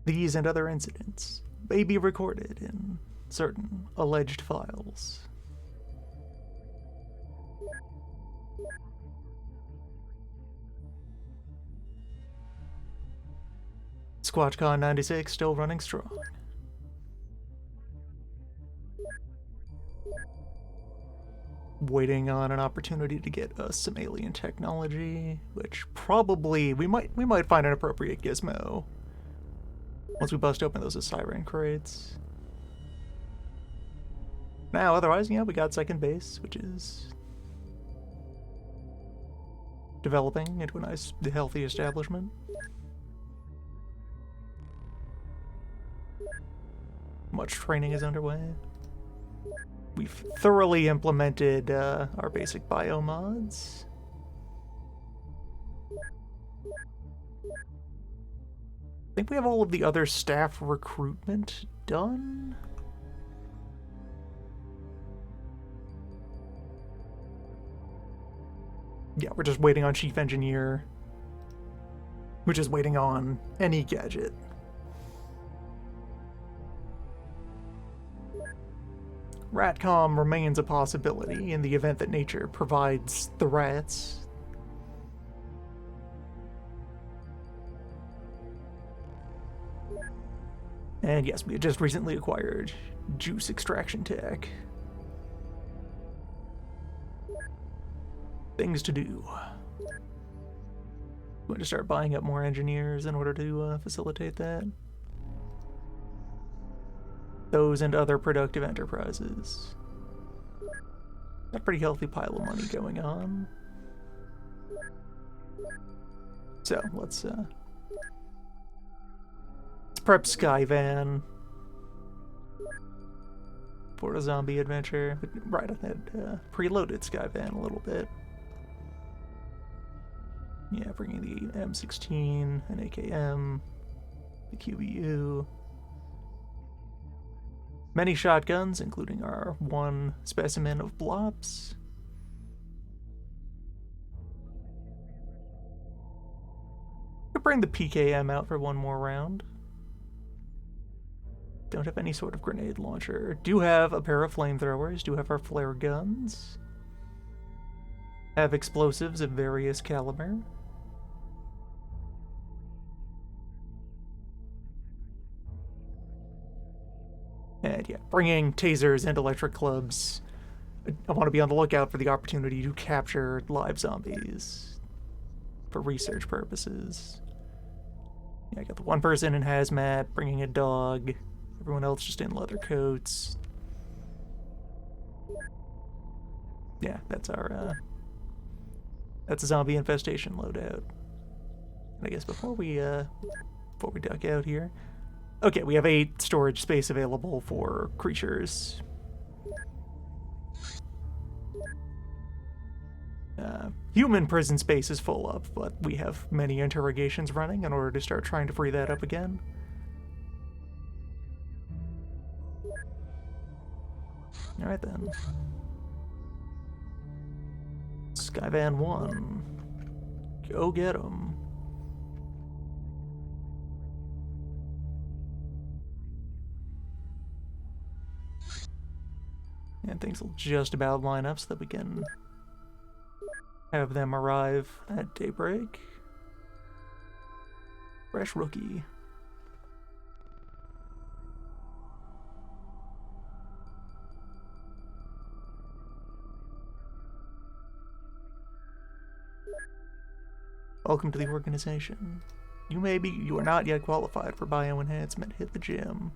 These and other incidents may be recorded in certain alleged files. SquatchCon 96 still running strong. Waiting on an opportunity to get us some alien technology, which probably we might find an appropriate gizmo once we bust open those Siren crates. Now, otherwise, yeah, we got second base, which is developing into a nice, healthy establishment. Much training is underway. We've thoroughly implemented our basic biomods. I think we have all of the other staff recruitment done. Yeah, we're just waiting on Chief Engineer. We're just waiting on any gadget. Ratcom remains a possibility in the event that nature provides the rats. And yes, we had just recently acquired juice extraction tech. Things to do. We're going to start buying up more engineers in order to facilitate that. Those and other productive enterprises. Got a pretty healthy pile of money going on. So, let's prep Skyvan for a zombie adventure. Right, I had preloaded Skyvan a little bit. Yeah, bringing the M16, an AKM, the QBU. Many shotguns, including our one specimen of Blops. Could bring the PKM out for one more round. Don't have any sort of grenade launcher. Do have a pair of flamethrowers. Do have our flare guns. Have explosives of various caliber. And yeah, bringing tasers and electric clubs. I want to be on the lookout for the opportunity to capture live zombies for research purposes. Yeah, I got the one person in hazmat, bringing a dog. Everyone else just in leather coats. Yeah, that's our, that's a zombie infestation loadout. And I guess before we duck out here, okay, we have 8 storage space available for creatures. Human prison space is full up, but we have many interrogations running in order to start trying to free that up again. Alright then. Skyvan 1. Go get 'em. And things will just about line up so that we can have them arrive at daybreak. Fresh rookie. Welcome to the organization. You are not yet qualified for bioenhancement. Hit the gym.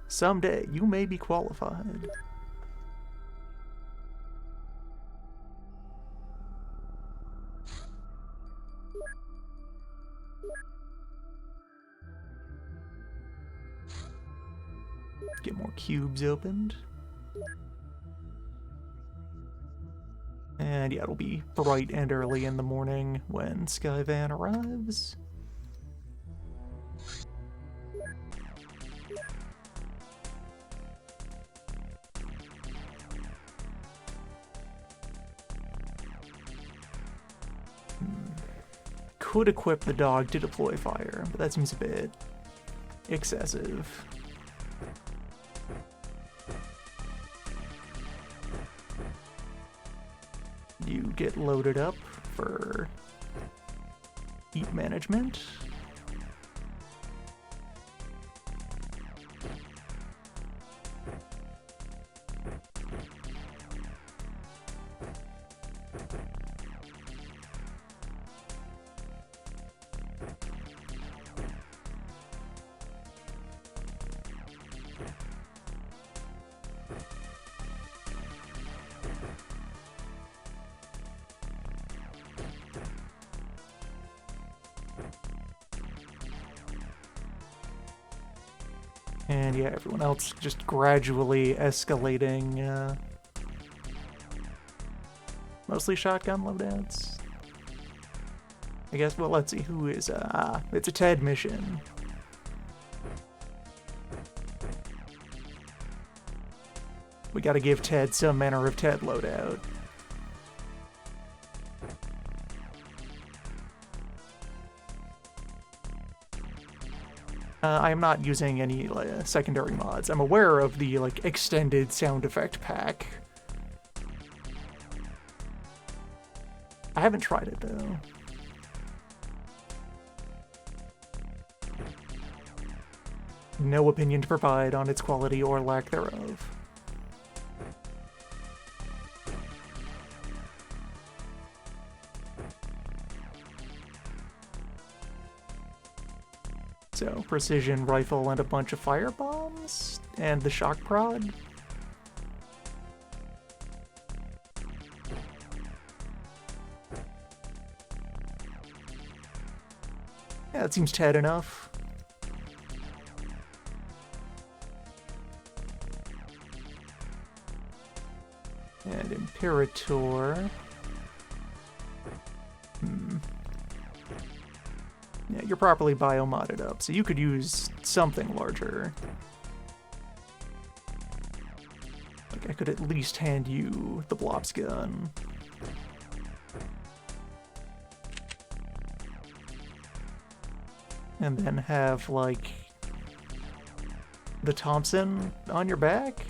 Someday, you may be qualified. Get more cubes opened. And yeah, it'll be bright and early in the morning when Skyvan arrives. could equip the dog to deploy fire, but that seems a bit excessive. You get loaded up for heat management. And yeah, everyone else just gradually escalating, mostly shotgun loadouts. I guess, well, let's see, who is, it's a Ted mission. We gotta give Ted some manner of Ted loadout. I am not using any secondary mods. I'm aware of the extended sound effect pack. I haven't tried it though. No opinion to provide on its quality or lack thereof. So, precision rifle and a bunch of fire bombs, and the shock prod. Yeah, that seems Ted enough. And Imperator. Yeah, you're properly biomodded up, so you could use something larger. Like, I could at least hand you the Blops gun. And then have, like, the Thompson on your back?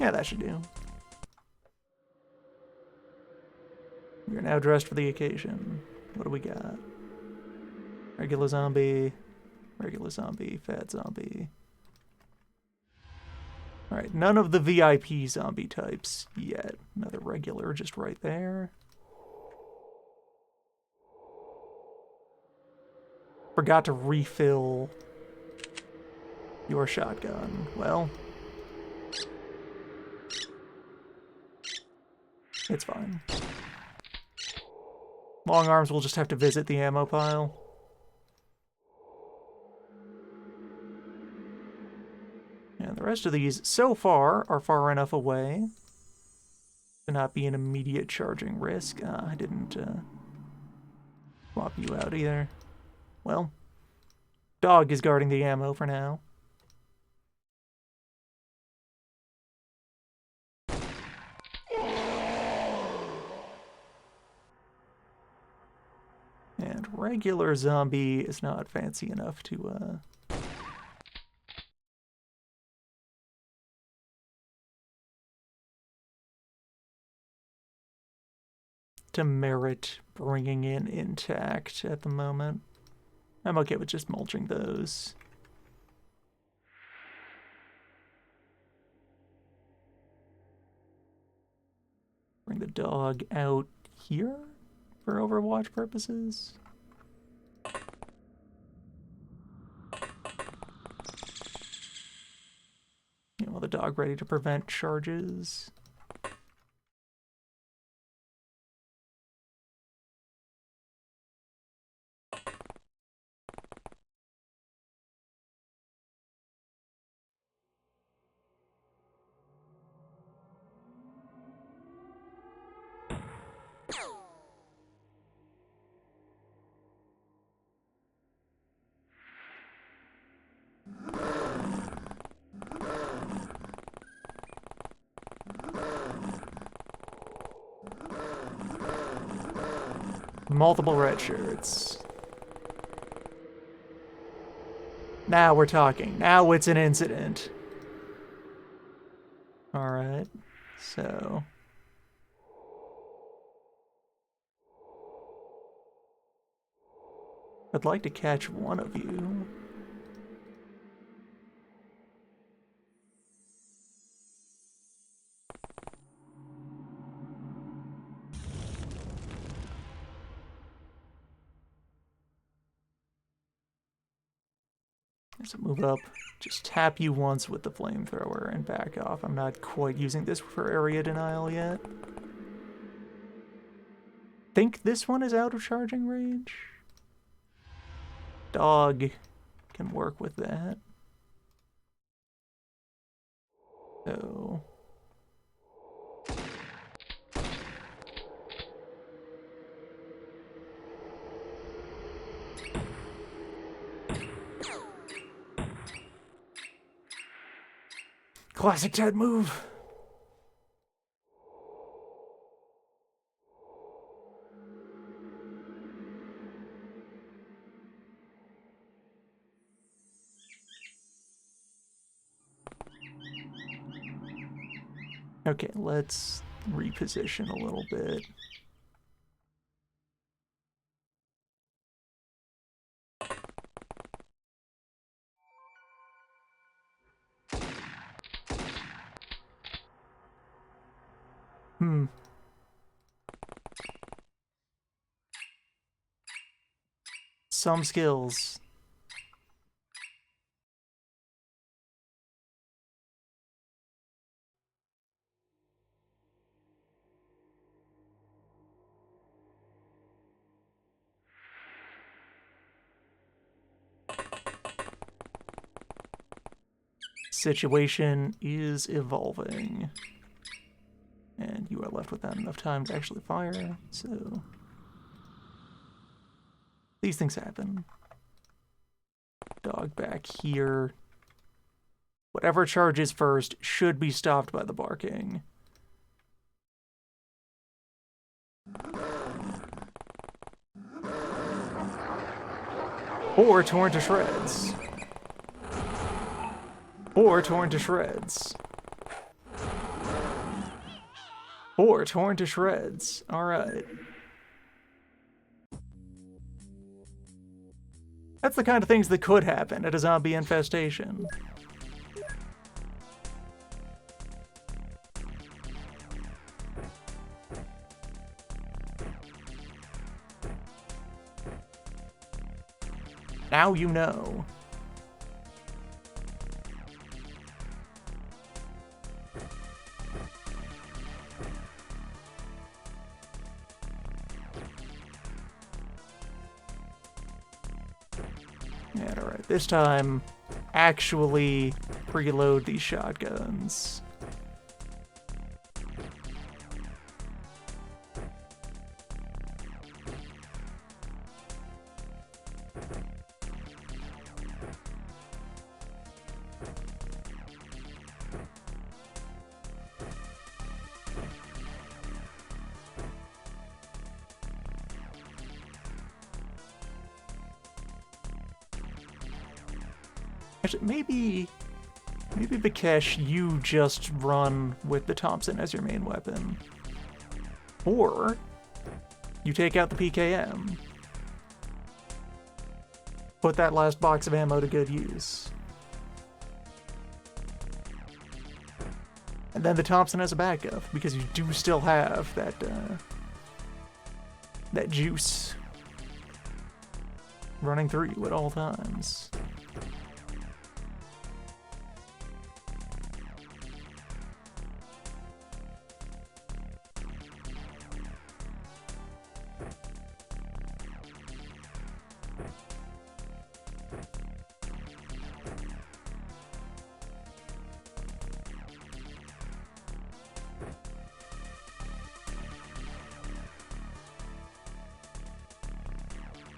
Yeah, that should do. You're now dressed for the occasion. What do we got? Regular zombie, fat zombie. Alright, none of the VIP zombie types yet. Another regular just right there. Forgot to refill your shotgun. Well, it's fine. Long arms will just have to visit the ammo pile. And the rest of these, so far, are far enough away to not be an immediate charging risk. I didn't swap you out either. Well, dog is guarding the ammo for now. And regular zombie is not fancy enough to merit bringing in intact at the moment. I'm okay with just mulching those. Bring the dog out here for Overwatch purposes. You know, the dog ready to prevent charges. Multiple red shirts. Now we're talking. Now it's an incident. Alright, so... I'd like to catch one of you. So move up, just tap you once with the flamethrower and back off. I'm not quite using this for area denial yet. Think this one is out of charging range? Dog can work with that. So... Classic Ted move. Okay, let's reposition a little bit. Some skills. Situation is evolving. And you are left without enough time to actually fire, so... These things happen. Dog back here. Whatever charges first should be stopped by the barking. Or torn to shreds. Or torn to shreds. Or torn to shreds. Alright. That's the kind of things that could happen at a zombie infestation. Now you know. Yeah, alright. This time, actually preload these shotguns. Actually, maybe Vikesh, you just run with the Thompson as your main weapon. Or you take out the PKM. Put that last box of ammo to good use. And then the Thompson as a backup, because you do still have that, that juice running through you at all times.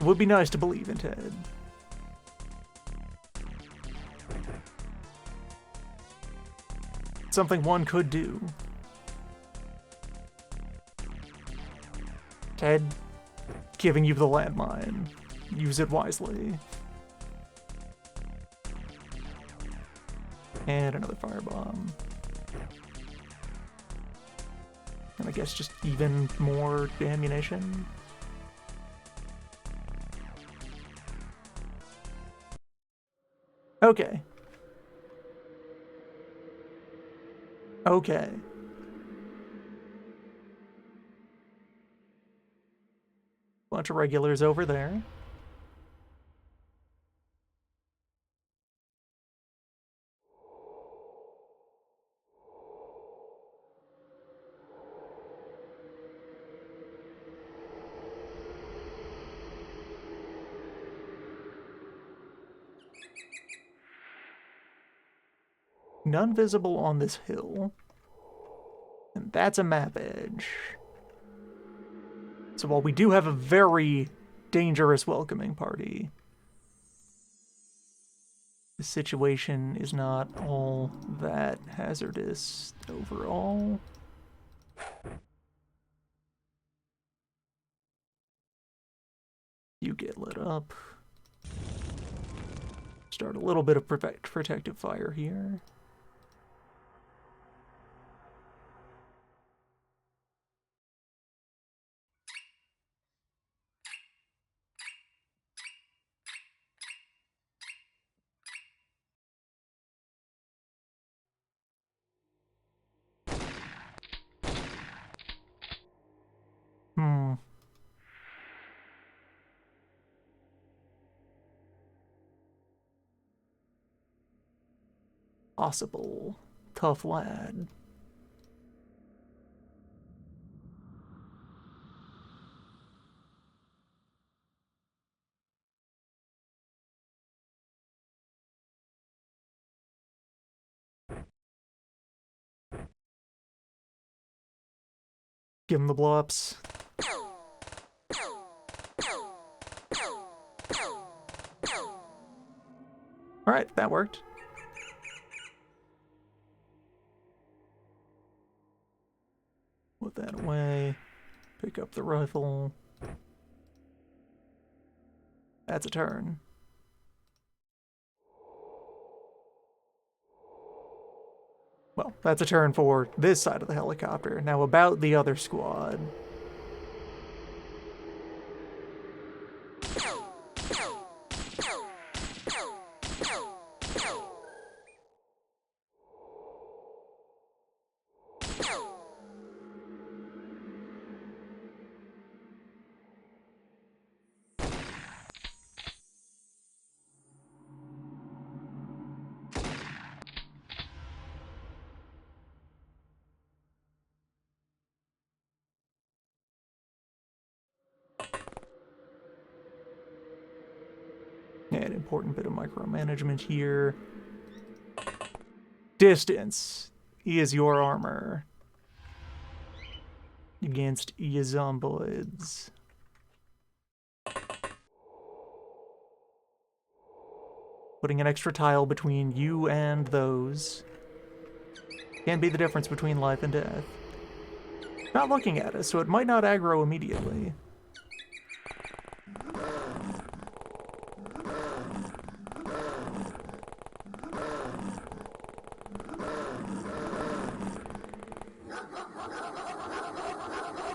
It would be nice to believe in Ted. Something one could do. giving you the landmine. Use it wisely. And another firebomb. And I guess just even more ammunition. Okay. Okay. Bunch of regulars over there. None visible on this hill. And that's a map edge. So while we do have a very dangerous welcoming party, the situation is not all that hazardous overall. You get lit up. Start a little bit of protective fire here. Possible. Tough lad. Give him the blow-ups. Alright, that worked. Put that away. Pick up the rifle. That's a turn. Well, that's a turn for this side of the helicopter. Now about the other squad. An important bit of micromanagement here. Distance is your armor against ye zomboids. Putting an extra tile between you and those can be the difference between life and death. Not looking at us, so it might not aggro immediately.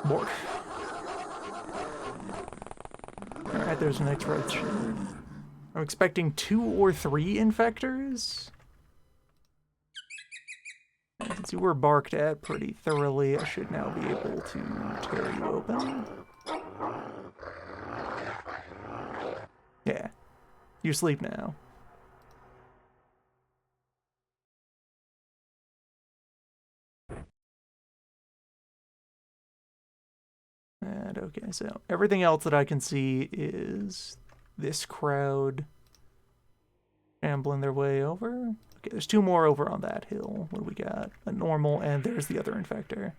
More. Alright, there's an extra shard. I'm expecting 2 or 3 infectors. And since you were barked at pretty thoroughly, I should now be able to tear you open. Yeah. You sleep now. And okay, so everything else that I can see is this crowd ambling their way over. Okay, there's 2 more over on that hill. What do we got? A normal, and there's the other infector.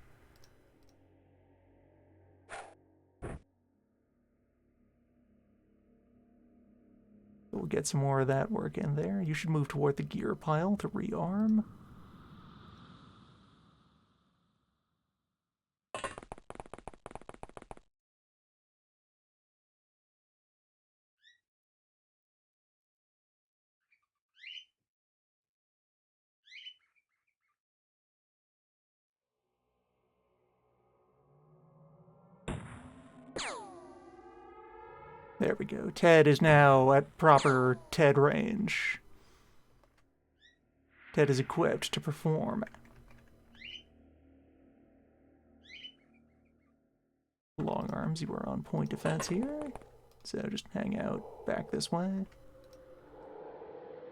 We'll get some more of that work in there. You should move toward the gear pile to rearm. There we go. Ted is now at proper Ted range. Ted is equipped to perform. Long arms, you are on point defense here. So just hang out back this way.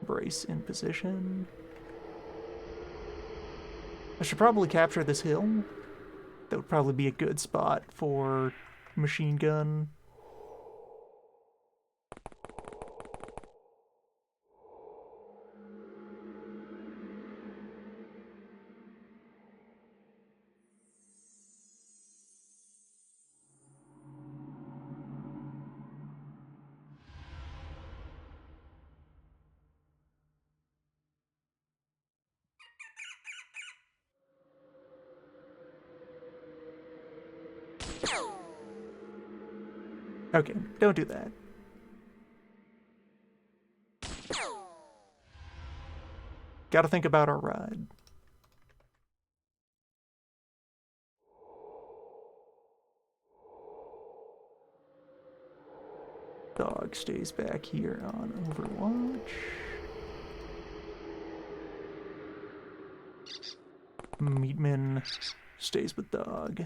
Brace in position. I should probably capture this hill. That would probably be a good spot for machine gun. Okay, don't do that. Gotta think about our ride. Dog stays back here on Overwatch. Meatman stays with dog.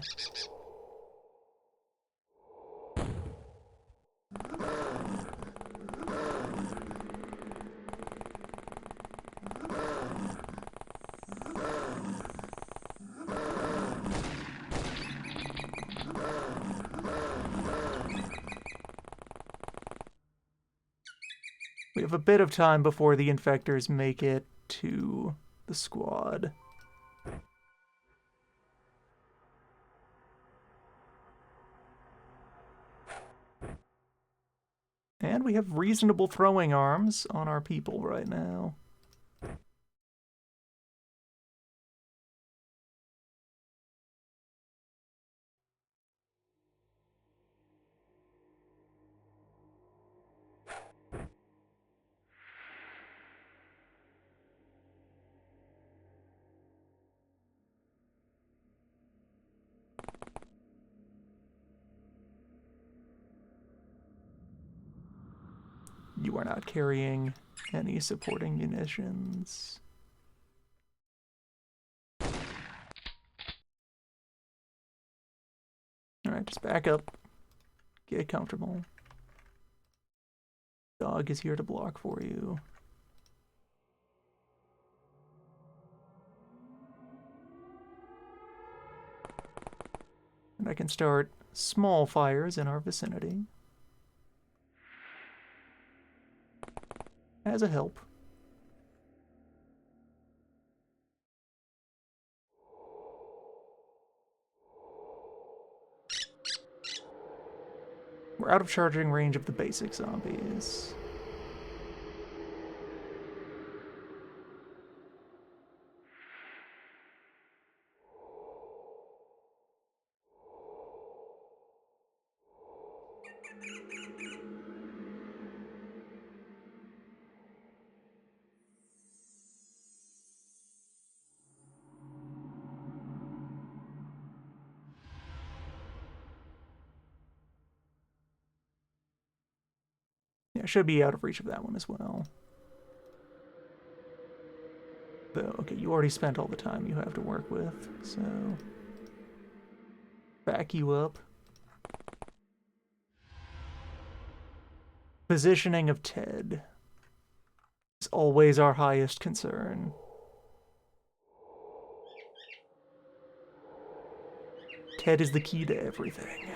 We have a bit of time before the infectors make it to the squad. And we have reasonable throwing arms on our people right now. You are not carrying any supporting munitions. Alright, just back up. Get comfortable. Dog is here to block for you. And I can start small fires in our vicinity. As a help. We're out of charging range of the basic zombies. Yeah, should be out of reach of that one as well. Though, okay, you already spent all the time you have to work with, so... Back you up. Positioning of Ted is always our highest concern. Ted is the key to everything.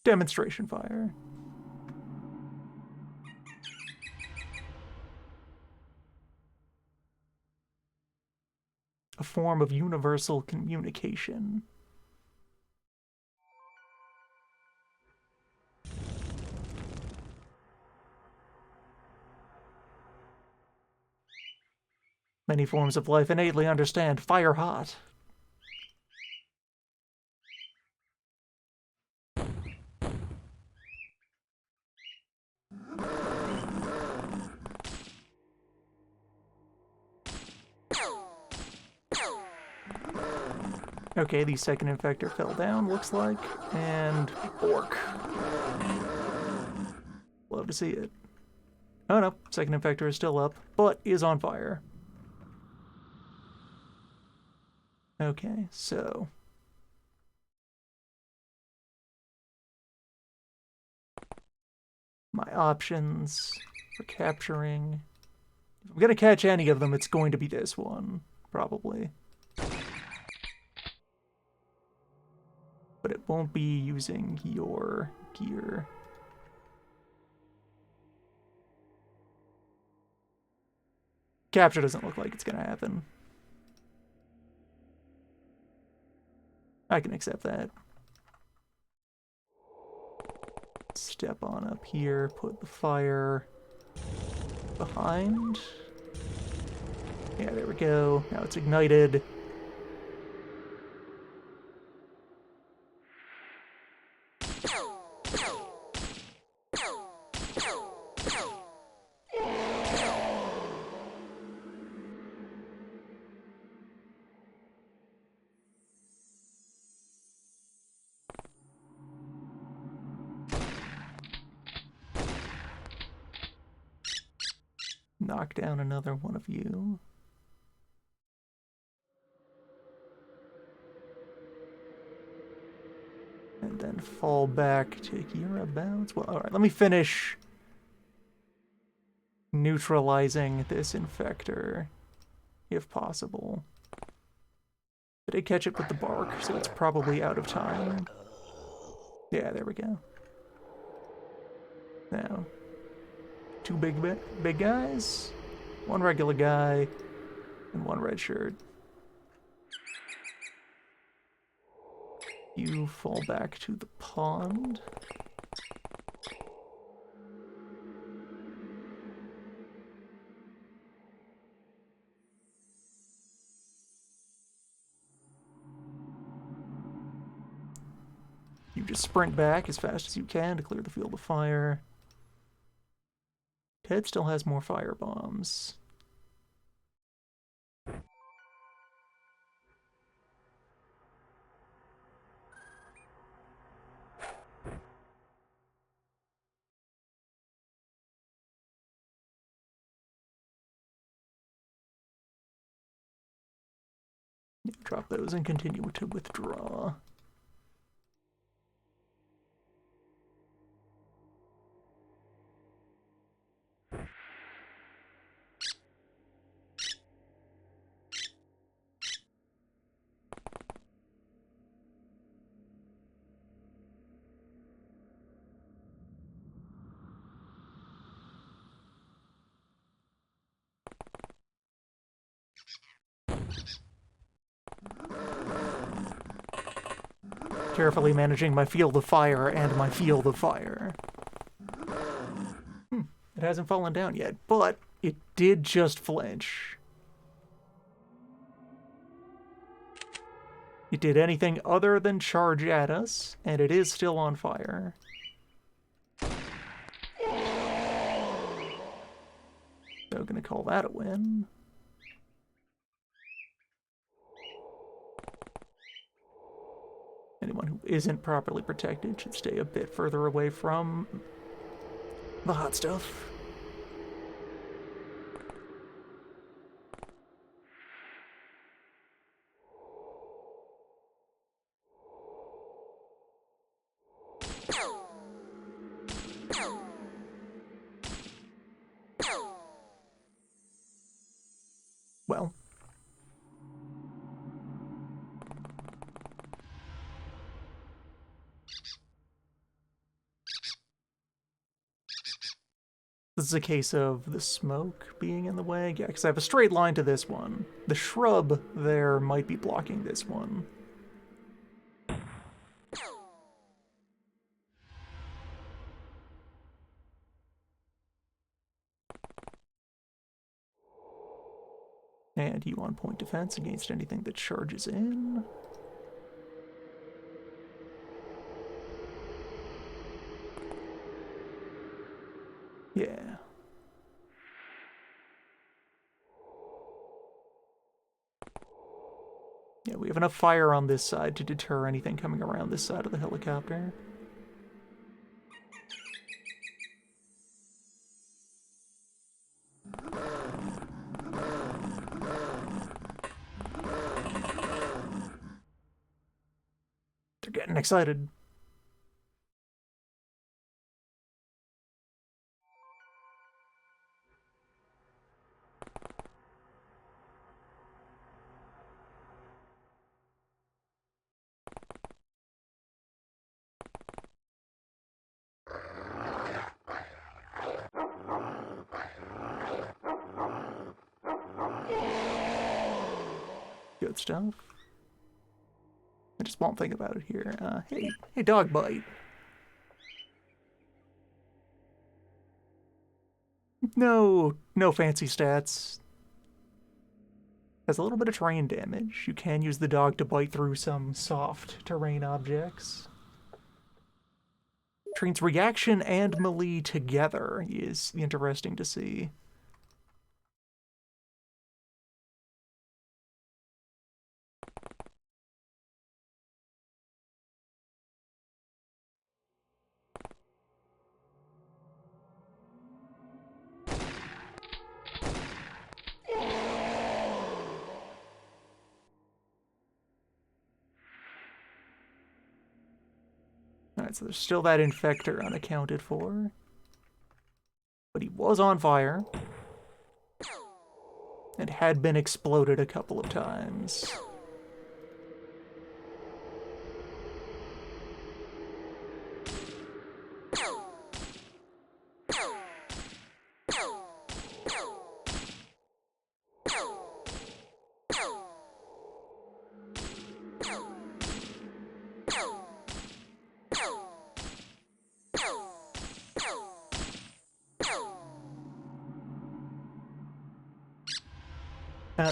Demonstration fire. A form of universal communication. Many forms of life innately understand fire hot. Okay, the second infector fell down, looks like, and orc. Love to see it. Oh no, second infector is still up, but is on fire. Okay, so my options for capturing. If I'm gonna catch any of them, it's going to be this one, probably. But it won't be using your gear. Capture doesn't look like it's gonna happen. I can accept that. Step on up here, put the fire behind. Yeah, there we go. Now it's ignited. Knock down another one of you. And then fall back to hereabouts. Well, alright, let me finish neutralizing this infector, if possible. I did catch it with the bark, so it's probably out of time. Yeah, there we go. Now, two big guys, one regular guy, and one red shirt. You fall back to the pond. You just sprint back as fast as you can to clear the field of fire. Ted still has more fire bombs. Drop those and continue to withdraw. Carefully managing my field of fire and my field of fire. It hasn't fallen down yet, but it did just flinch. It did anything other than charge at us, and it is still on fire. So gonna call that a win. Anyone who isn't properly protected should stay a bit further away from the hot stuff. Well, this is a case of the smoke being in the way. Yeah, because I have a straight line to this one. The shrub there might be blocking this one. And you on point defense against anything that charges in. Yeah. Yeah, we have enough fire on this side to deter anything coming around this side of the helicopter. They're getting excited. Good stuff. I just won't think about it here. Hey, dog bite. No fancy stats. Has a little bit of terrain damage. You can use the dog to bite through some soft terrain objects. Trains reaction and melee together is interesting to see. Alright, so there's still that infector unaccounted for. But he was on fire. And had been exploded a couple of times.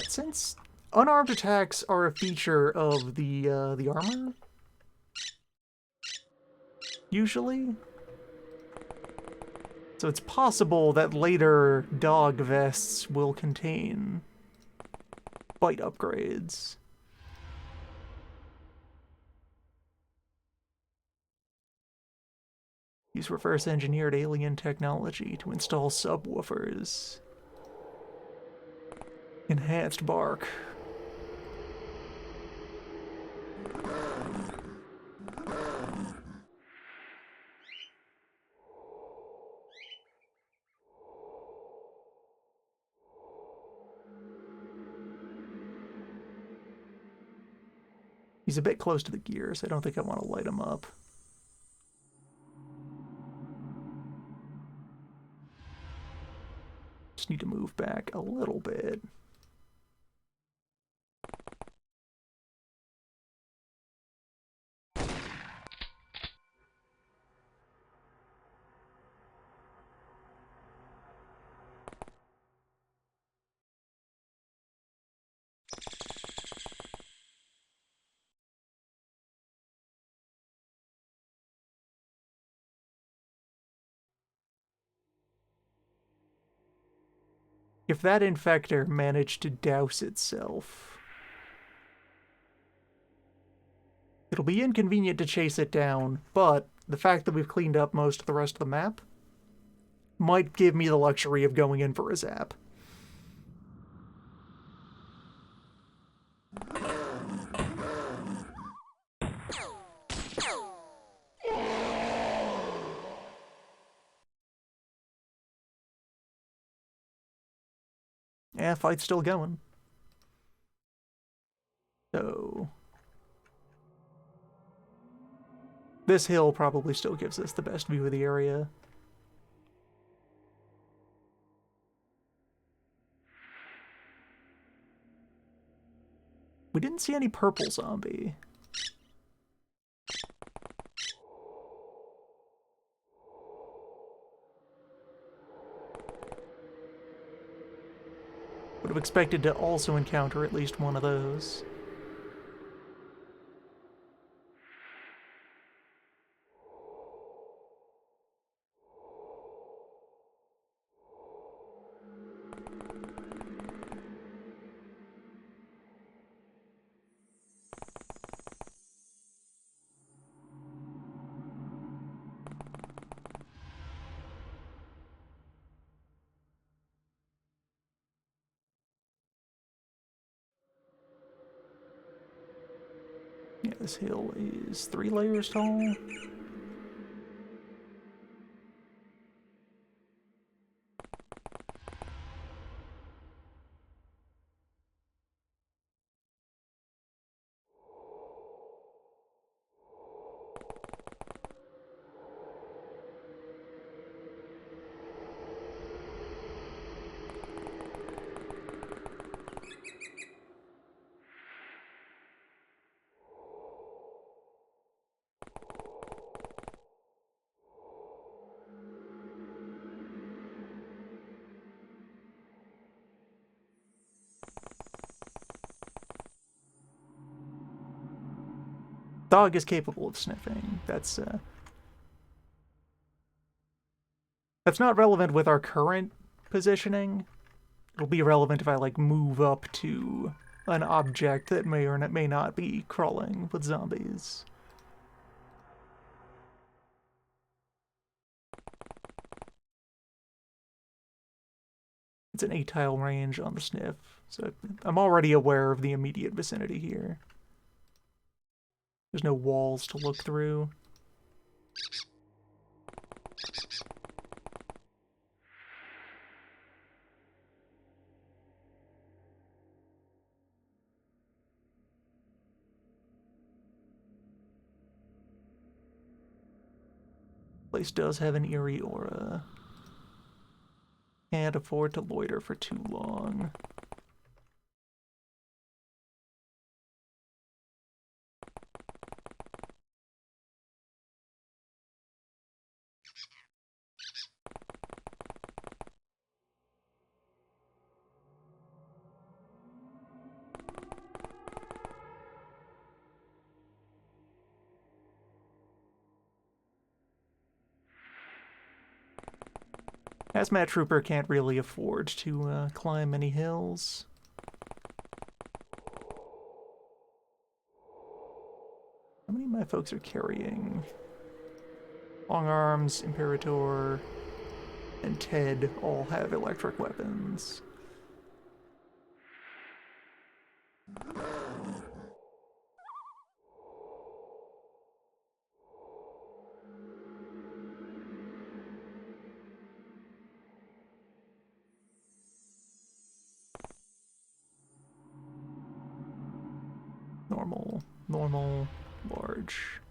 Since unarmed attacks are a feature of the armor, usually, so it's possible that later dog vests will contain bite upgrades. Use reverse engineered alien technology to install subwoofers. Enhanced bark. He's a bit close to the gears. I don't think I want to light him up. Just need to move back a little bit. If that infector managed to douse itself, it'll be inconvenient to chase it down, but the fact that we've cleaned up most of the rest of the map might give me the luxury of going in for a zap. Yeah, fight's still going. So... this hill probably still gives us the best view of the area. We didn't see any purple zombie. Would have expected to also encounter at least one of those. Yeah, this hill is 3 layers tall. Dog is capable of sniffing. That's not relevant with our current positioning. It'll be relevant if I, like, move up to an object that may or may not be crawling with zombies. It's an 8-tile range on the sniff, so I'm already aware of the immediate vicinity here. There's no walls to look through. Place does have an eerie aura. Can't afford to loiter for too long. Hazmat Trooper can't really afford to climb any hills. How many of my folks are carrying? Long Arms, Imperator, and Ted all have electric weapons. Normal, large.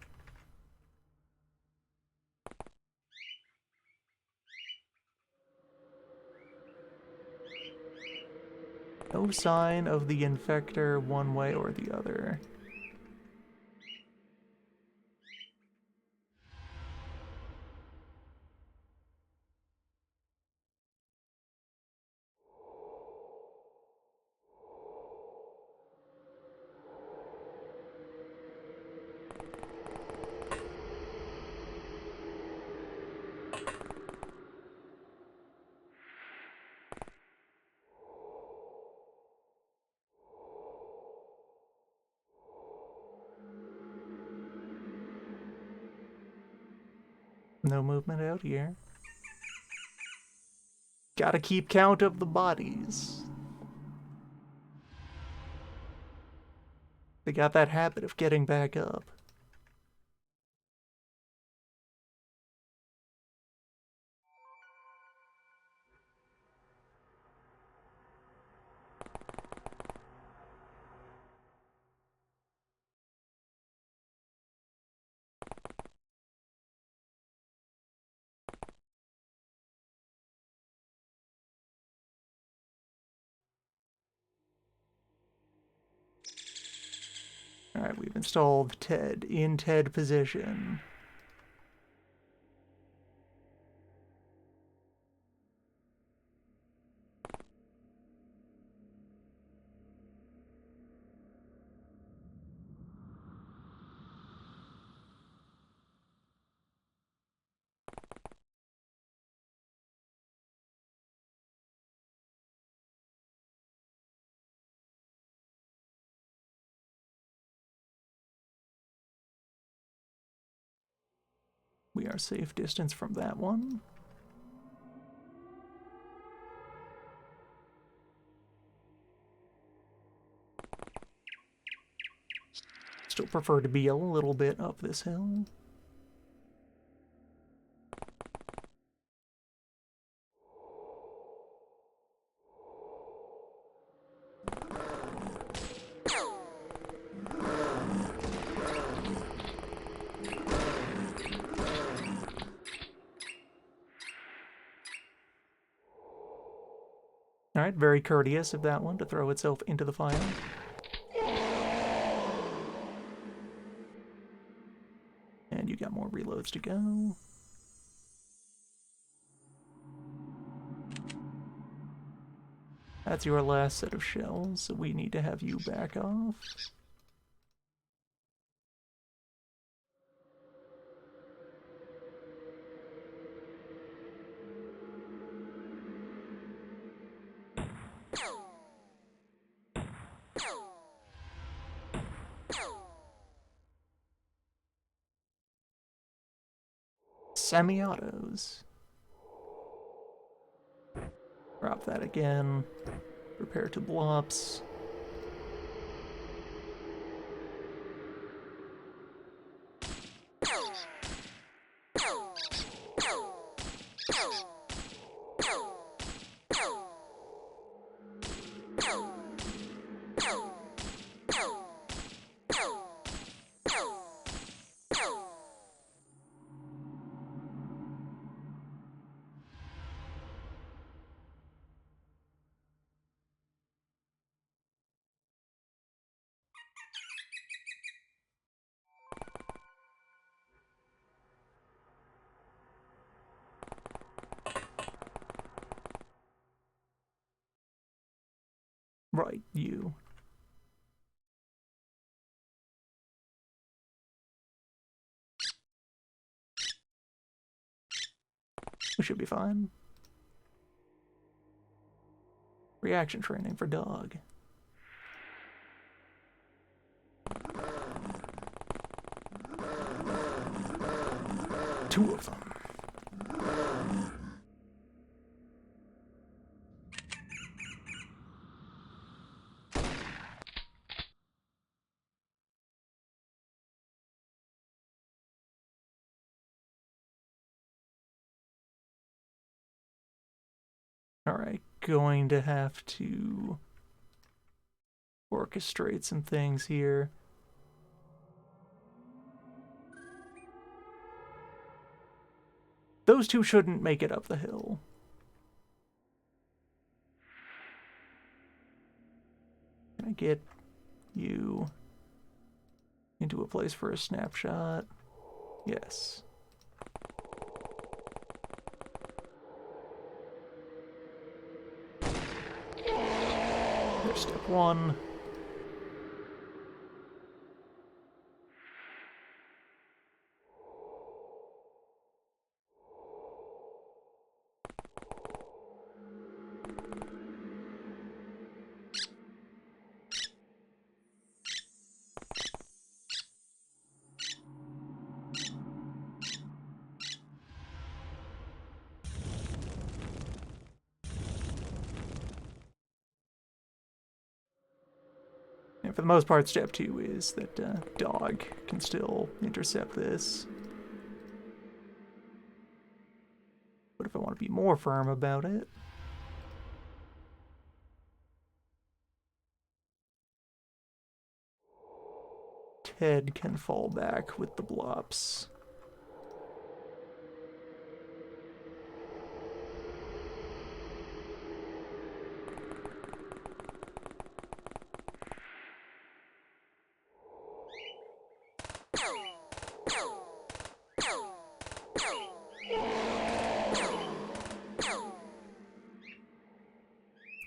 No sign of the infector one way or the other. No movement out here. Gotta keep count of the bodies. They got that habit of getting back up. Alright, we've installed Ted in Ted position. We are safe distance from that one. Let's Still prefer to be a little bit up this hill. Alright, very courteous of that one to throw itself into the fire. And you got more reloads to go. That's your last set of shells, so we need to have you back off. Semi-autos. Drop that again. Prepare to blops. Right, you. We should be fine. Reaction training for dog. Two of them. Alright, going to have to orchestrate some things here. Those two shouldn't make it up the hill. Can I get you into a place for a snapshot? Yes. There's step one. And for the most part, step two is that dog can still intercept this. But if I want to be more firm about it, Ted can fall back with the blops.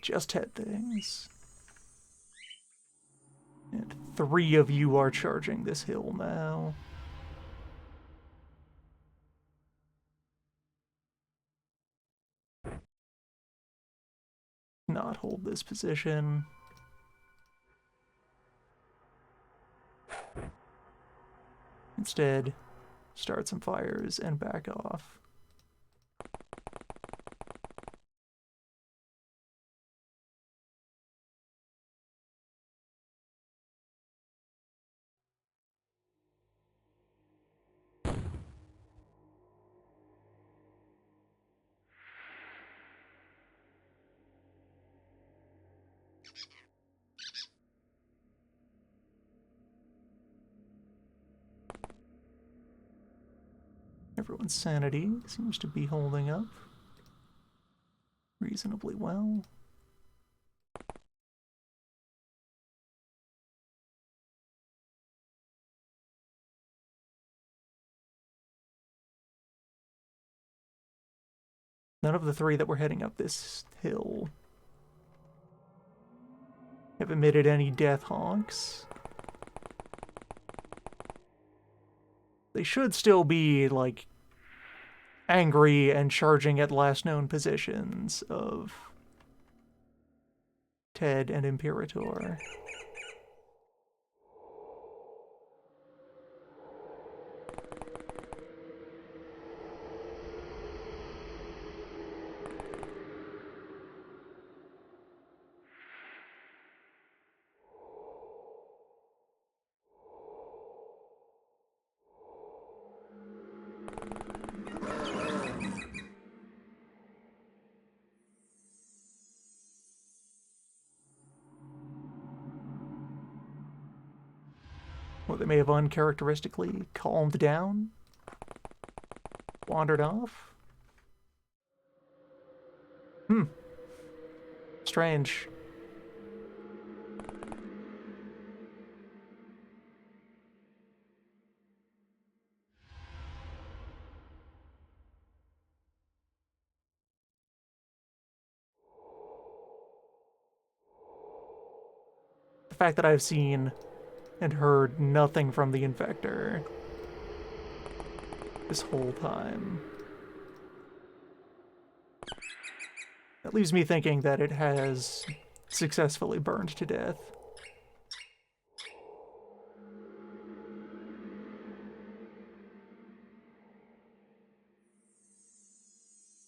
Just head things. And 3 of you are charging this hill now. Not hold this position. Instead, start some fires and back off. Everyone's sanity seems to be holding up reasonably well. None of the three that were heading up this hill have emitted any death honks. They should still be, like, angry and charging at last known positions of Ted and Imperator. Well, they may have uncharacteristically calmed down, wandered off. Strange. The fact that I've seen and heard nothing from the Infector this whole time, that leaves me thinking that it has successfully burned to death.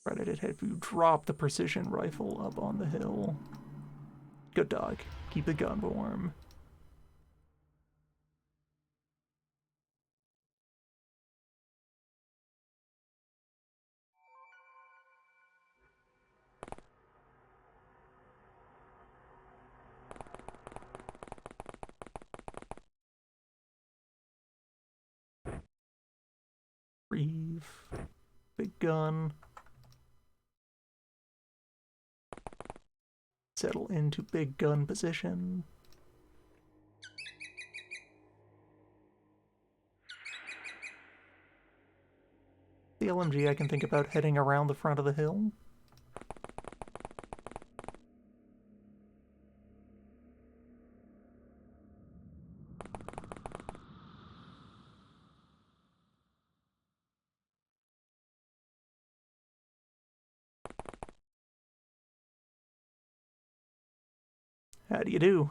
Right, it had to drop the precision rifle up on the hill. Good dog. Keep the gun warm. Reeve. Big gun. Settle into big gun position. The LMG, I can think about heading around the front of the hill. How do you do?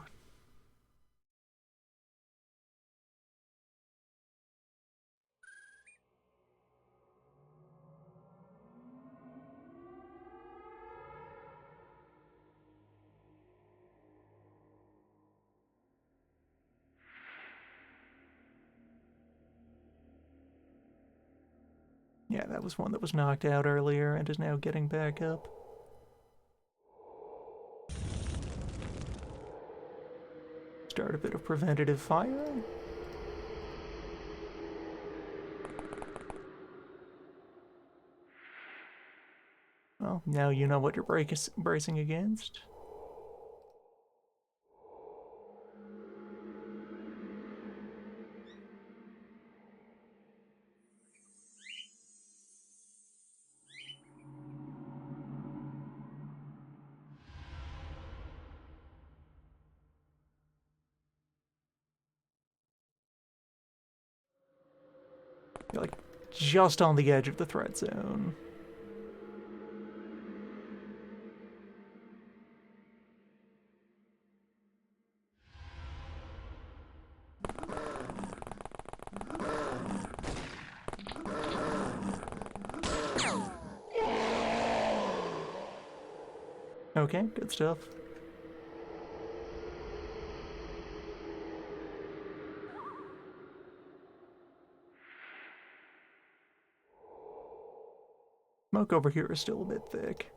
Yeah, that was one that was knocked out earlier and is now getting back up. Start a bit of preventative fire. Well, now you know what you're bracing against. You're like just on the edge of the threat zone. Okay, good stuff. Smoke over here is still a bit thick.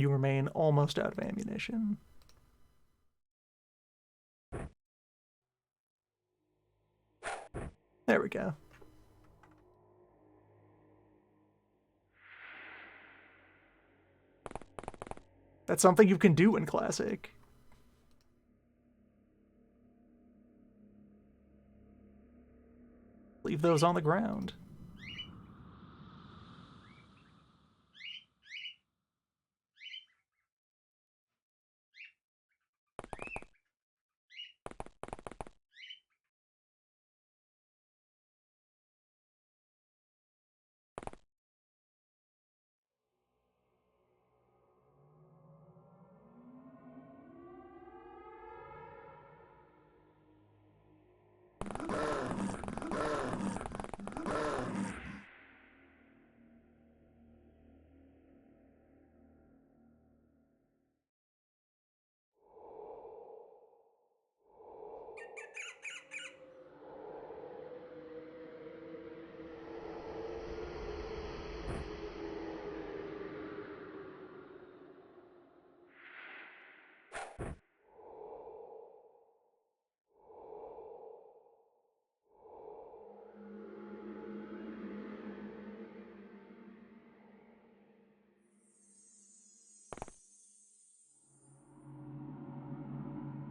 You remain almost out of ammunition. There we go. That's something you can do in Classic. Leave those on the ground.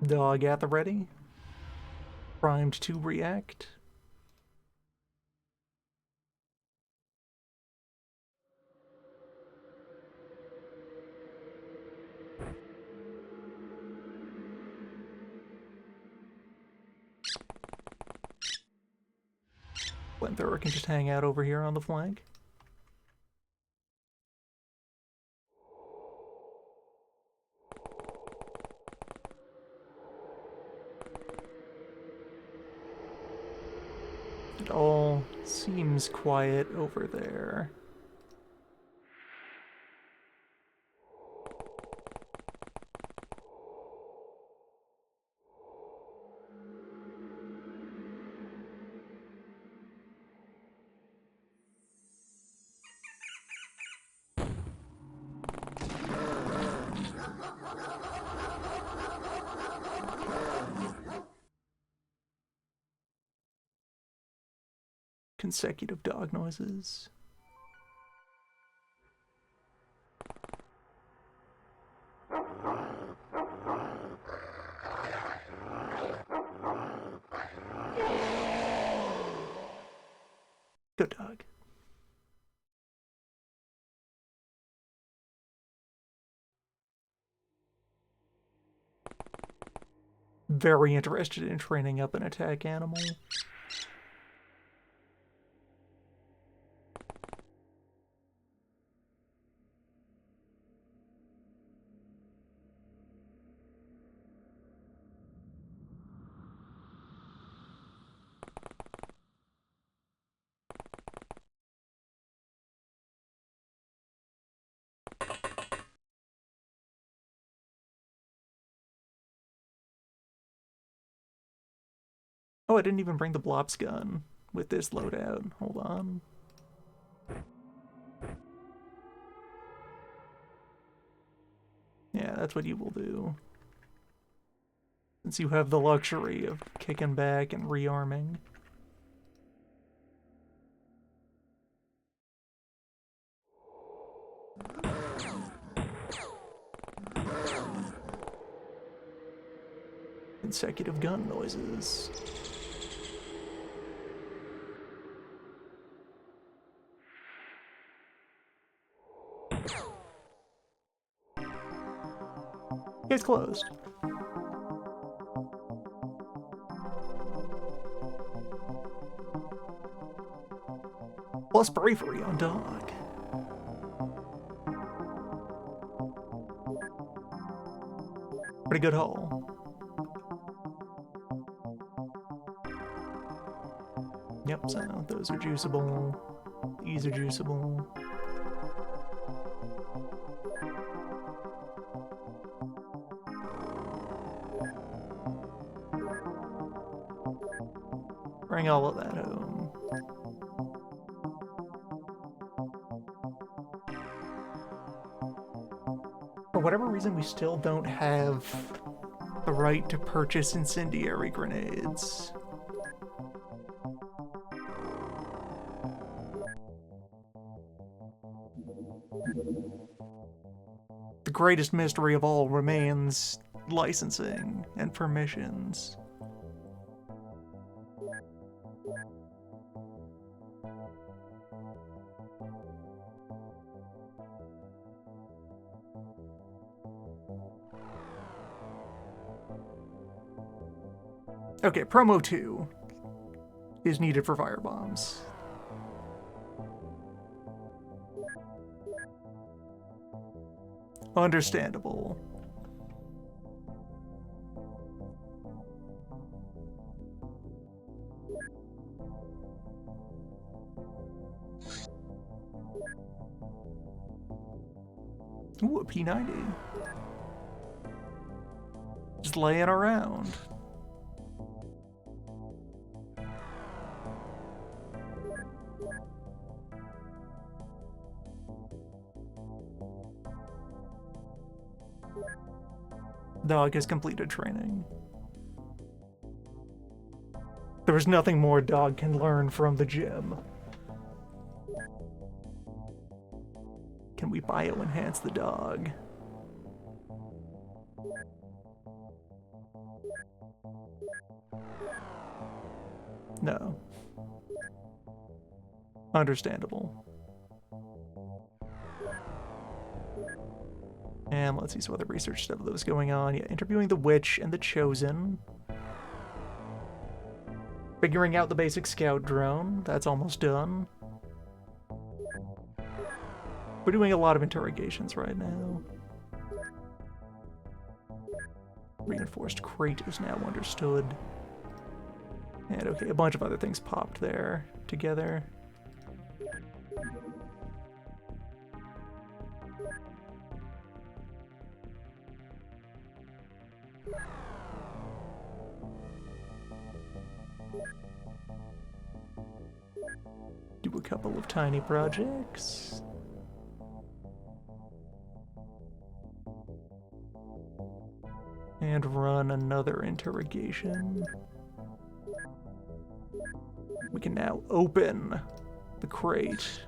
Dog at the ready. Primed to react. Flamethrower can just hang out over here on the flank. It all seems quiet over there. Consecutive dog noises. Good dog. Very interested in training up an attack animal. Oh, I didn't even bring the Blops gun with this loadout. Hold on. Yeah, that's what you will do. Since you have the luxury of kicking back and rearming. Consecutive gun noises. It's closed. Plus bravery on dog. Pretty good haul. Yep, so those are juiceable. These are juiceable. Bring all of that home. For whatever reason, we still don't have the right to purchase incendiary grenades. The greatest mystery of all remains licensing and permissions. Okay, promo 2 is needed for firebombs. Understandable. Ooh, a P90. Just laying around. Dog has completed training. There is nothing more dog can learn from the gym. Can we bio-enhance the dog? No. Understandable. And let's see some other research stuff that was going on. Yeah, interviewing the witch and the chosen. Figuring out the basic scout drone. That's almost done. We're doing a lot of interrogations right now. Reinforced crate is now understood. And okay, a bunch of other things popped there together. Do a couple of tiny projects. And run another interrogation. We can now open the crate,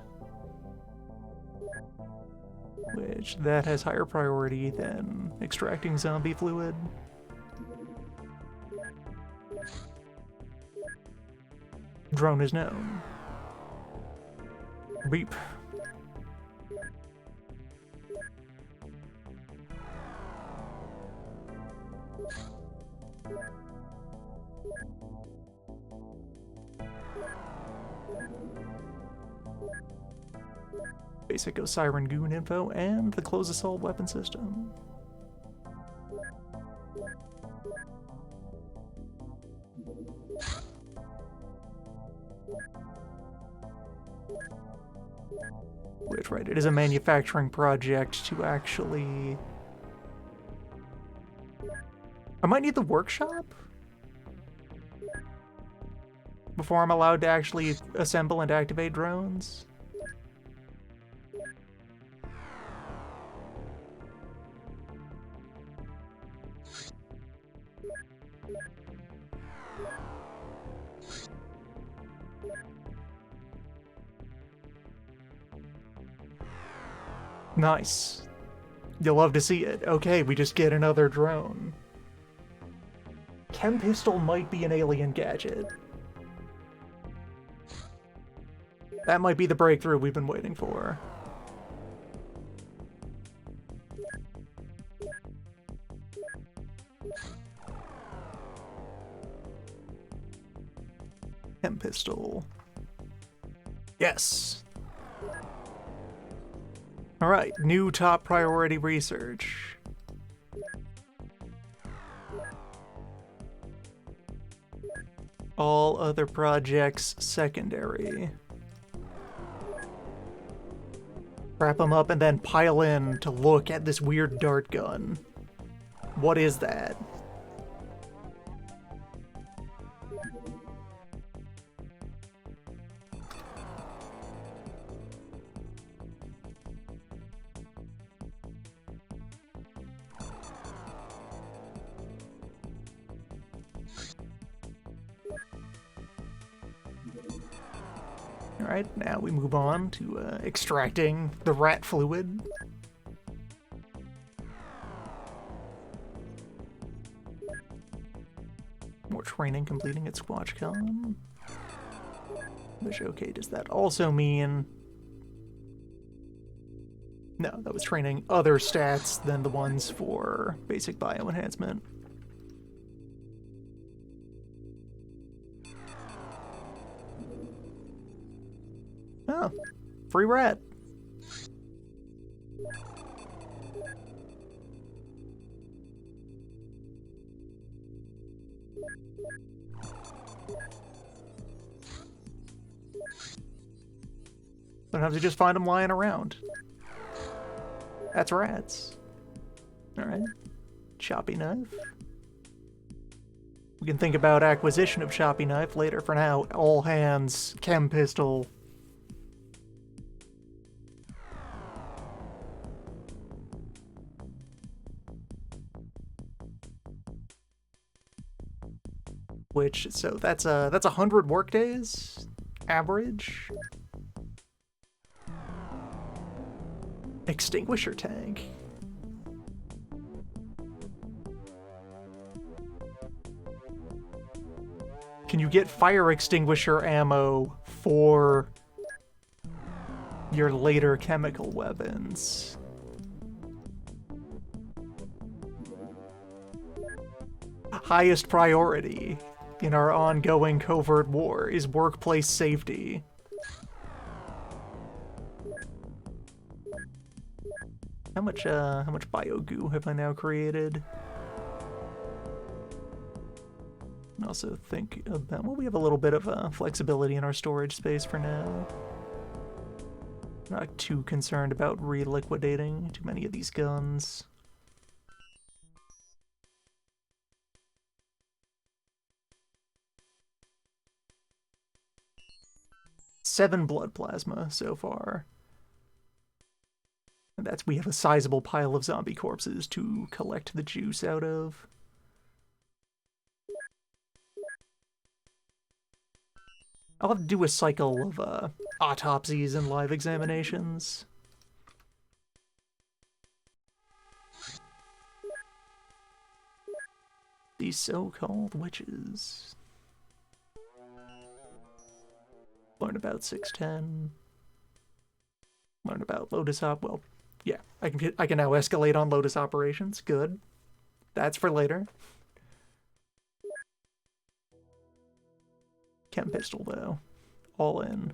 which that has higher priority than extracting zombie fluid. Drone is known. Beep. Basic Osiren Goon info and the close assault weapon system. Which, right, it is a manufacturing project to actually... I might need the workshop before I'm allowed to actually assemble and activate drones. Nice. You'll love to see it. Okay, we just get another drone. Chem pistol might be an alien gadget. That might be the breakthrough we've been waiting for. Chem pistol. Yes. All right, new top priority research. All other projects secondary. Wrap them up and then pile in to look at this weird dart gun. What is that? Alright, now we move on to extracting the rat fluid. More training completing at SquatchCon. Which, okay, does that also mean... No, that was training other stats than the ones for basic bioenhancement. Oh, free rat. Sometimes you just find them lying around. That's rats. Alright. Choppy knife. We can think about acquisition of choppy knife later. For now, all hands, chem pistol. Which, so that's 100 workdays average. Extinguisher tank. Can you get fire extinguisher ammo for your later chemical weapons? Highest priority in our ongoing covert war is workplace safety. How much bio goo have I now created? And also think about, well, we have a little bit of flexibility in our storage space for now. Not too concerned about reliquidating too many of these guns. Seven blood plasma so far. And that's, we have a sizable pile of zombie corpses to collect the juice out of. I'll have to do a cycle of autopsies and live examinations. These so-called witches. Learn about 610. Learn about Lotus Op. Well, yeah, I can now escalate on Lotus operations. Good. That's for later. Chem pistol though, all in.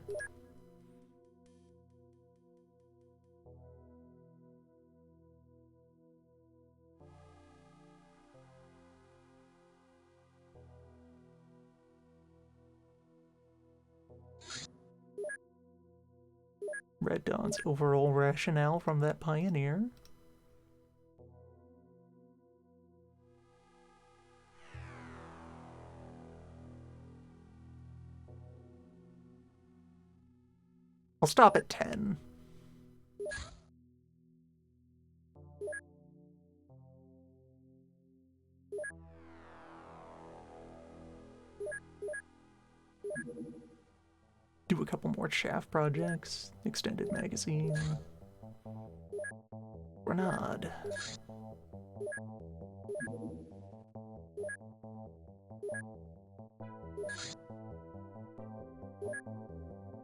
Red Dawn's overall rationale from that pioneer. I'll stop at 10. Do a couple more chaff projects. Extended magazine. Grenade.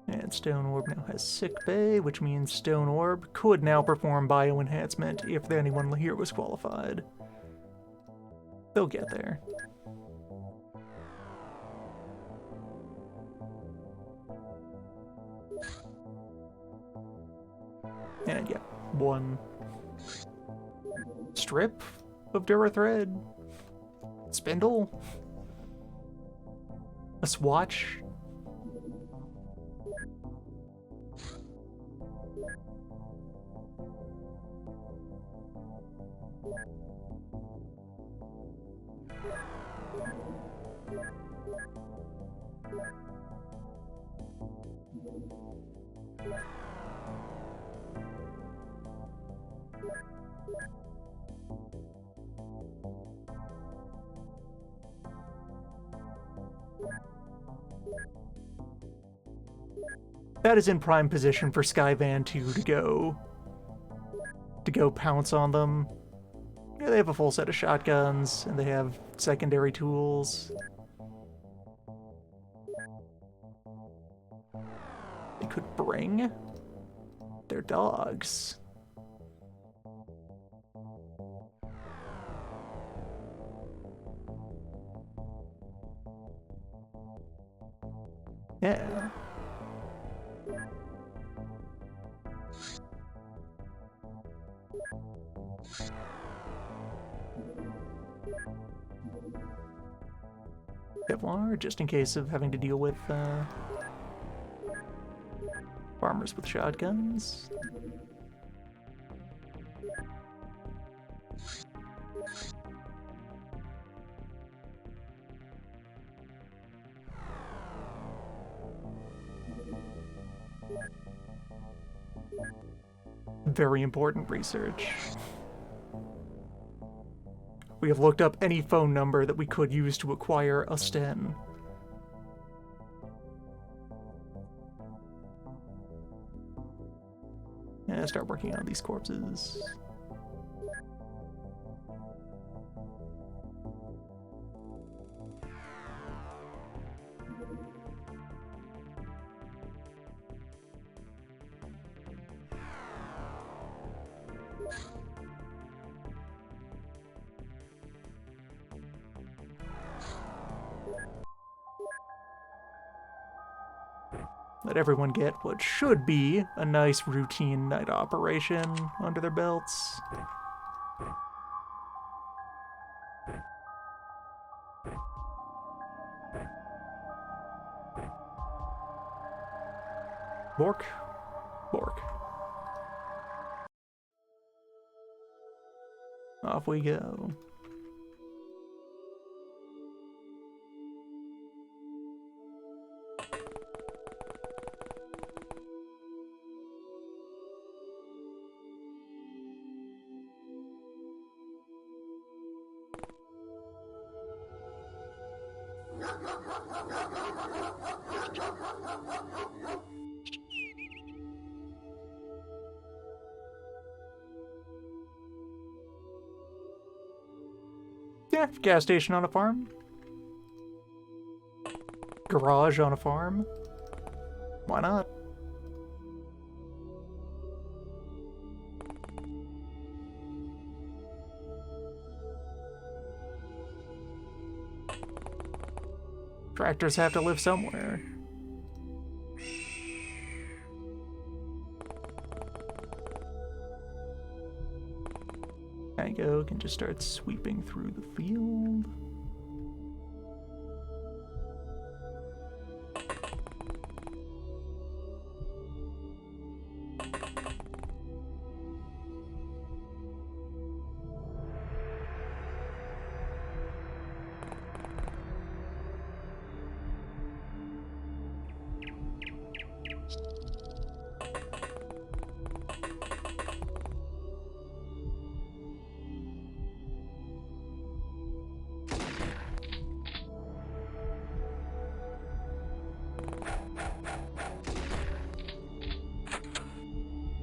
And Stone Orb now has Sick Bay, which means Stone Orb could now perform bioenhancement if anyone here was qualified. They'll get there. And yeah, one strip of Durithread, spindle, a swatch. that is in prime position for Skyvan 2 to go pounce on them. Yeah, they have a full set of shotguns, and they have secondary tools. They could bring their dogs. Yeah. Kevlar, just in case of having to deal with farmers with shotguns. Very important research. We have looked up any phone number that we could use to acquire a Sten. Yeah, start working on these corpses. Let everyone get what should be a nice routine night operation under their belts. Bork. Bork. Off we go. Yeah, gas station on a farm. Garage on a farm. Why not? Tractors have to live somewhere. Tango can just start sweeping through the field.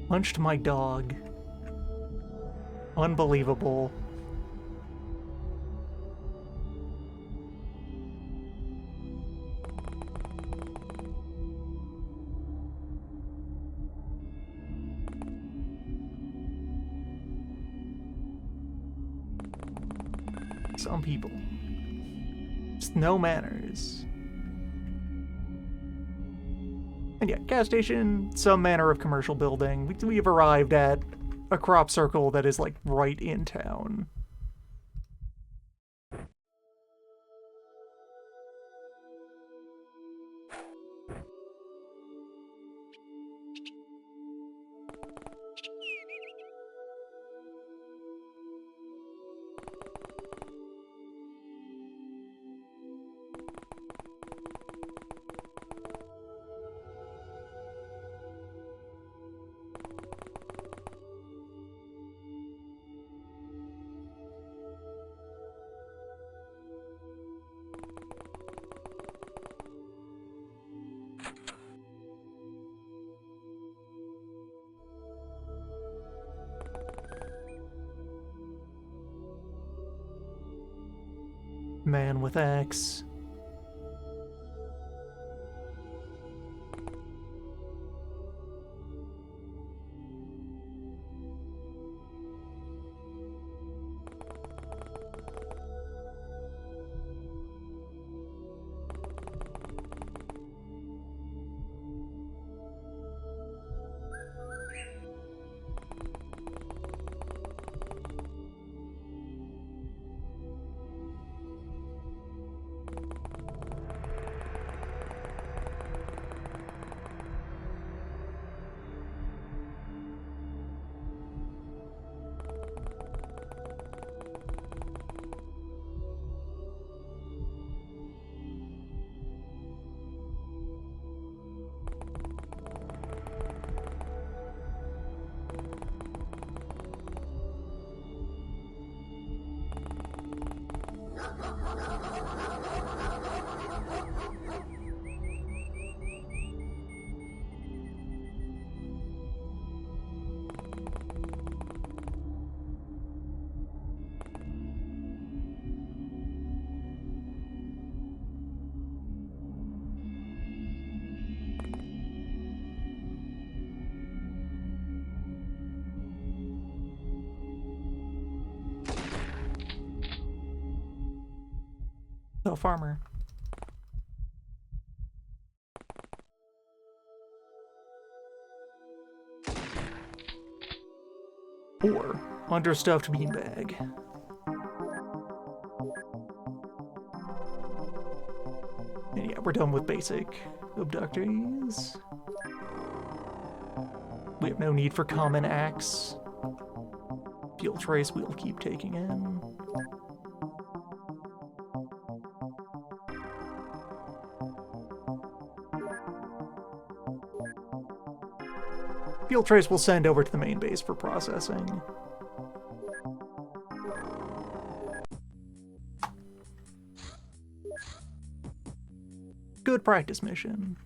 Punched my dog. Unbelievable. Some people. Just no manners. And yeah, gas station, some manner of commercial building. We have arrived at a crop circle that is like right in town. Man with axe. Oh, farmer. Or understuffed beanbag. And yeah, we're done with basic abductees. We have no need for common axe. Fuel trace we'll keep taking in. Fuel trace we'll send over to the main base for processing. Good practice mission.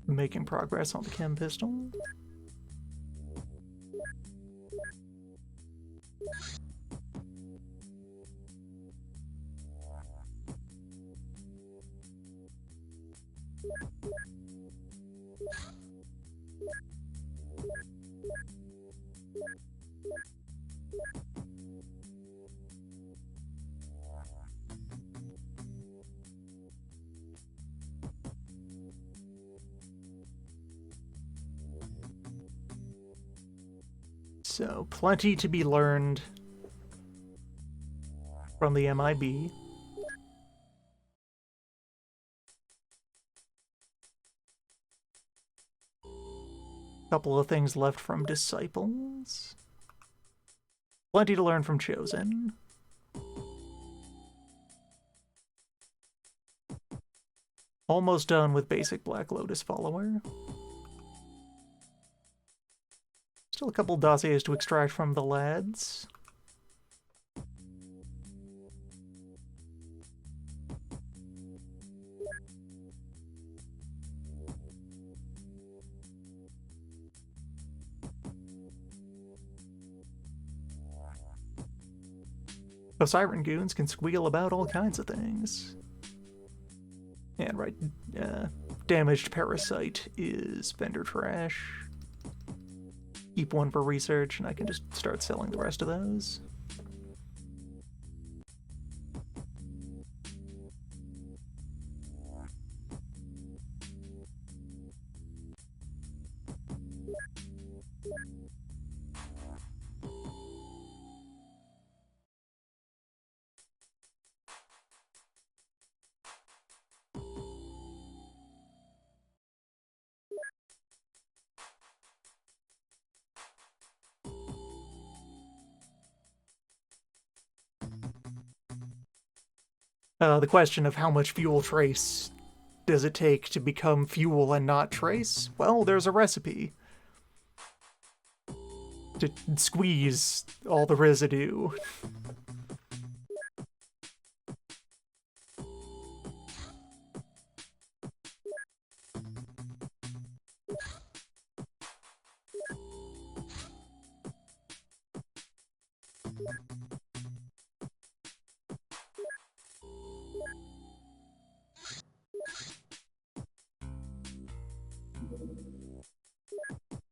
Making progress on the chem pistol. So, plenty to be learned from the MIB. Couple of things left from Disciples. Plenty to learn from Chosen. Almost done with basic Black Lotus follower. Still a couple dossiers to extract from the lads. The Siren Goons can squeal about all kinds of things. And right, damaged parasite is vendor trash. Keep one for research, and I can just start selling the rest of those. The question of how much fuel trace does it take to become fuel and not trace? Well, there's a recipe. To squeeze all the residue.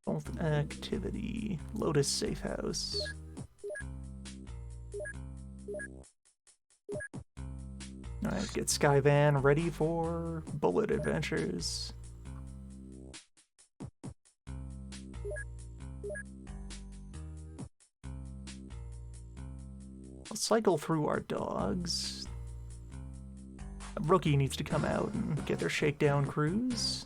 Both activity. Lotus Safe House. Alright, get Skyvan ready for bullet adventures. I'll cycle through our dogs. A rookie needs to come out and get their shakedown cruise.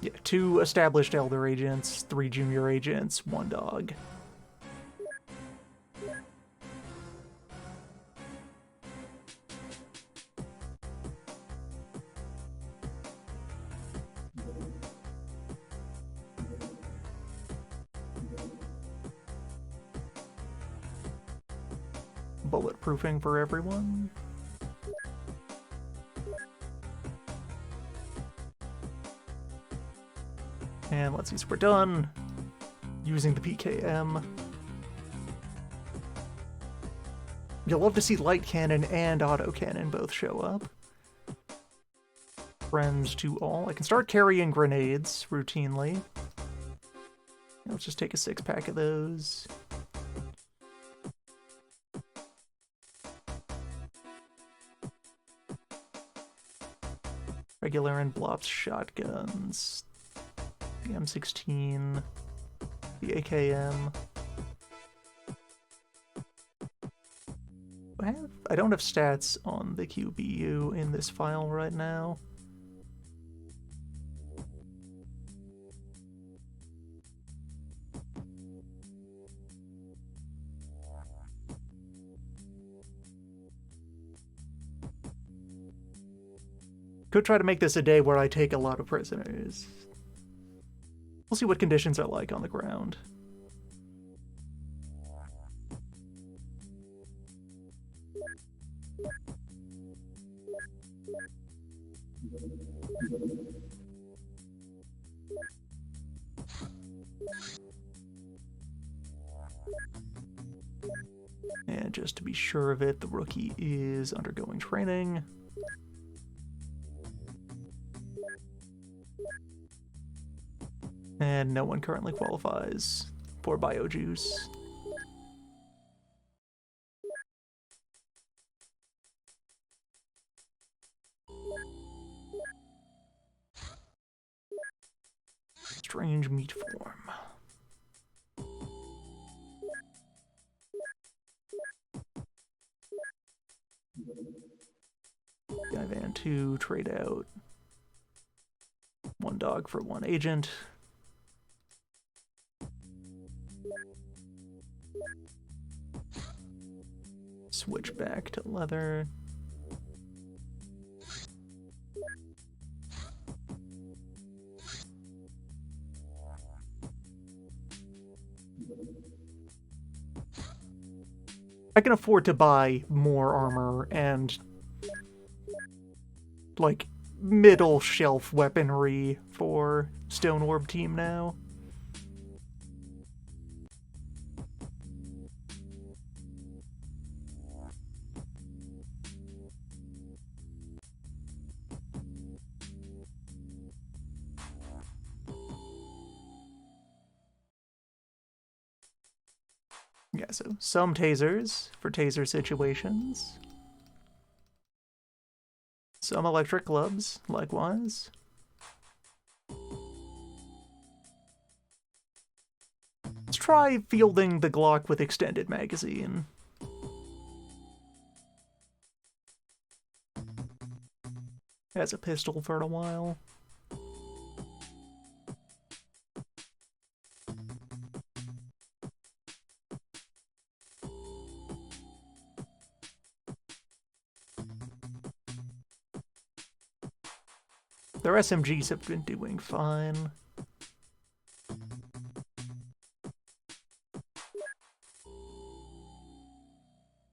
Yeah, 2 established elder agents, 3 junior agents, 1 dog. Bulletproofing for everyone. And let's see, so we're done using the PKM. You'll love to see light cannon and autocannon both show up. Friends to all. I can start carrying grenades routinely. Let's just take a 6-pack of those. Regular and Blops shotguns. The M16, the AKM. I don't have stats on the QBU in this file right now. Could try to make this a day where I take a lot of prisoners. We'll see what conditions are like on the ground. And just to be sure of it, the rookie is undergoing training. And no one currently qualifies for Biojuice. Strange meat form. Skyvan 2, trade out. 1 dog for 1 agent. Switch back to leather. I can afford to buy more armor and like middle shelf weaponry for Stone Orb team now. Yeah, so some tasers for taser situations. Some electric clubs, likewise. Let's try fielding the Glock with extended magazine. As a pistol for a while. Their SMGs have been doing fine.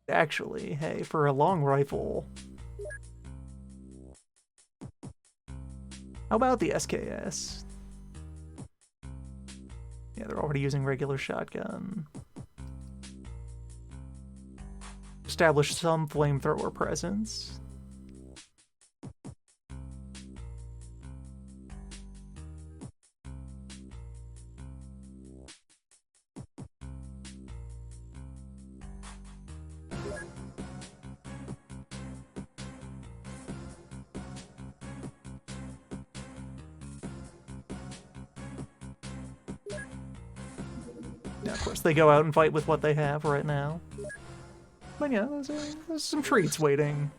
Actually, hey, for a long rifle, how about the SKS? Yeah, they're already using regular shotgun. Establish some flamethrower presence. Now, of course, they go out and fight with what they have right now. But yeah, there's some treats waiting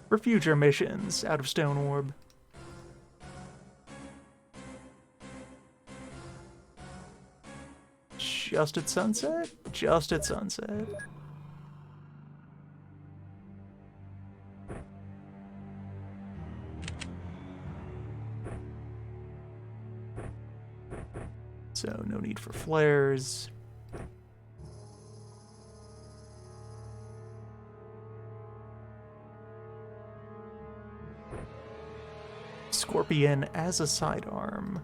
for future missions out of Stone Orb. Just at sunset? Just at sunset. So, no need for flares. Scorpion as a sidearm.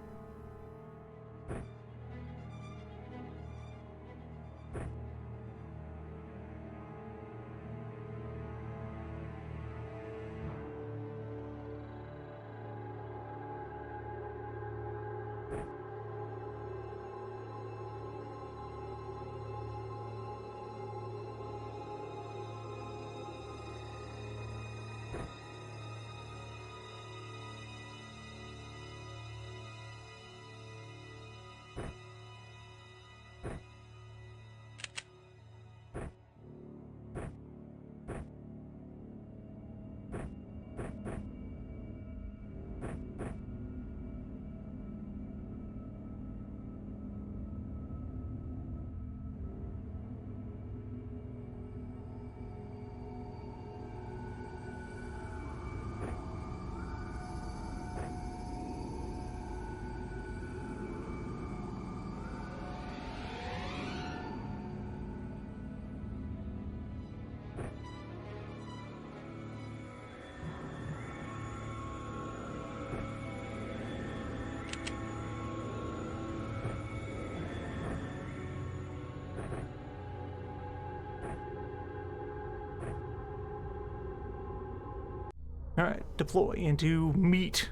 Alright, deploy into meat.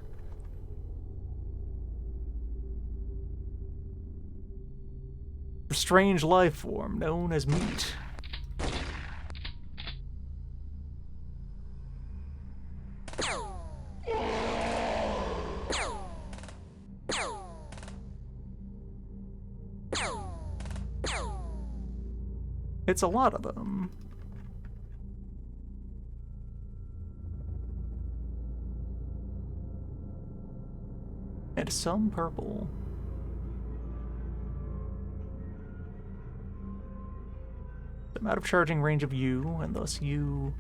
A strange life form known as meat. It's a lot of them. And some purple. I'm out of charging range of you, and thus you...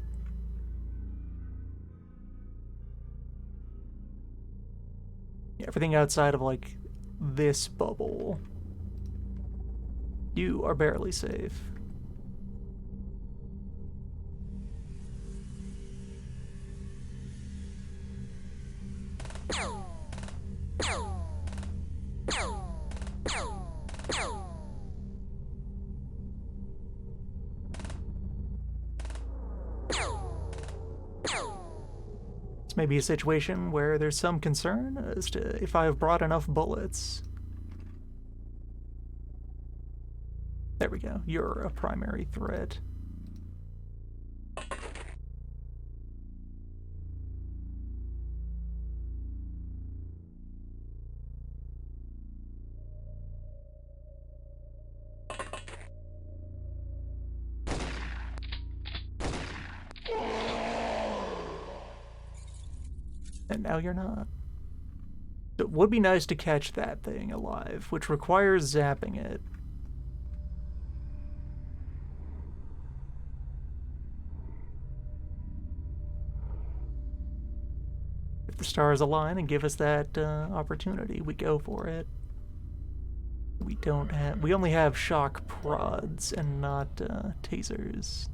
Yeah, everything outside of, like, this bubble. You are barely safe. Maybe a situation where there's some concern as to if I have brought enough bullets. There we go. You're a primary threat. And now you're not. It would be nice to catch that thing alive, which requires zapping it. If the stars align and give us that opportunity, we go for it. We only have shock prods and not tasers.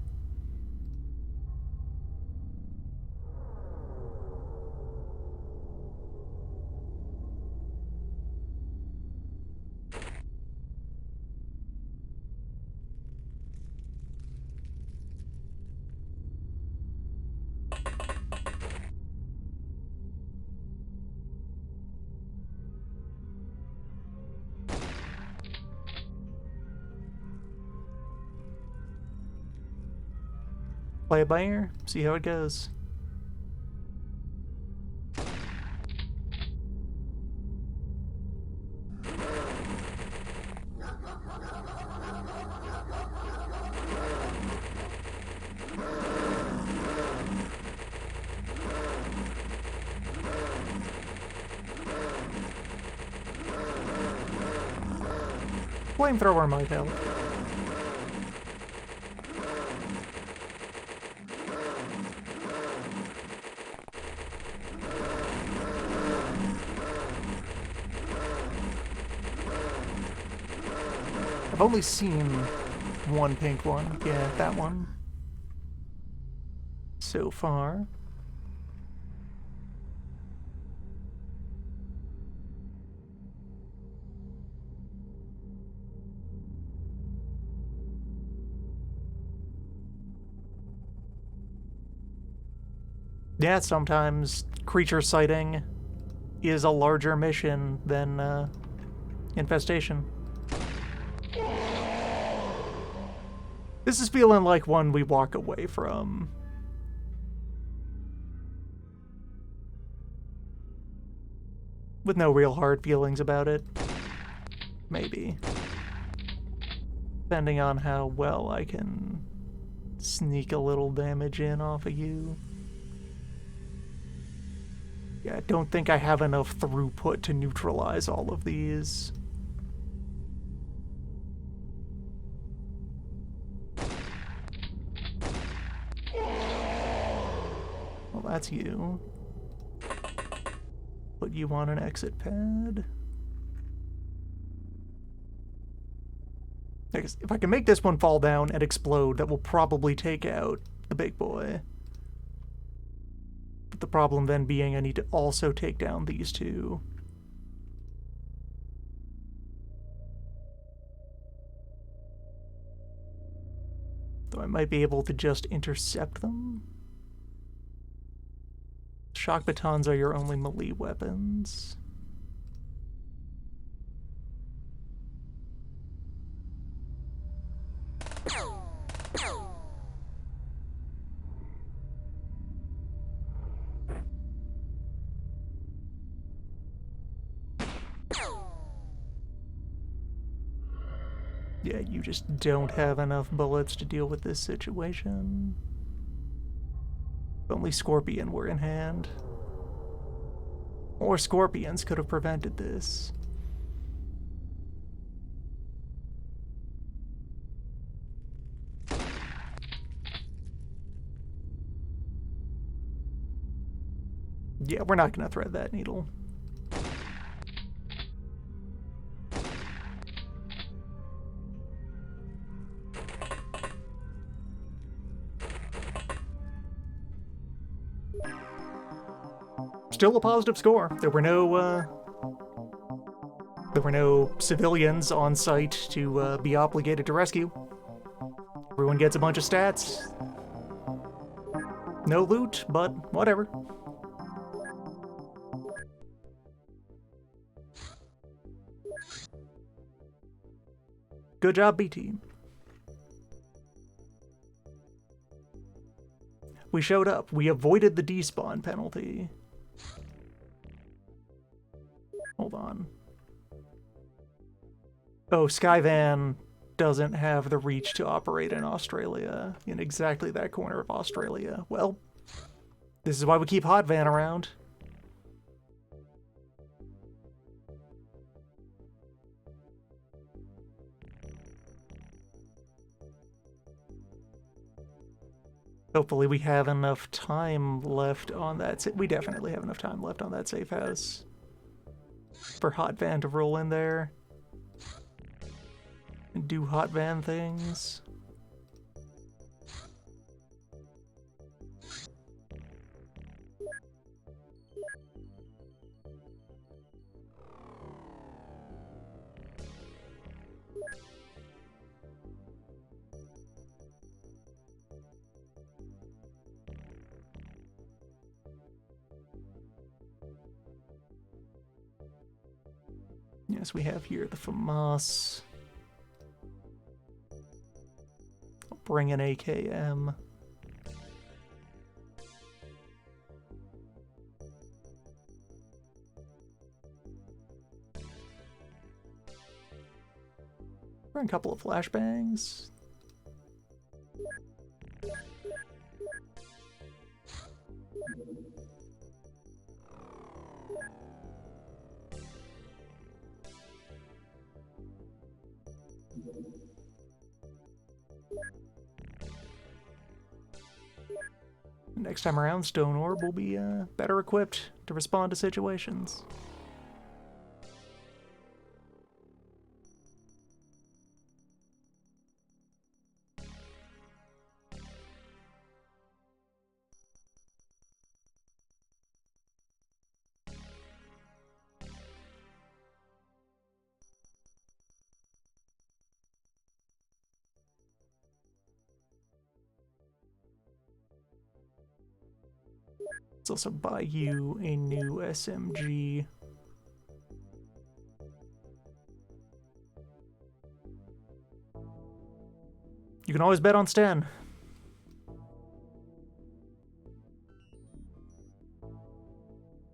Play it by ear, see how it goes. Flamethrower might help. I've only seen one pink one. Yeah, that one. So far. Yeah, sometimes creature sighting is a larger mission than infestation. This is feeling like one we walk away from. With no real hard feelings about it. Maybe. Depending on how well I can sneak a little damage in off of you. Yeah, I don't think I have enough throughput to neutralize all of these. Well, that's you. Put you on an exit pad. I guess if I can make this one fall down and explode, that will probably take out the big boy. But the problem then being I need to also take down these two. Though I might be able to just intercept them. Shock batons are your only melee weapons. Yeah, you just don't have enough bullets to deal with this situation. If only Scorpion were in hand. Or Scorpions could have prevented this. Yeah, we're not gonna thread that needle. Still a positive score. There were no civilians on site to be obligated to rescue. Everyone gets a bunch of stats. No loot, but whatever. Good job, B-Team. We showed up. We avoided the despawn penalty. Hold on. Oh, Skyvan doesn't have the reach to operate in Australia, in exactly that corner of Australia. Well, this is why we keep Hotvan around. Hopefully we have enough time left on that. We definitely have enough time left on that safe house for Hotvan to roll in there. do hot van things. Yes, we have here the FAMAS. I'll bring an AKM. Run a couple of flashbangs. Next time around, Stone Orb will be better equipped to respond to situations. Let's also buy you a new SMG. You can always bet on Sten.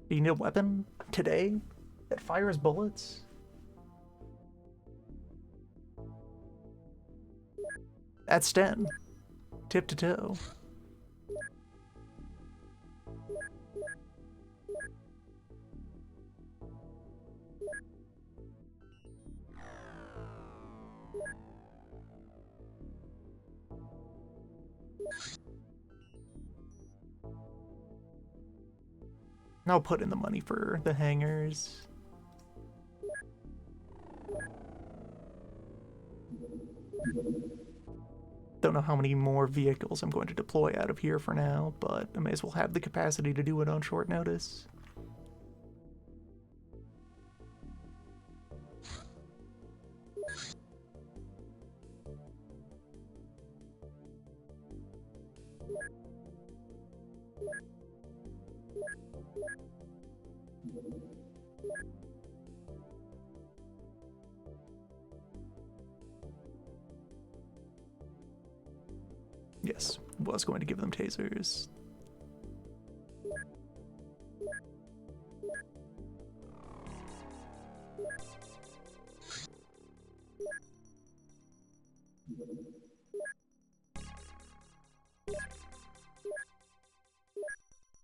You need a weapon today that fires bullets? That's Sten. Tip to toe. I'll put in the money for the hangars. Don't know how many more vehicles I'm going to deploy out of here for now, but I may as well have the capacity to do it on short notice. Yes, was going to give them tasers.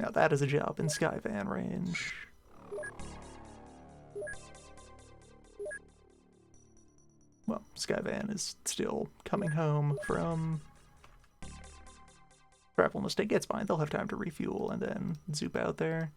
Now that is a job in Skyvan range. Well, Skyvan is still coming home from travel mistake. It's fine, they'll have time to refuel and then zoop out there.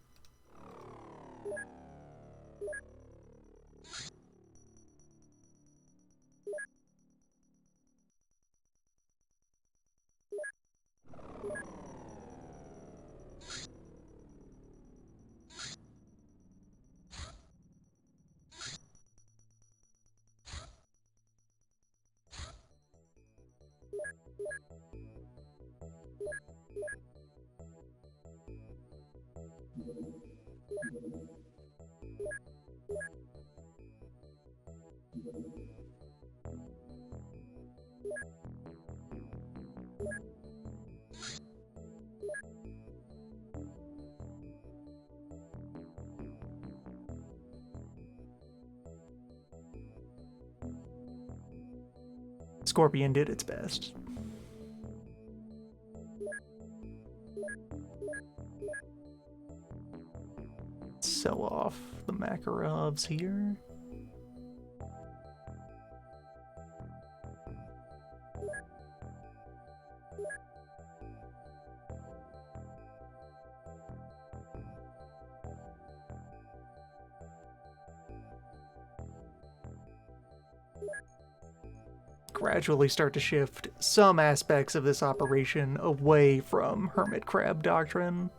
Scorpion did its best. Sell off the Makarovs here. gradually start to shift some aspects of this operation away from hermit crab doctrine.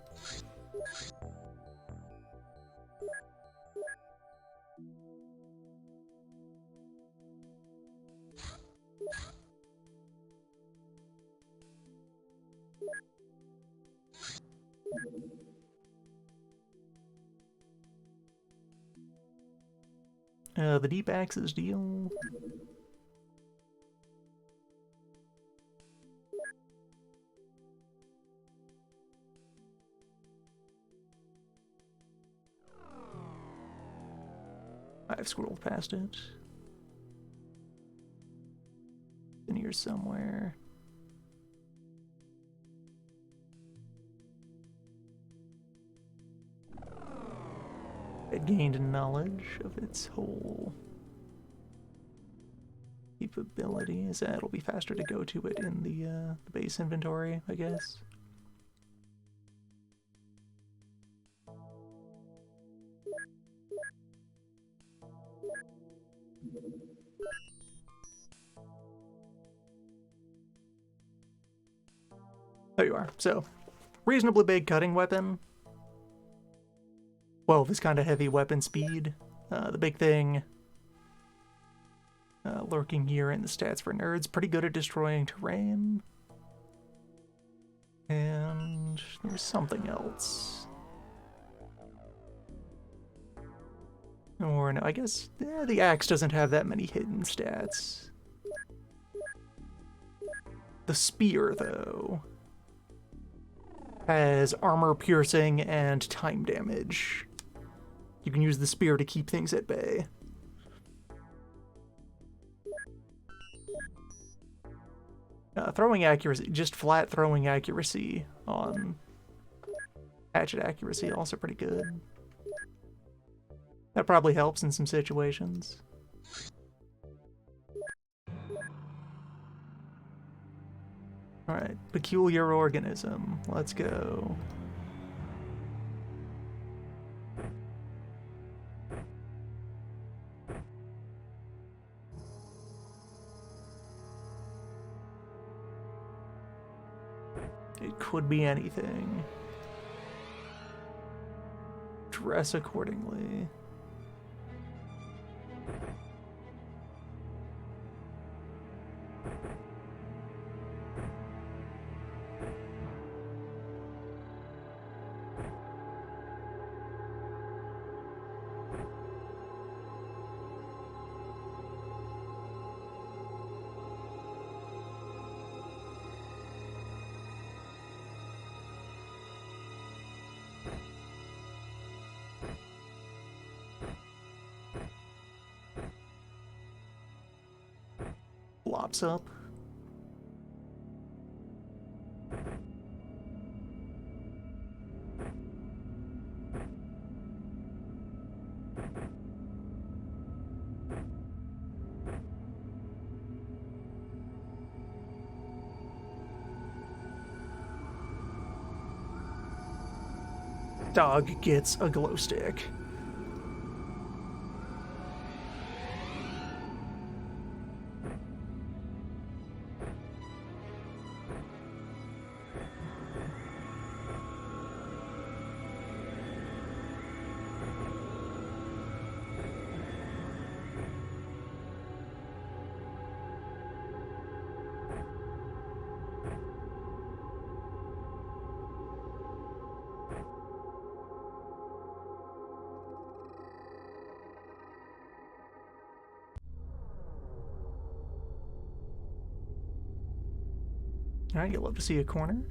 The deep axes deal. I've scrolled past it. In here somewhere. It gained knowledge of its whole capabilities. It'll be faster to go to it in the base inventory, I guess. There you are. So, reasonably big cutting weapon. Well, this kind of heavy weapon speed. The big thing lurking here in the stats for nerds. Pretty good at destroying terrain. And there's something else. Or no, I guess the axe doesn't have that many hidden stats. The spear, though, has armor piercing and time damage. You can use the spear to keep things at bay. Throwing accuracy, just flat throwing accuracy on hatchet accuracy, also pretty good. That probably helps in some situations. Alright, peculiar organism. Let's go. It could be anything. Dress accordingly. Flops up. Dog gets a glow stick. Alright, you'll love to see a corner.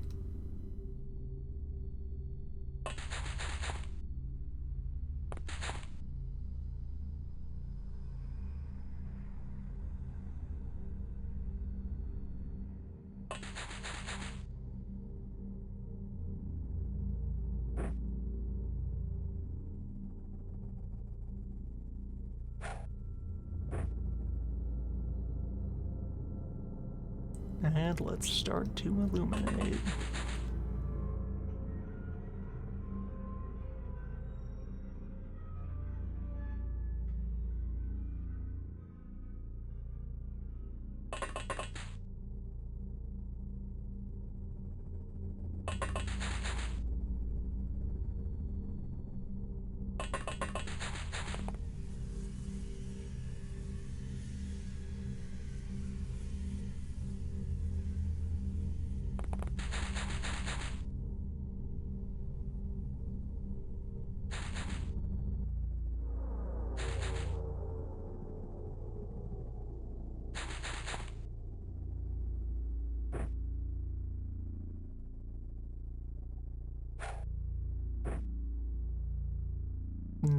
And let's start to illuminate.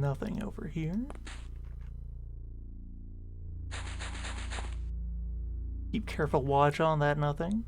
nothing over here. Keep careful watch on that nothing.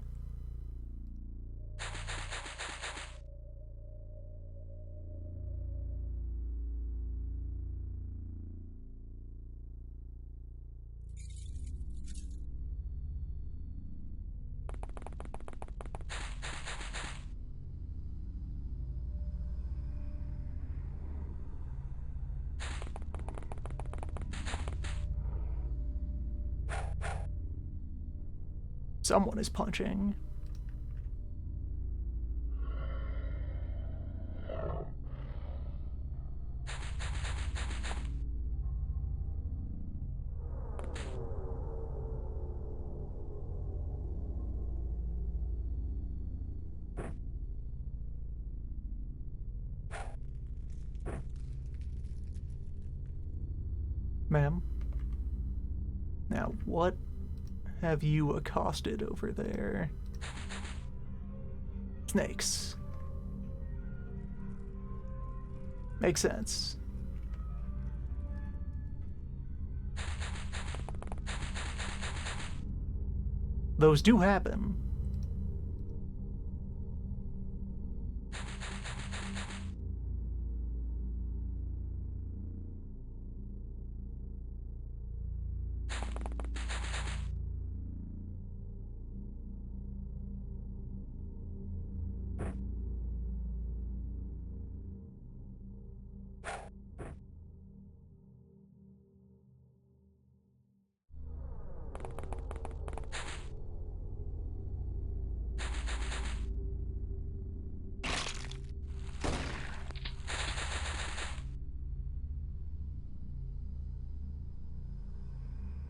Someone is punching. Ma'am? Now, what have you accosted over there? Snakes. Makes sense. Those do happen.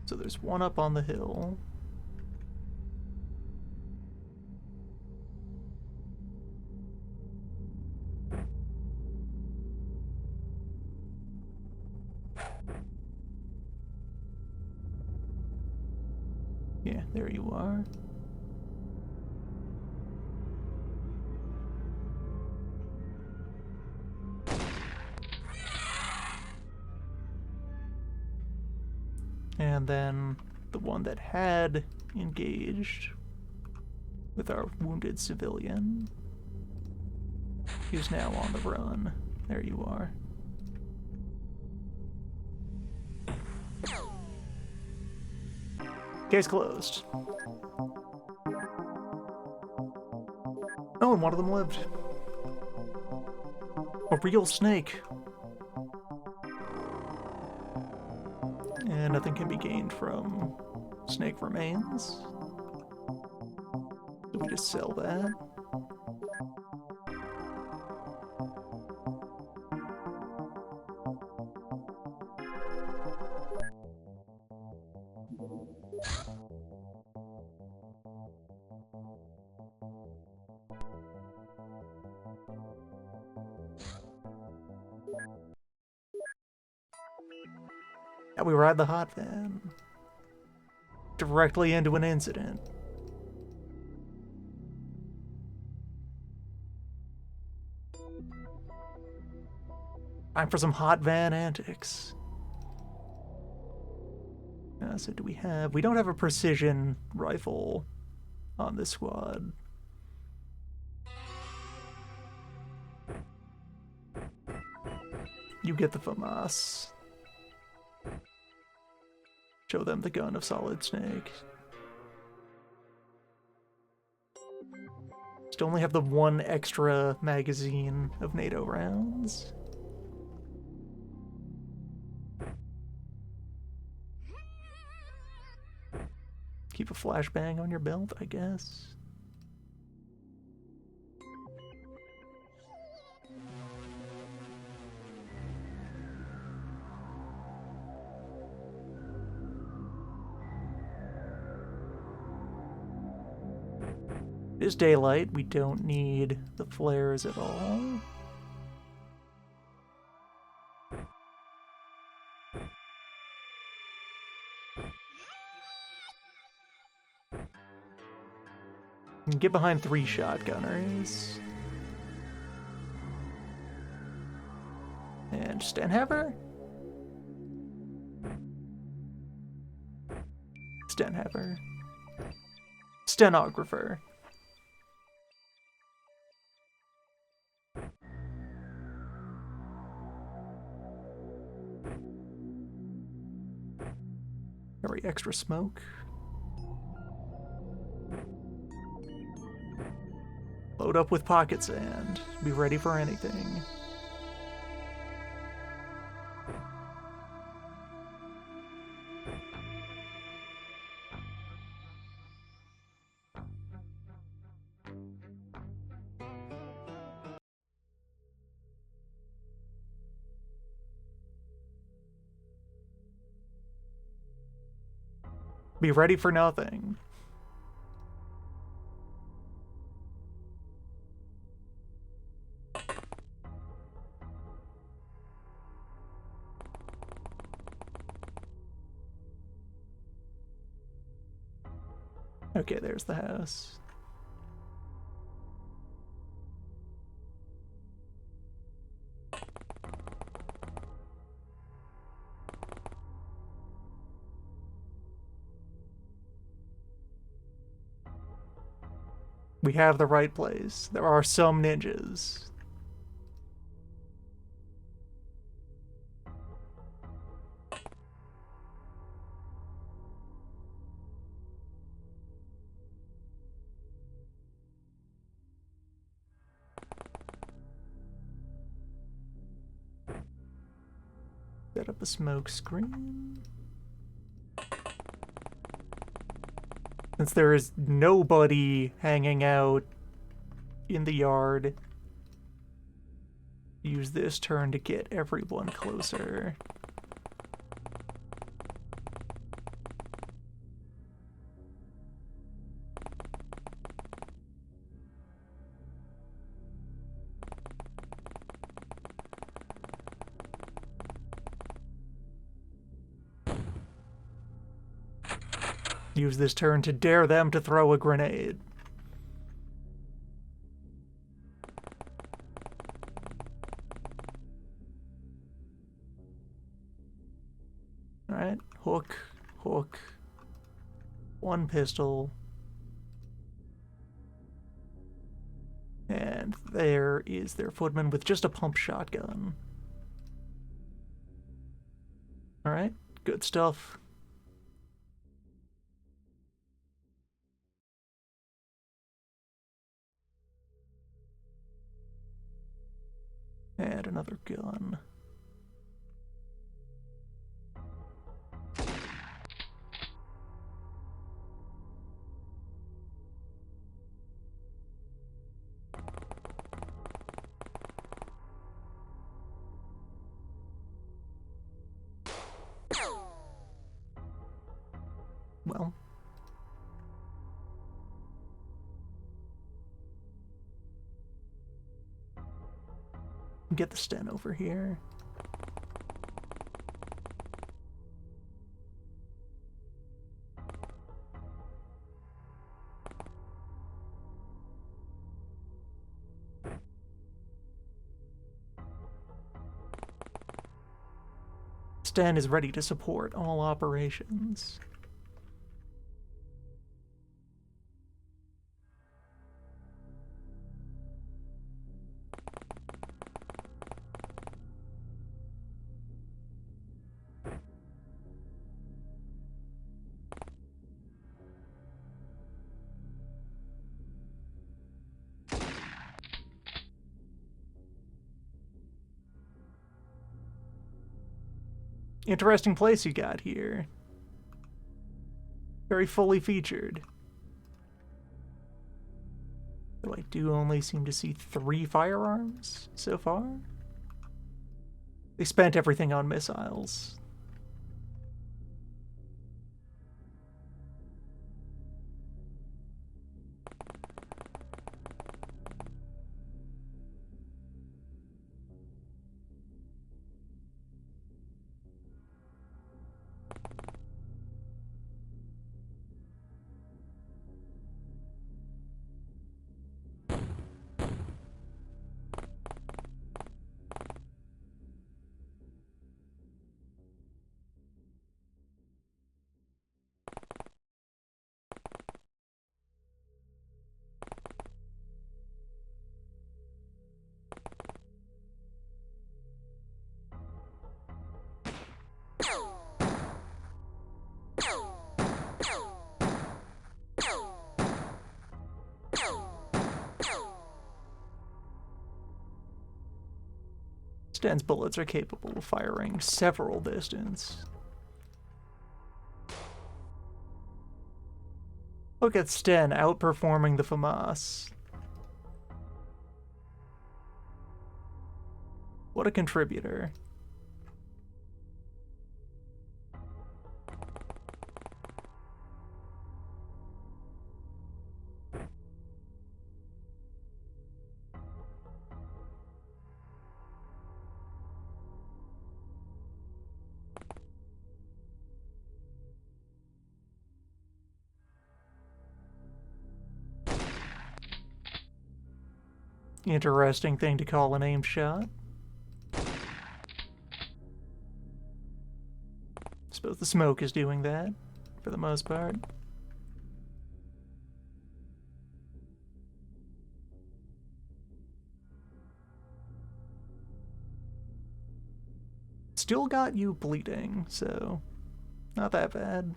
So there's one up on the hill. Yeah, there you are. And then the one that had engaged with our wounded civilian is now on the run. There you are. Case closed. Oh, and one of them lived. A real snake. And nothing can be gained from snake remains. So we just sell that. Now we ride the hot van directly into an incident. Time for some hot van antics. So do we have... We don't have a precision rifle on this squad. You get the FAMAS. Show them the gun of Solid Snake. Just only have the one extra magazine of NATO rounds. Keep a flashbang on your belt, I guess. It is daylight. We don't need the flares at all. We can get behind 3 shotgunners. And Stenhaver? Stenhaver. Stenographer. Very extra smoke. Load up with pocket sand. Be ready for anything. Be ready for nothing. Okay, there's the house. We have the right place. There are some ninjas. Set up a smoke screen. Since there is nobody hanging out in the yard, use this turn to get everyone closer. Use this turn to dare them to throw a grenade. Alright, hook, hook, one pistol. And there is their footman with just a pump shotgun. Alright, good stuff. And another gun. Well. Get the Sten over here. Sten is ready to support all operations. Interesting place you got here. Very fully featured. Though I do only seem to see 3 firearms so far. They spent everything on missiles. Sten's bullets are capable of firing several distance. Look at Sten outperforming the FAMAS. What a contributor. Interesting thing to call an aim shot. Suppose the smoke is doing that, for the most part. Still got you bleeding, so not that bad.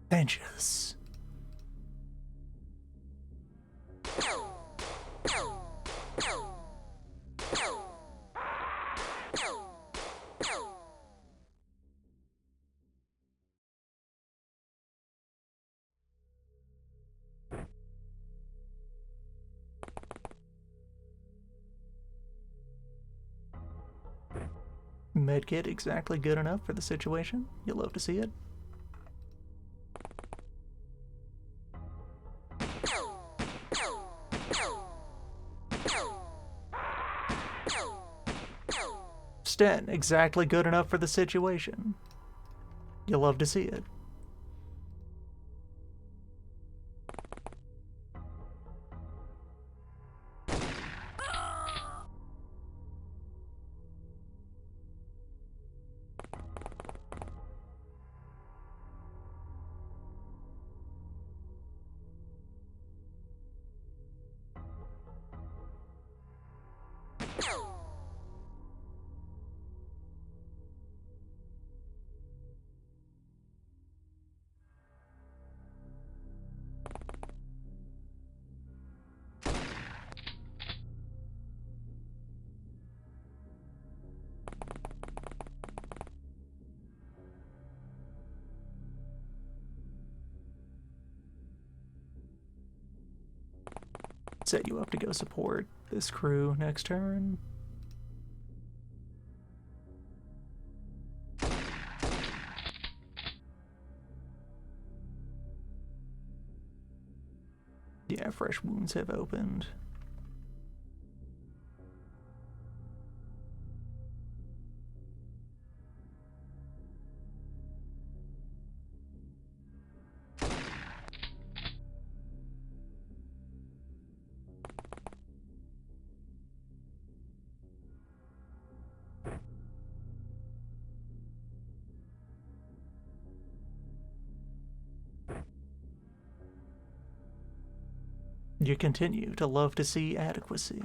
Benches. Medkit exactly good enough for the situation. You'll love to see it. Sten exactly good enough for the situation. You'll love to see it. Set you up to go support this crew next turn. Yeah, fresh wounds have opened. You continue to love to see adequacy.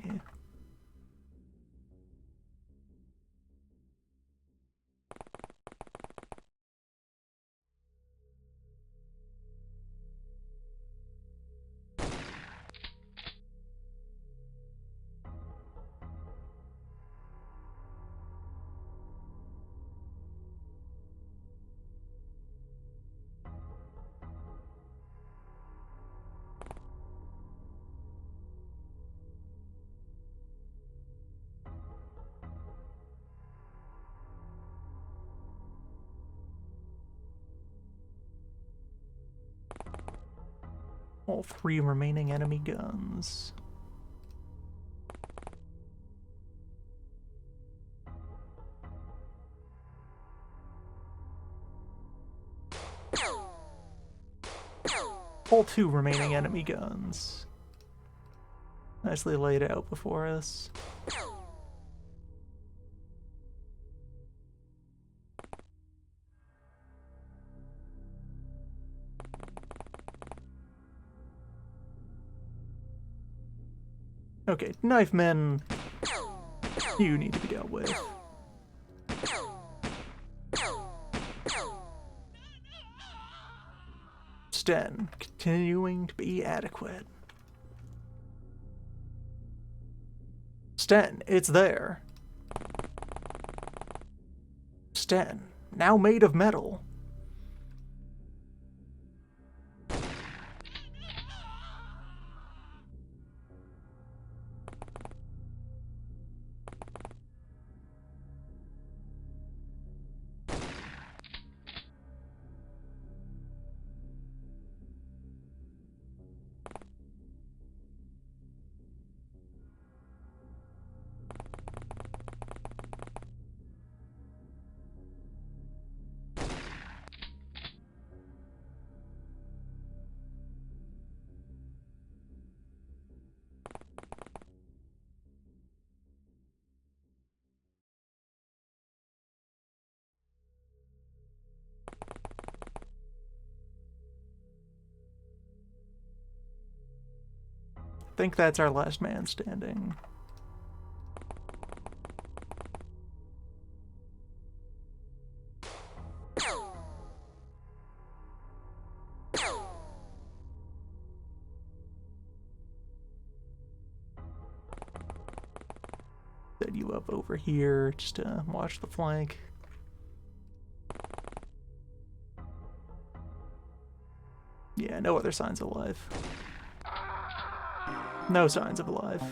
All 3 remaining enemy guns. All 2 remaining enemy guns. Nicely laid out before us. Okay, knife men, you need to be dealt with. Sten, continuing to be adequate. Sten, it's there. Sten, now made of metal. I think that's our last man standing. Set you up over here just to watch the flank. Yeah, no other signs of life. No signs of life.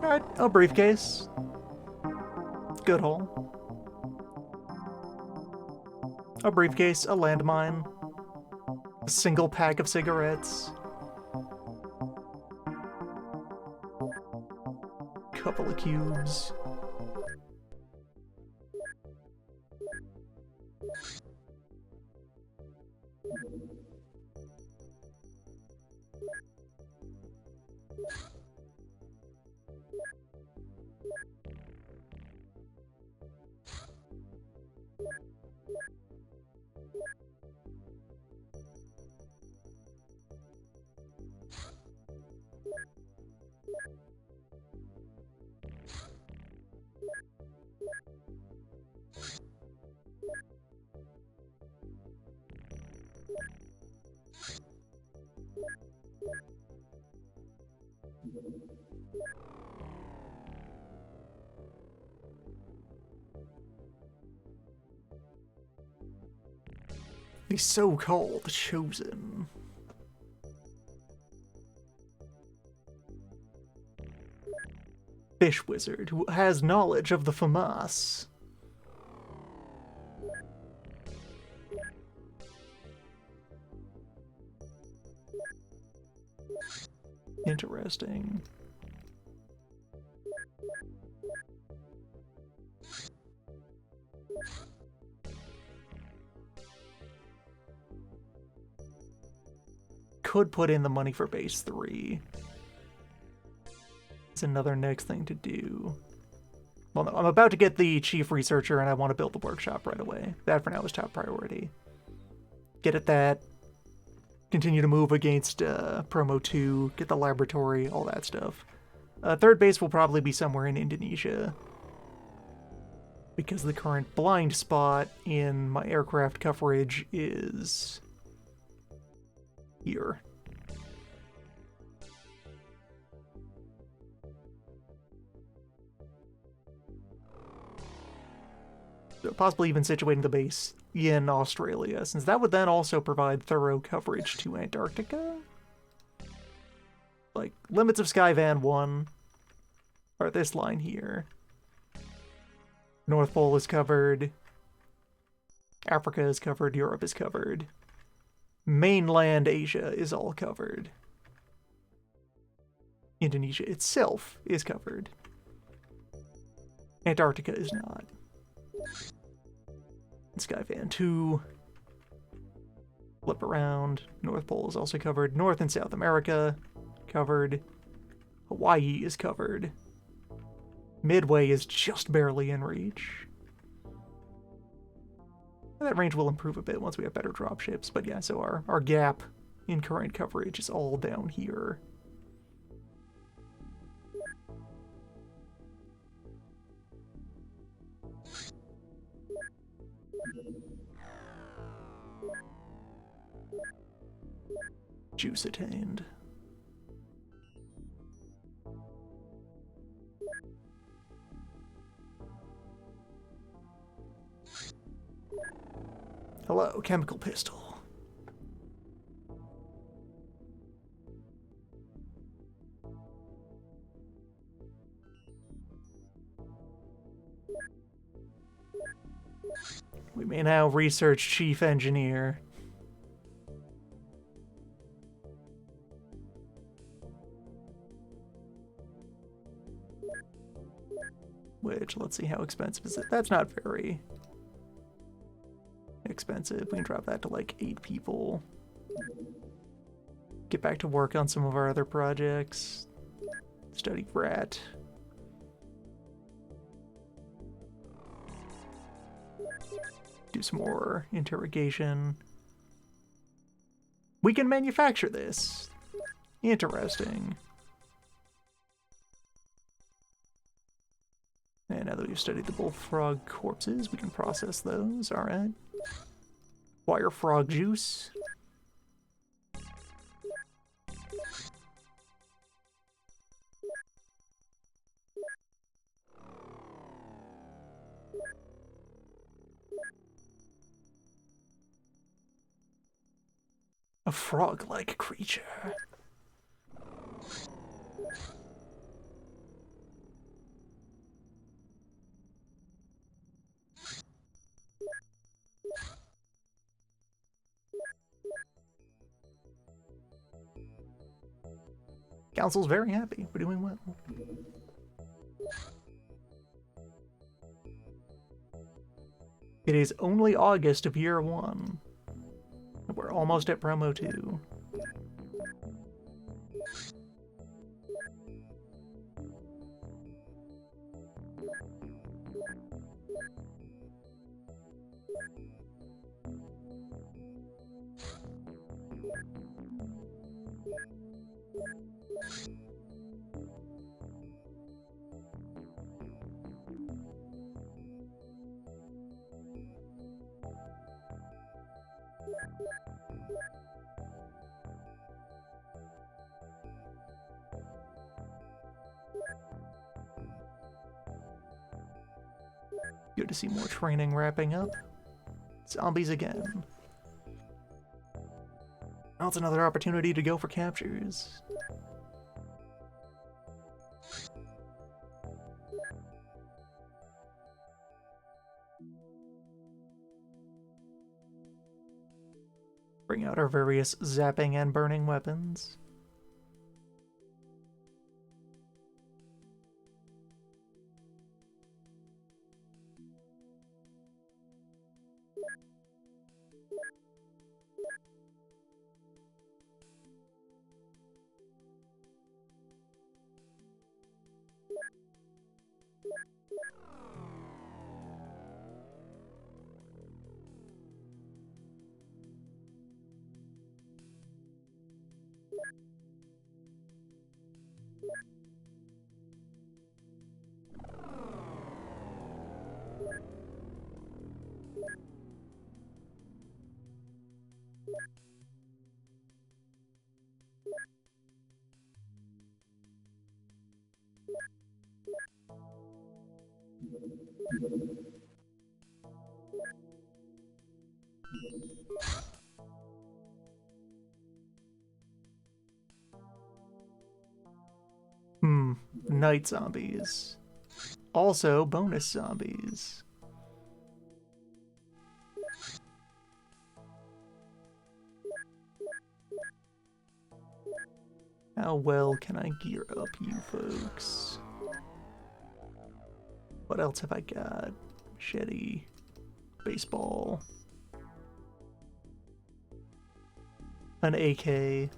Alright, a briefcase. Good haul. A briefcase, a landmine, a single pack of cigarettes, couple of cubes. The so-called Chosen. Fish wizard who has knowledge of the FAMAS. Interesting. Could put in the money for base 3. It's another next thing to do. Well, no, I'm about to get the chief researcher and I want to build the workshop right away. That for now is top priority. Get at that. Continue to move against Promo 2, get the laboratory, all that stuff. Third base will probably be somewhere in Indonesia, because the current blind spot in my aircraft coverage is here. So possibly even situating the base in Australia, since that would then also provide thorough coverage to Antarctica. Like, limits of Skyvan 1 are this line here. North Pole is covered. Africa is covered. Europe is covered. Mainland Asia is all covered. Indonesia itself is covered. Antarctica is not. Skyvan 2. Flip around. North Pole is also covered. North and South America covered. Hawaii is covered. Midway is just barely in reach. That range will improve a bit once we have better dropships, but yeah, so our gap in current coverage is all down here. Juice attained. Hello, chemical pistol. We may now research chief engineer. Which, let's see, how expensive is it? That's not very expensive. We can drop that to like 8 people. Get back to work on some of our other projects. Study rat. Do some more interrogation. We can manufacture this. Interesting. And now that we've studied the bullfrog corpses, we can process those. Alright. Wire frog juice. A frog-like creature. Council's very happy. We're doing well. It is only August of year 1. We're almost at promo 2. Good to see more training wrapping up. Zombies again. Now it's another opportunity to go for captures. Bring out our various zapping and burning weapons. Night zombies. Also, bonus zombies. How well can I gear up you folks? What else have I got? Machete, baseball, an AK.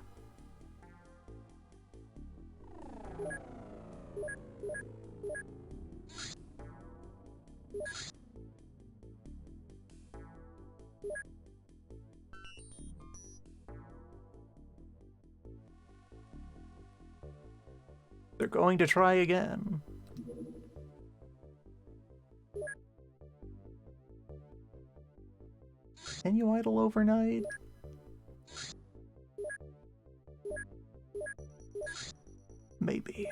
They're going to try again. Can you idle overnight? Maybe.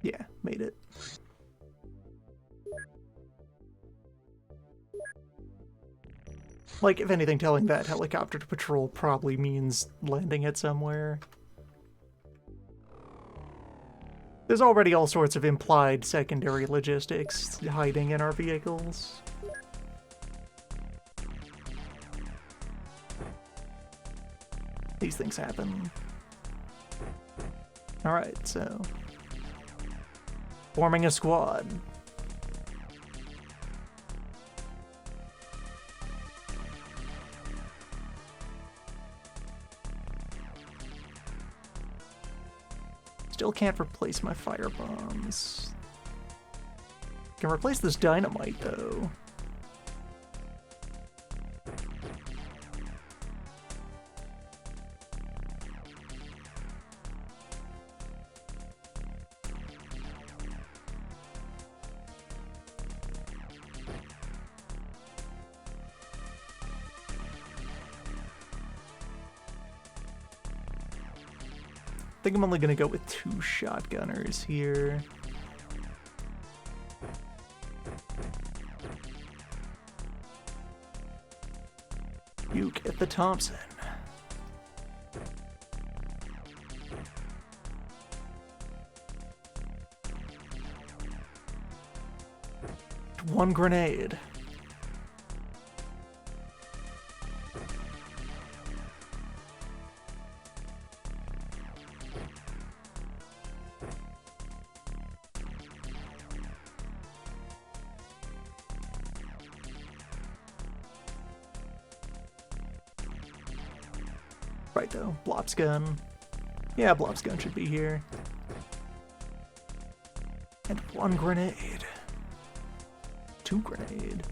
Yeah, made it. Like, if anything, telling that helicopter to patrol probably means landing it somewhere. There's already all sorts of implied secondary logistics hiding in our vehicles. These things happen. Alright, so... forming a squad. Still can't replace my fire bombs. Can replace this dynamite, though. I think I'm only gonna go with 2 shotgunners here. You get the Thompson. One grenade. Right though, Blop's gun. Yeah, Blop's gun should be here. And 1 grenade. 2 grenade.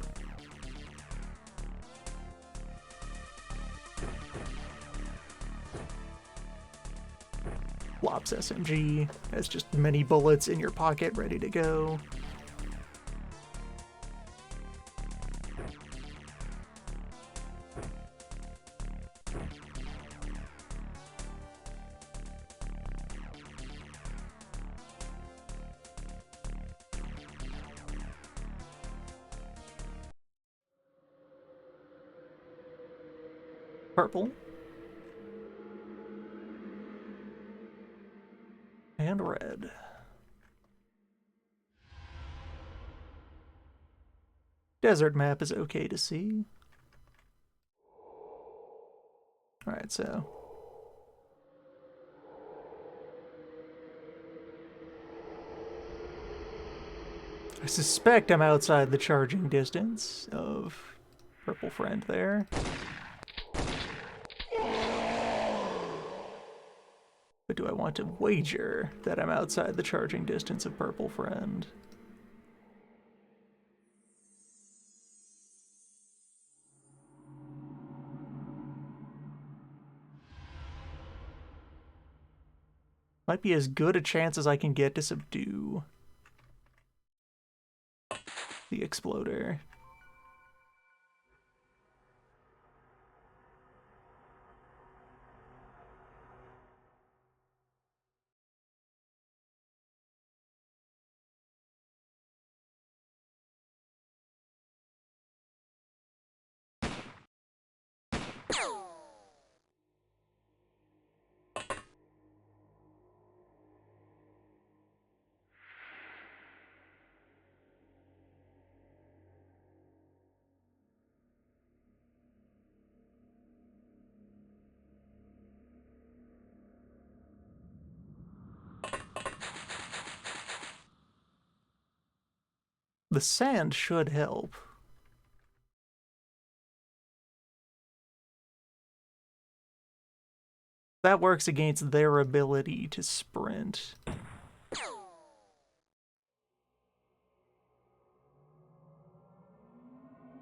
Blop's SMG has just many bullets in your pocket ready to go. Purple. And red. Desert map is okay to see. Alright, so... I suspect I'm outside the charging distance of Purple Friend there. But do I want to wager that I'm outside the charging distance of Purple Friend? Might be as good a chance as I can get to subdue the Exploder. The sand should help. That works against their ability to sprint.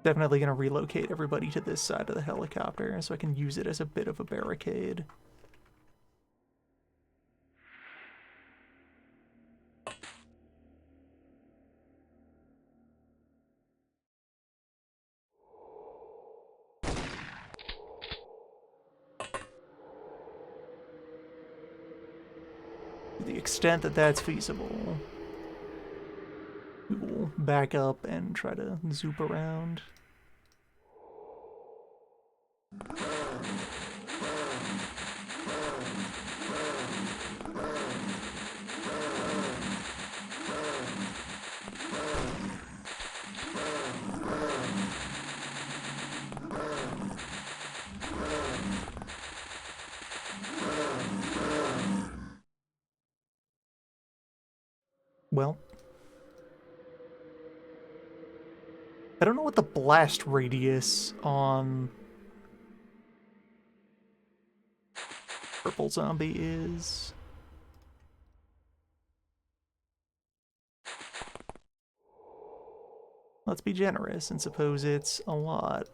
Definitely going to relocate everybody to this side of the helicopter so I can use it as a bit of a barricade. To the extent that that's feasible, we will back up and try to zoop around. Well, I don't know what the blast radius on Purple Zombie is. Let's be generous and suppose it's a lot.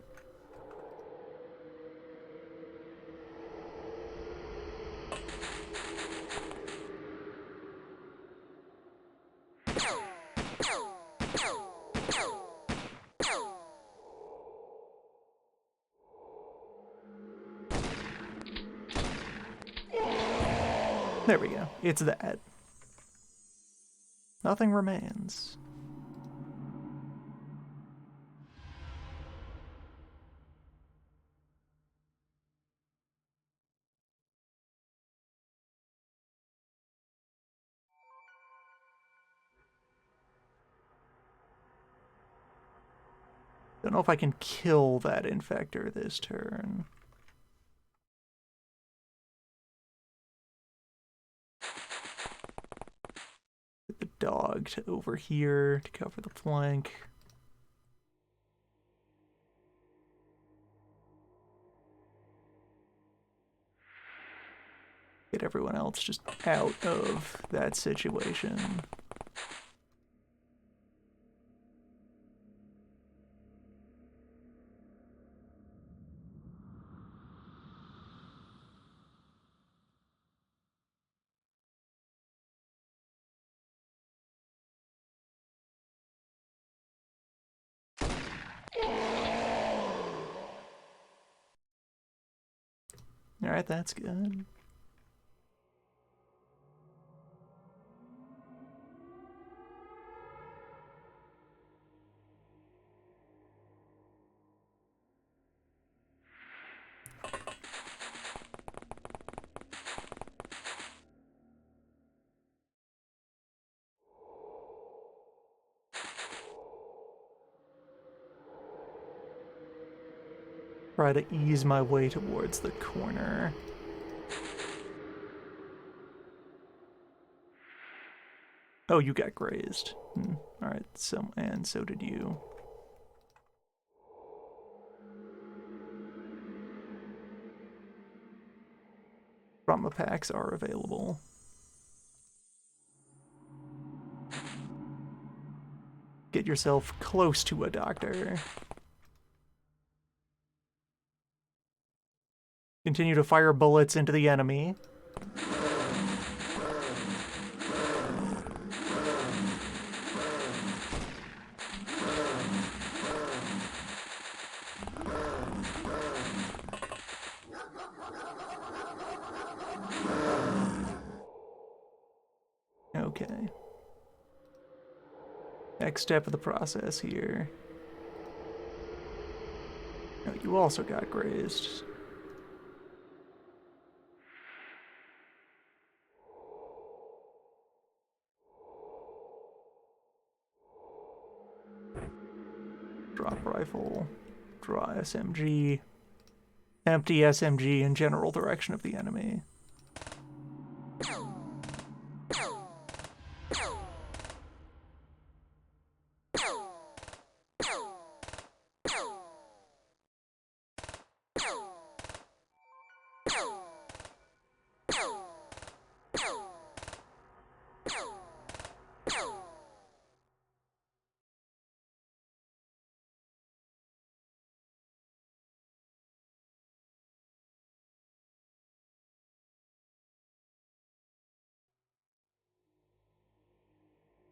There we go. It's that. Nothing remains. Don't know if I can kill that infector this turn. Get the dog to over here to cover the flank. Get everyone else just out of that situation. Alright, that's good. Try to ease my way towards the corner. Oh, you got grazed. Alright, and so did you. Trauma packs are available. Get yourself close to a doctor. Continue to fire bullets into the enemy. Okay. Next step of the process here. Oh, you also got grazed. Drop rifle, draw SMG, empty SMG in general direction of the enemy.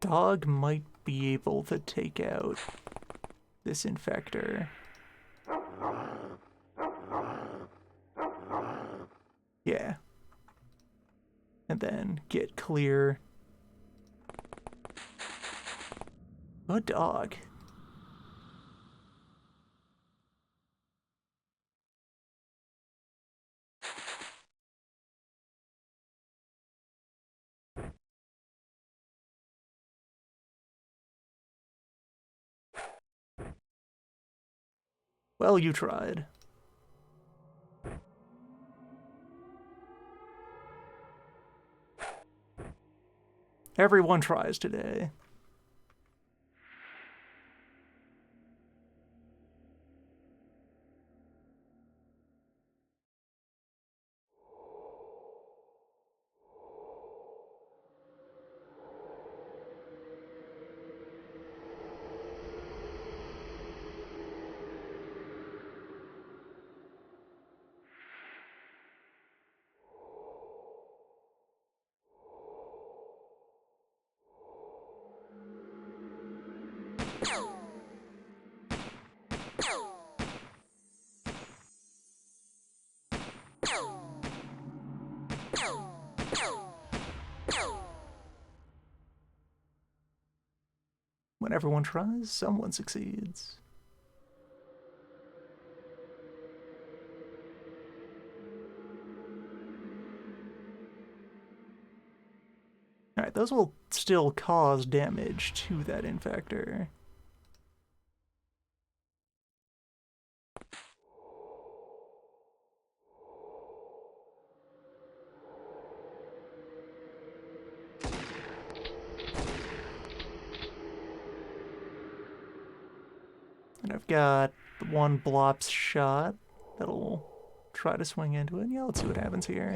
dog might be able to take out this infector. Yeah. And then get clear. Good dog. Well, you tried. Everyone tries today. When everyone tries, someone succeeds. Alright, those will still cause damage to that infector. And I've got the one Blops shot that'll try to swing into it. Yeah, let's see what happens here.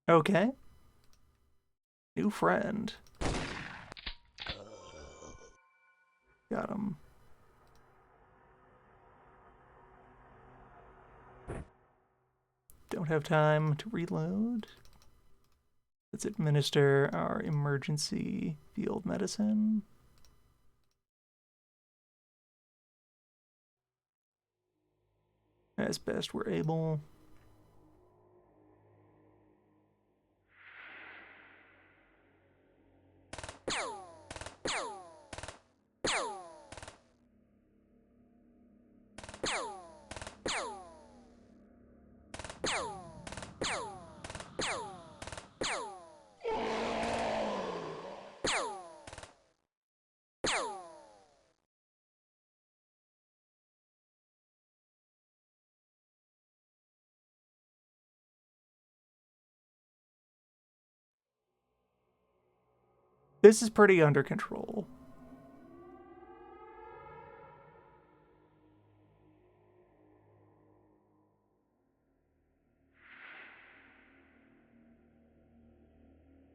Okay. New friend. Got him. Don't have time to reload. Let's administer our emergency field medicine. As best we're able. This is pretty under control.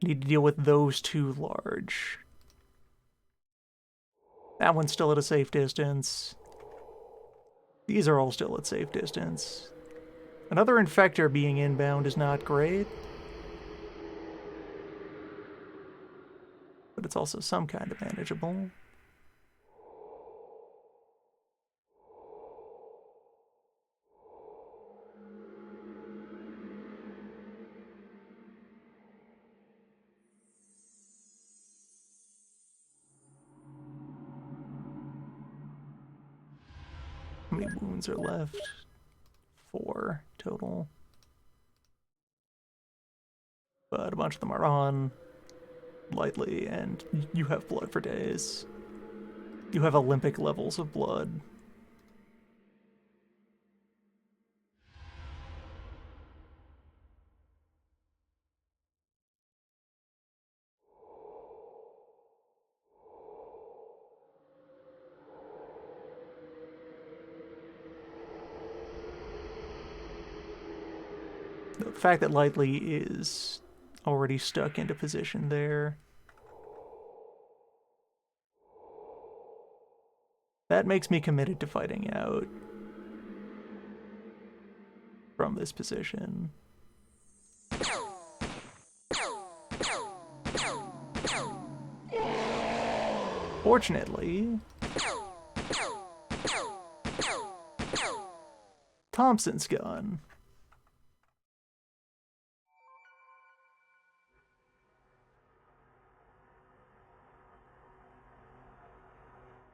Need to deal with those two large. That one's still at a safe distance. These are all still at safe distance. Another infector being inbound is not great. But it's also some kind of manageable. How many wounds are left? 4 total. But a bunch of them are on lightly, and you have blood for days. You have Olympic levels of blood. The fact that Lightly is already stuck into position there. That makes me committed to fighting out from this position. Fortunately, Thompson's gun.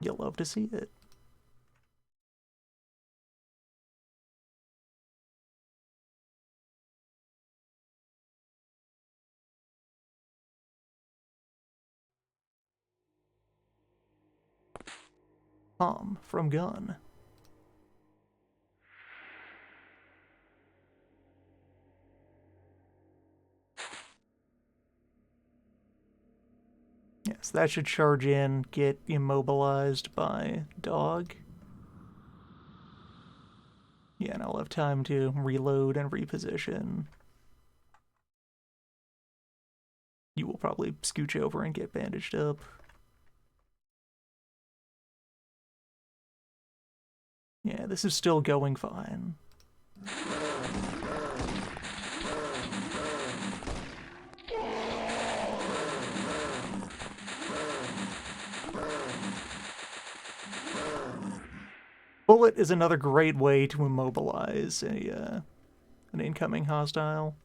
You'll love to see it. Tom from Gun. Yes, that should charge in, get immobilized by Dog. Yeah, and I'll have time to reload and reposition. You will probably scooch over and get bandaged up. Yeah, this is still going fine. Bullet is another great way to immobilize an incoming hostile.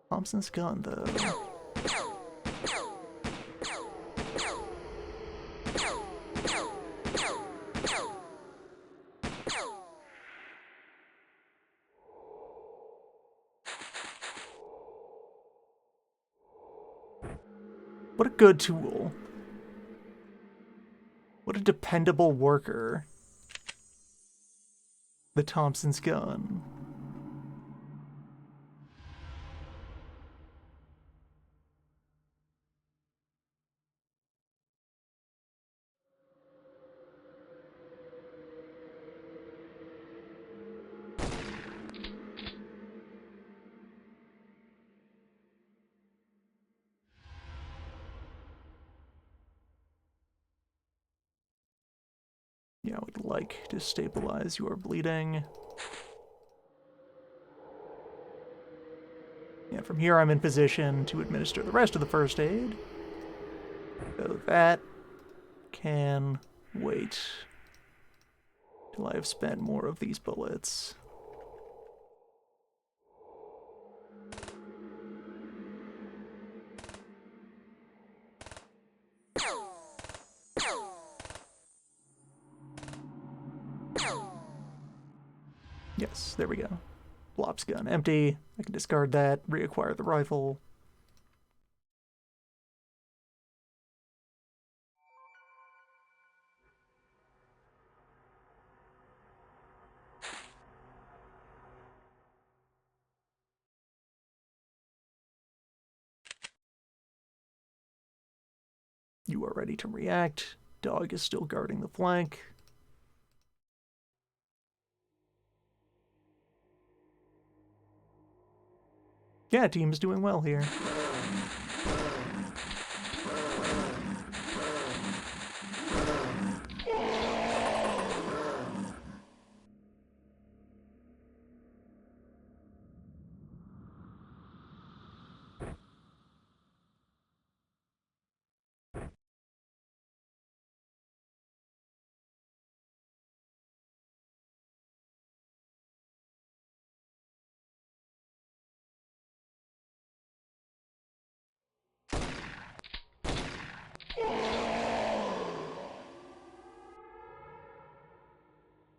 Thompson's gun, though. What a good tool. What a dependable worker. The Thompson's gun. Yeah, I would like to stabilize your bleeding. Yeah, from here I'm in position to administer the rest of the first aid. So that can wait till I have spent more of these bullets. Yes, there we go. Blop's gun empty. I can discard that, reacquire the rifle. You are ready to react. Dog is still guarding the flank. Yeah, team is doing well here.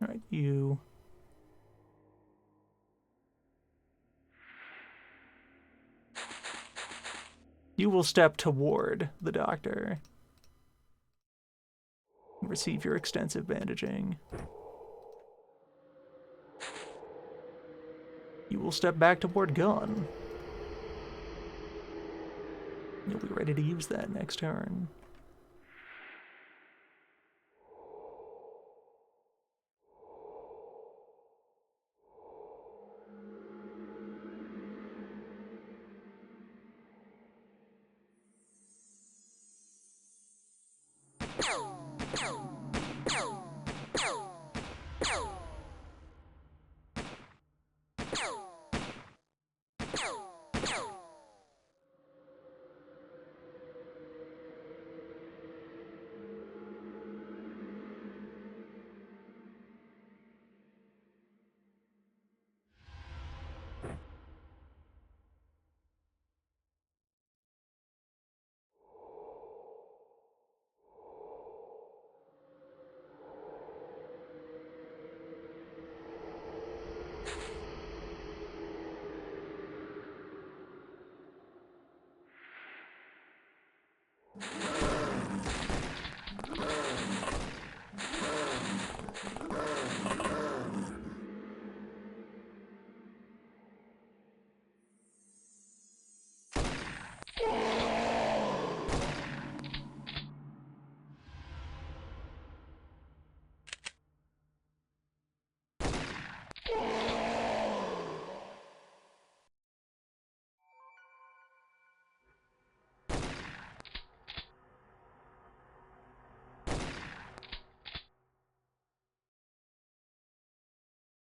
Alright, you... You will step toward the doctor and receive your extensive bandaging. You will step back toward Gun. You'll be ready to use that next turn.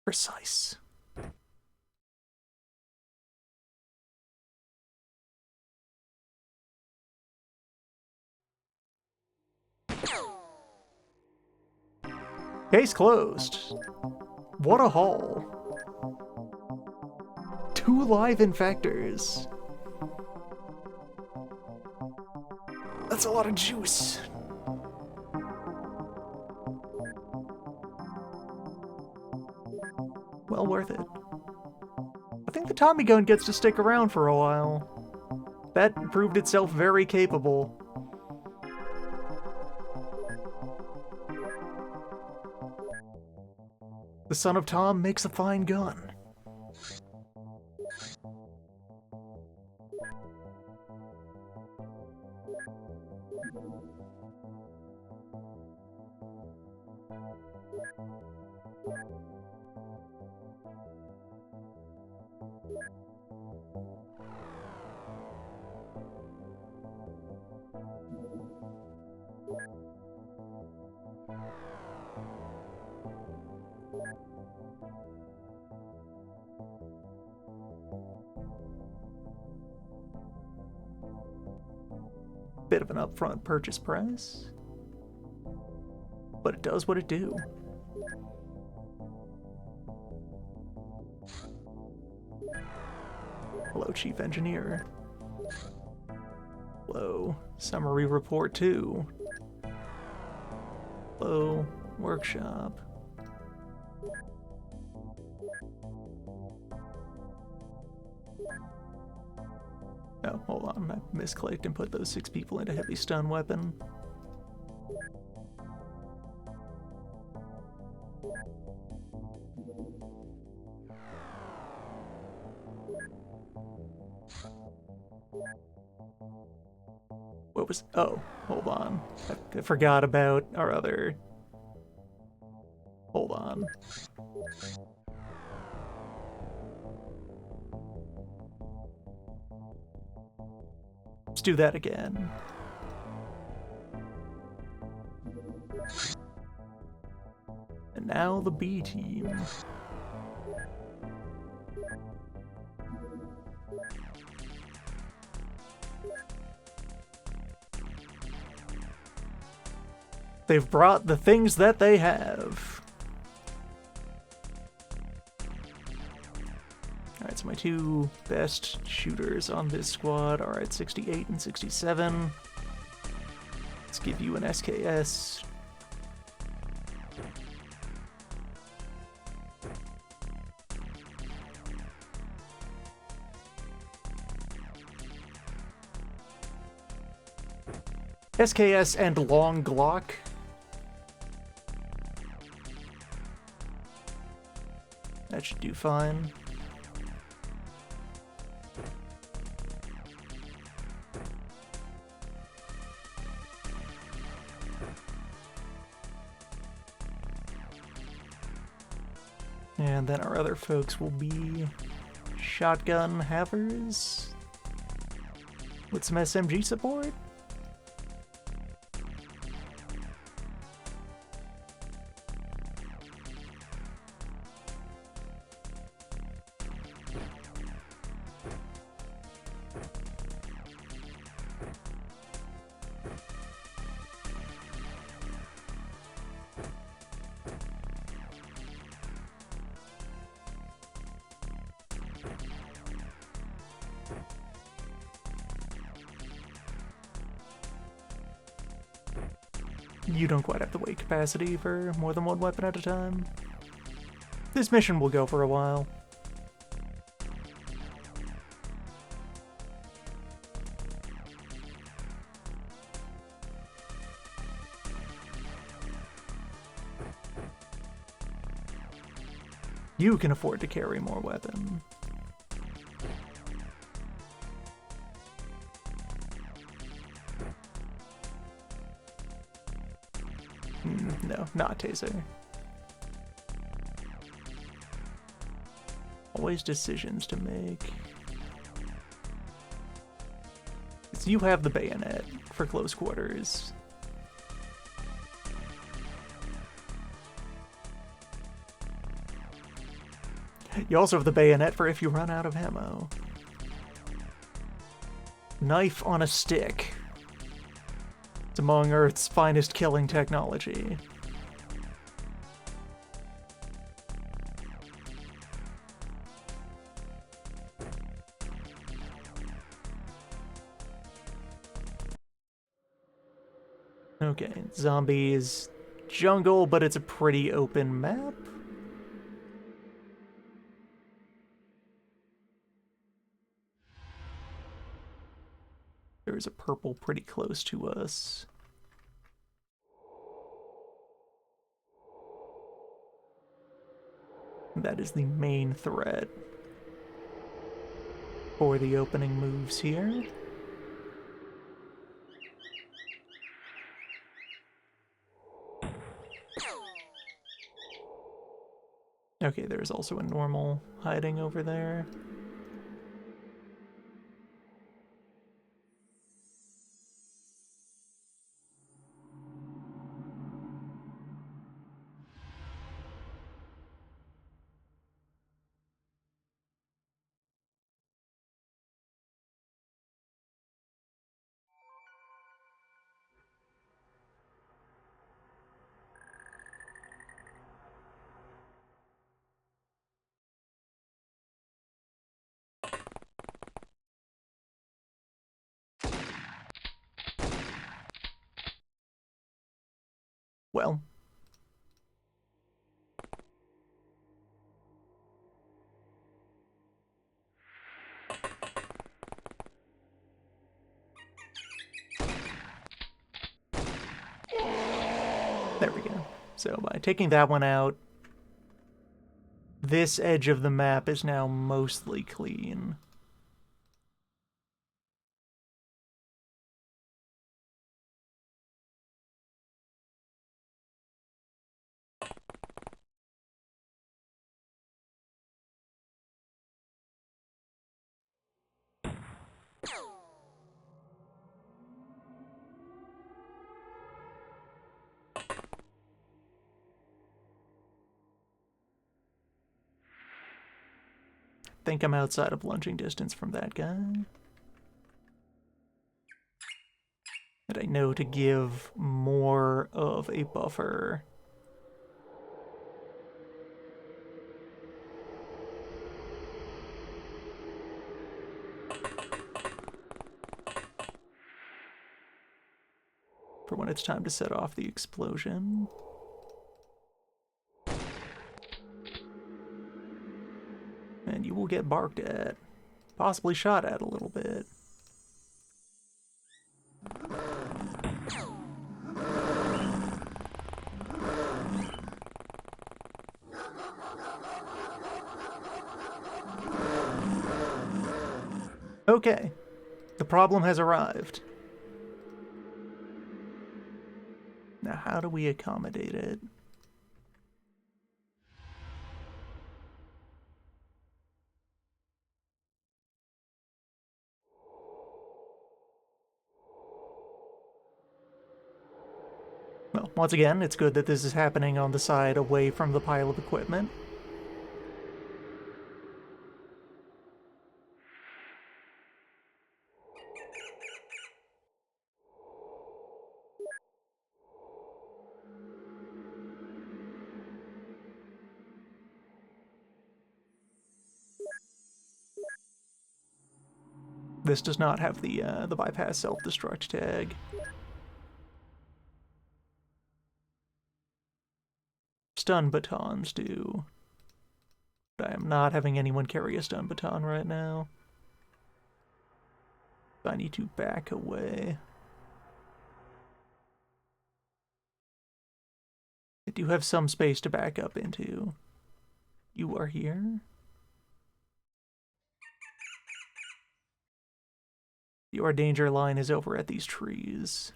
Precise. Case closed. What a haul. 2 live infectors. That's a lot of juice. Well worth it. I think the Tommy gun gets to stick around for a while. That proved itself very capable. The son of Tom makes a fine gun. Bit of an upfront purchase price, but it does what it do. Hello, Chief Engineer. Hello, Summary Report 2. Hello, Workshop. Oh, hold on, I misclicked and put those 6 people into heavy stun weapon. What was... oh, hold on. I forgot about our other... hold on. Let's do that again. And now the B team. They've brought the things that they have. Alright, so my 2 best shooters on this squad are at 68 and 67. Let's give you an SKS. SKS and long Glock. That should do fine. And then our other folks will be shotgun havers with some SMG support. You don't quite have the weight capacity for more than one weapon at a time. This mission will go for a while. You can afford to carry more weapon. No, not taser. Always decisions to make. So you have the bayonet for close quarters. You also have the bayonet for if you run out of ammo. Knife on a stick. It's among Earth's finest killing technology. Okay, zombies, jungle, but it's a pretty open map. There's a purple pretty close to us. That is the main threat for the opening moves here. Okay, there's also a normal hiding over there. Well, there we go. So by taking that one out, this edge of the map is now mostly clean. Think I'm outside of lunging distance from that guy. And I know to give more of a buffer. For when it's time to set off the explosion. And you will get barked at. Possibly shot at a little bit. Okay, the problem has arrived. Now how do we accommodate it? Well, once again, it's good that this is happening on the side away from the pile of equipment. This does not have the bypass self-destruct tag. stun batons do. But I am not having anyone carry a stun baton right now. I need to back away. I do have some space to back up into. You are here? Your danger line is over at these trees.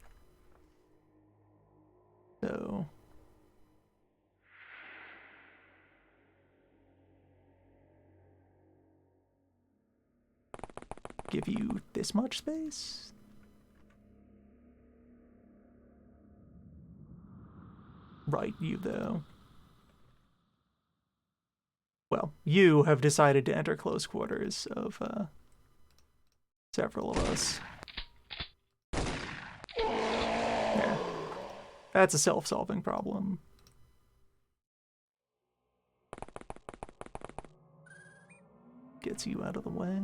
So... give you this much space? Right, you though. Well, you have decided to enter close quarters of, several of us. Yeah. That's a self-solving problem. Gets you out of the way.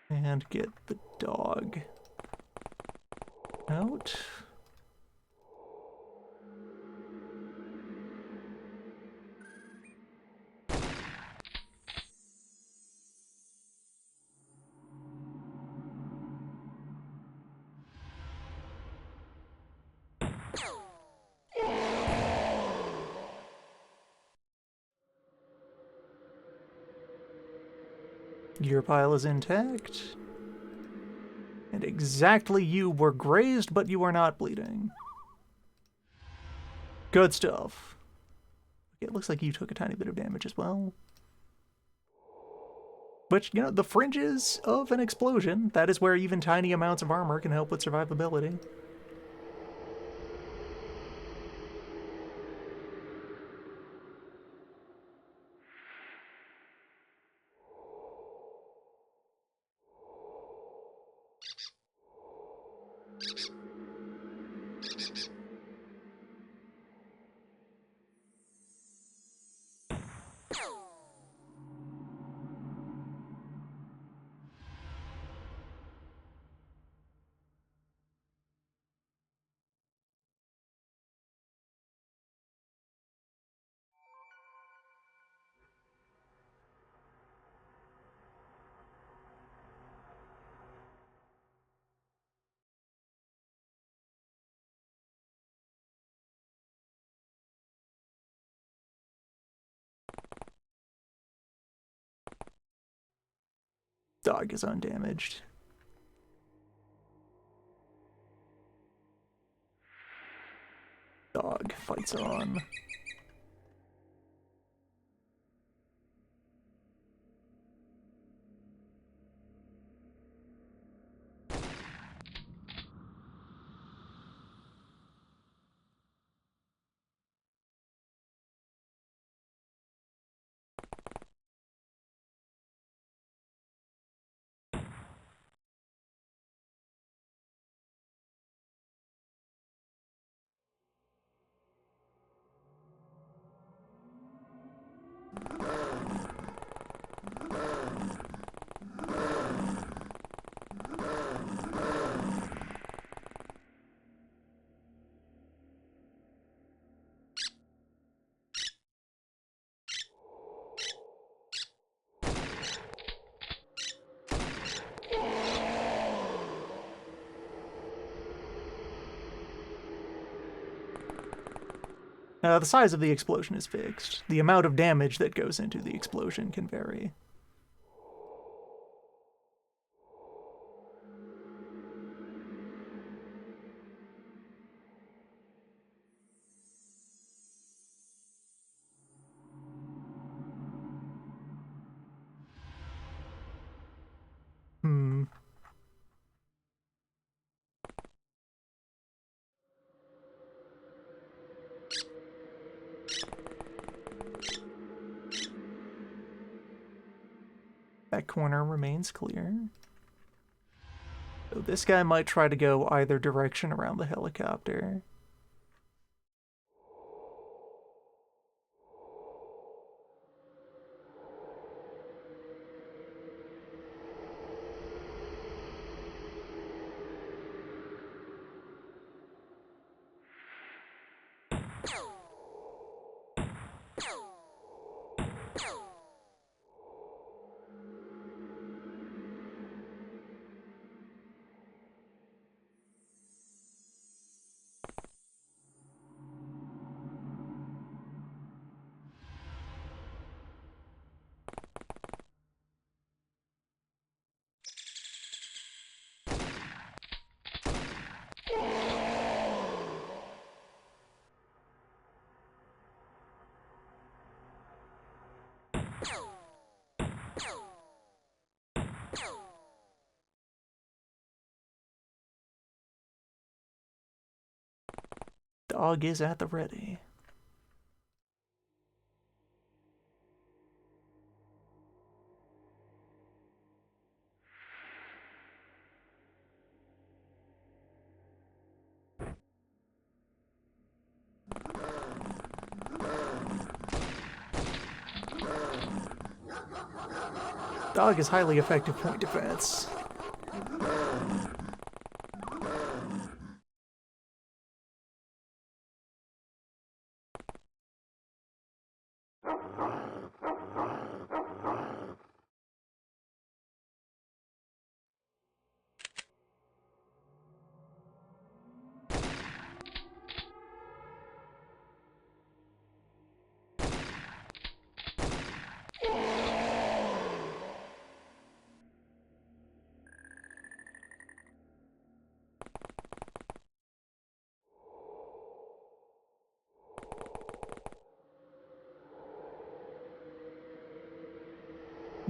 And get the dog out. Your pile is intact. And exactly, you were grazed, but you are not bleeding. Good stuff. It looks like you took a tiny bit of damage as well. But, you know, the fringes of an explosion, that is where even tiny amounts of armor can help with survivability. Dog is undamaged. Dog fights on. The size of the explosion is fixed. The amount of damage that goes into the explosion can vary. Hmm. That corner remains clear. So this guy might try to go either direction around the helicopter. Dog is at the ready. Dog is highly effective point defense.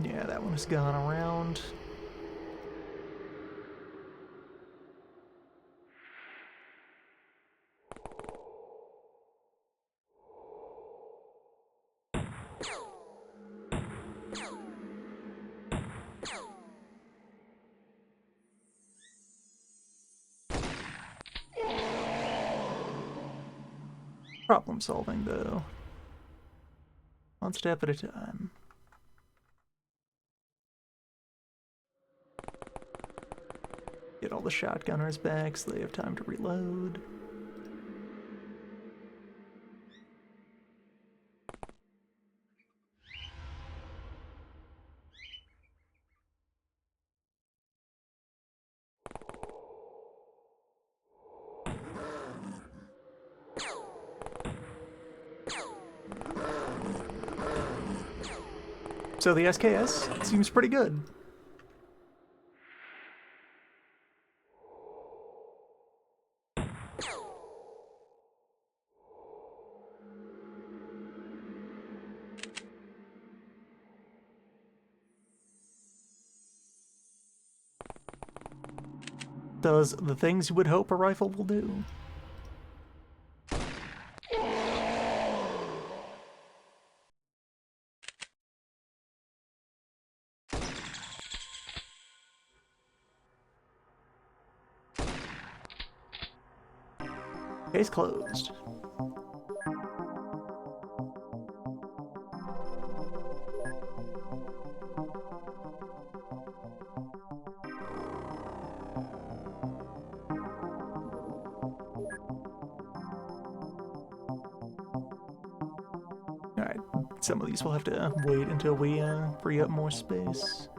Yeah, that one has gone around. Problem solving, though. One step at a time. Get all the shotgunners back so they have time to reload. So the SKS seems pretty good. Does the things you would hope a rifle will do. Case closed. Alright, some of these will have to wait until we free up more space.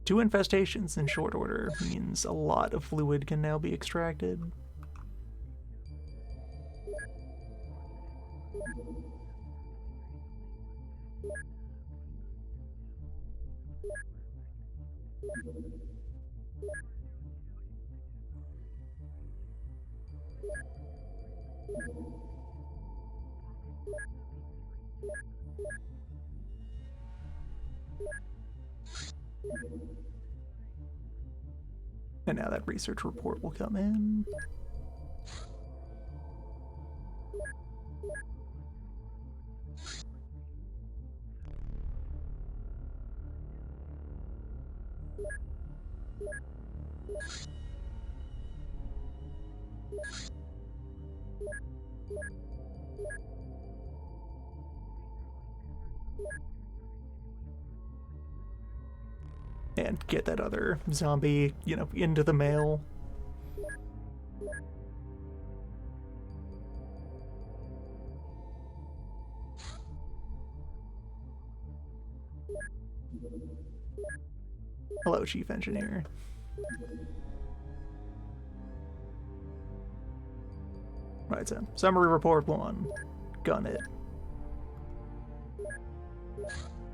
2 infestations in short order means a lot of fluid can now be extracted. And now that research report will come in. And get that other zombie, you know, into the mail. Hello, Chief Engineer. Right, so summary report 1. Gun it.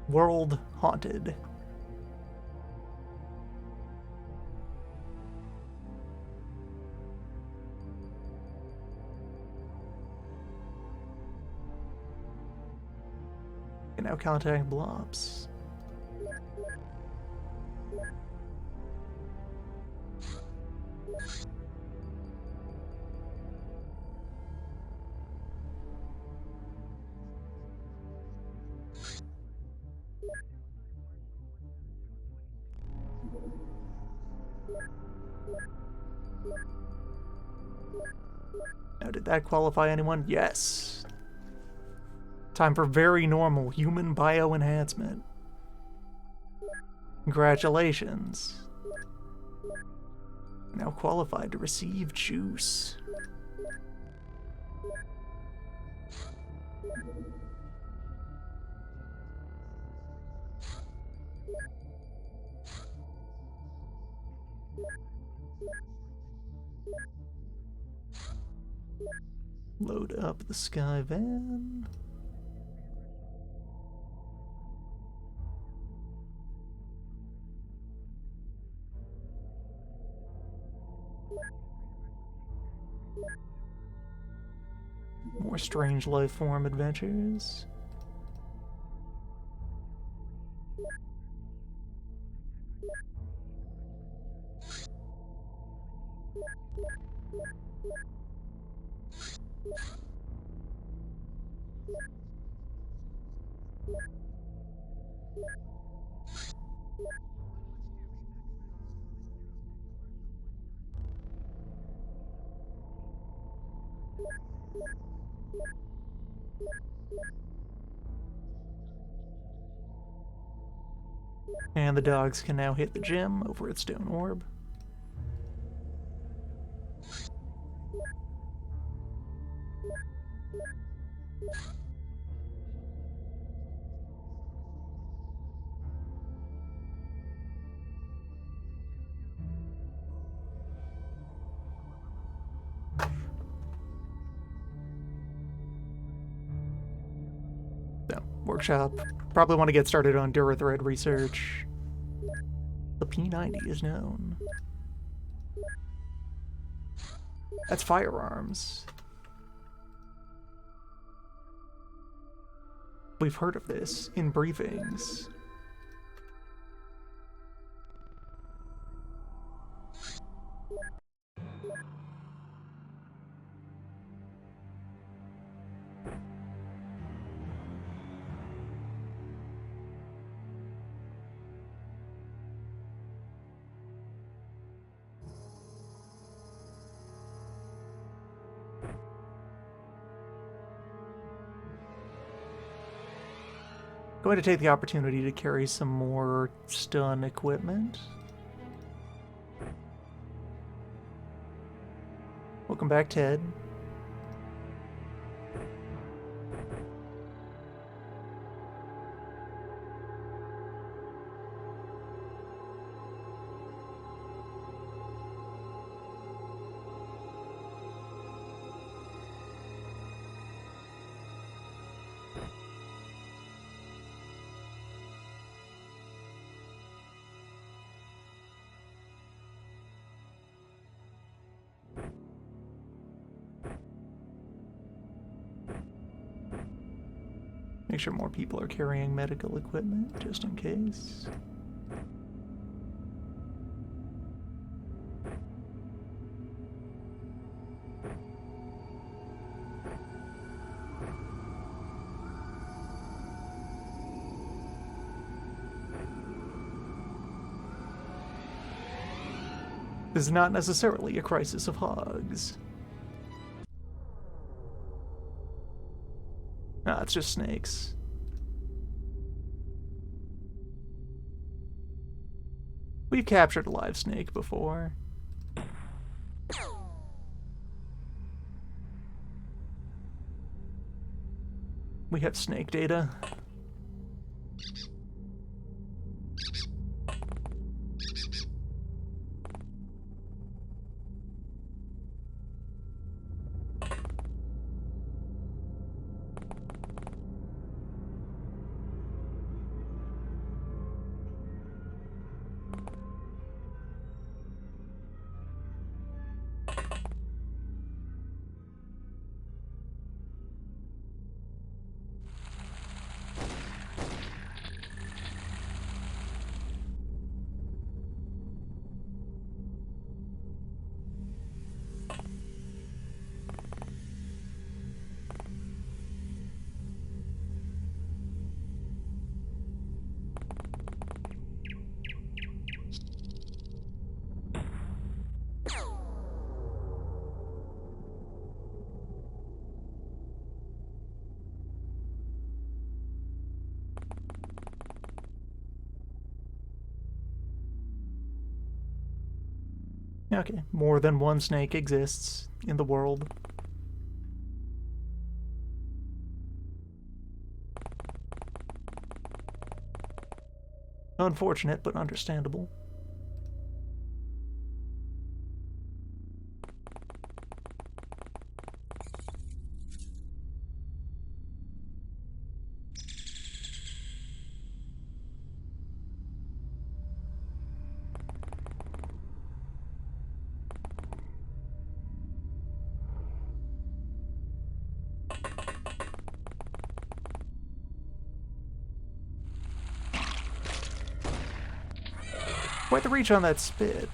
World haunted. Can now contact blobs. Now, did that qualify anyone? Yes. Time for very normal human bioenhancement. Congratulations. Now qualified to receive juice. Load up the Sky Van. More strange life form adventures. And the dogs can now hit the gym over at Stone Orb. So, workshop. Probably want to get started on Durithread research. The P90 is known. That's firearms. We've heard of this in briefings. Going to take the opportunity to carry some more stun equipment. Welcome back, Ted. Make sure more people are carrying medical equipment, just in case. This is not necessarily a crisis of hogs. Ah, it's just snakes. We've captured a live snake before. We have snake data. Okay, more than one snake exists in the world. Unfortunate, but understandable. Quite the reach on that spit.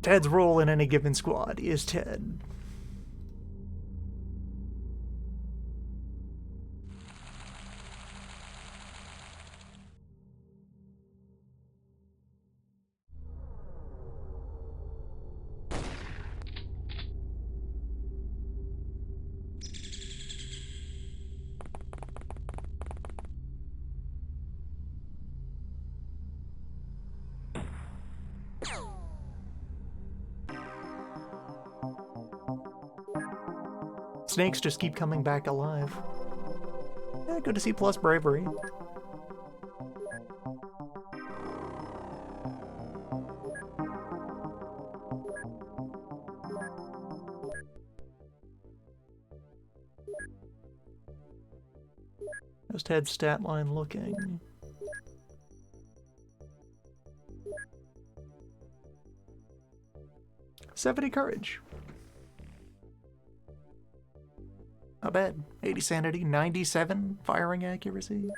Ted's role in any given squad is Ted. Snakes just keep coming back alive. Yeah, good to see plus bravery. How's Ted's stat line looking? "70 courage. Not bad. 80 sanity, 97 firing accuracy.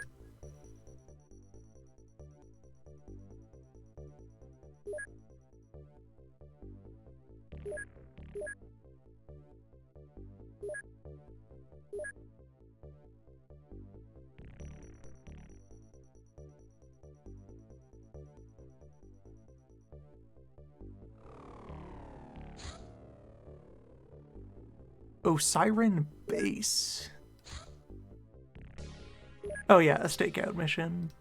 Osiren Base. Oh yeah, a stakeout mission.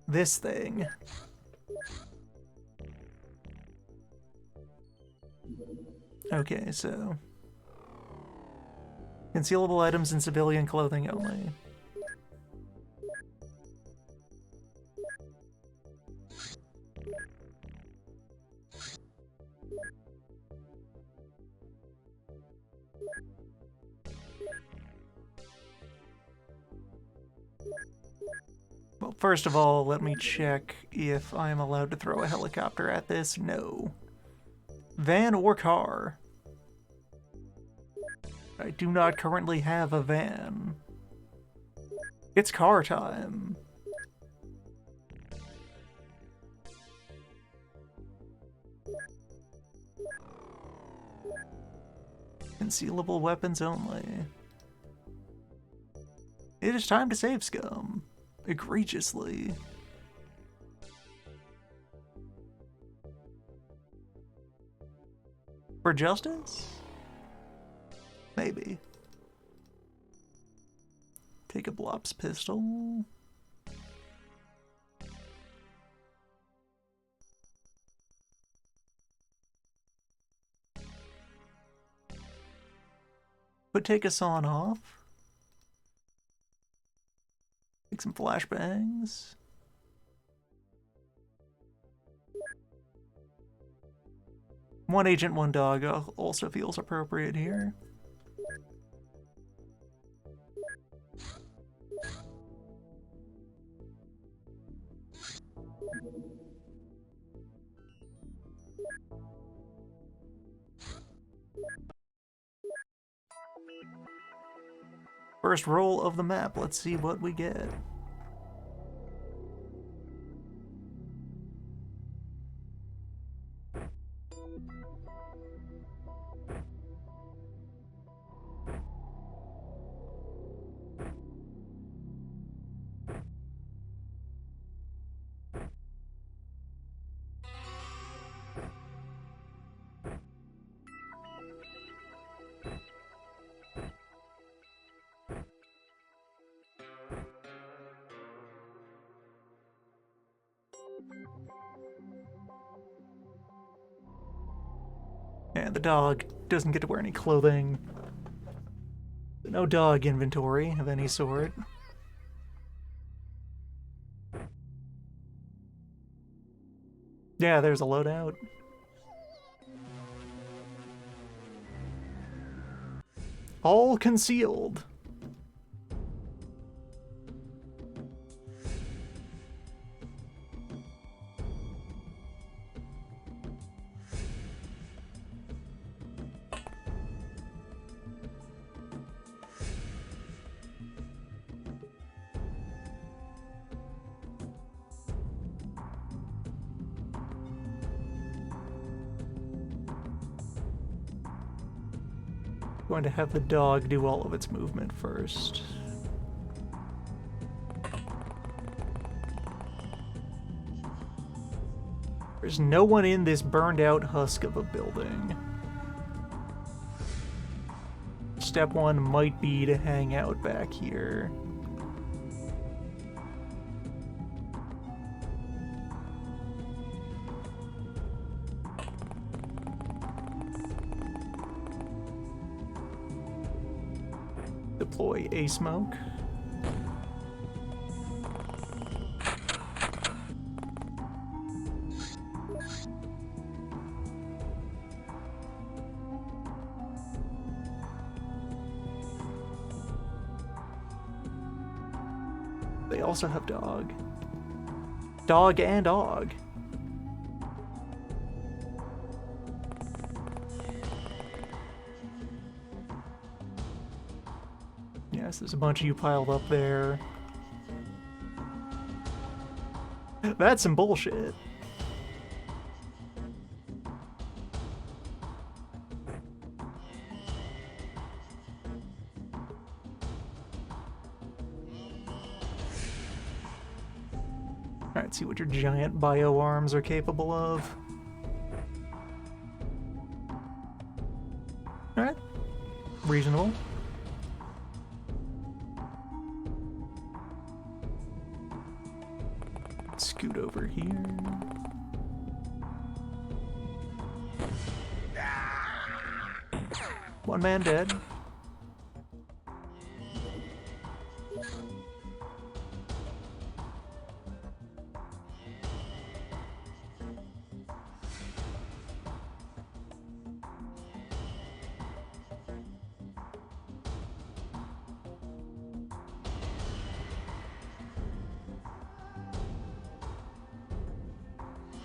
This thing. Okay, so... concealable items and civilian clothing only. First of all, let me check if I'm allowed to throw a helicopter at this. No. Van or car? I do not currently have a van. It's car time. Concealable weapons only. It is time to save scum. Egregiously. For justice? Maybe. Take a Blops pistol. Would take a sawn off. Make some flashbangs. One agent, one dog also feels appropriate here. First roll of the map. Let's see what we get. And the dog doesn't get to wear any clothing. No dog inventory of any sort. Yeah, there's a loadout. All concealed. Going to have the dog do all of its movement first. There's no one in this burned out husk of a building. Step one might be to hang out back here. Deploy a smoke. They also have dog. Dog and og. Yes, there's a bunch of you piled up there. That's some bullshit. Alright, see what your giant bio arms are capable of. Alright. Reasonable. Scoot over here. One man dead.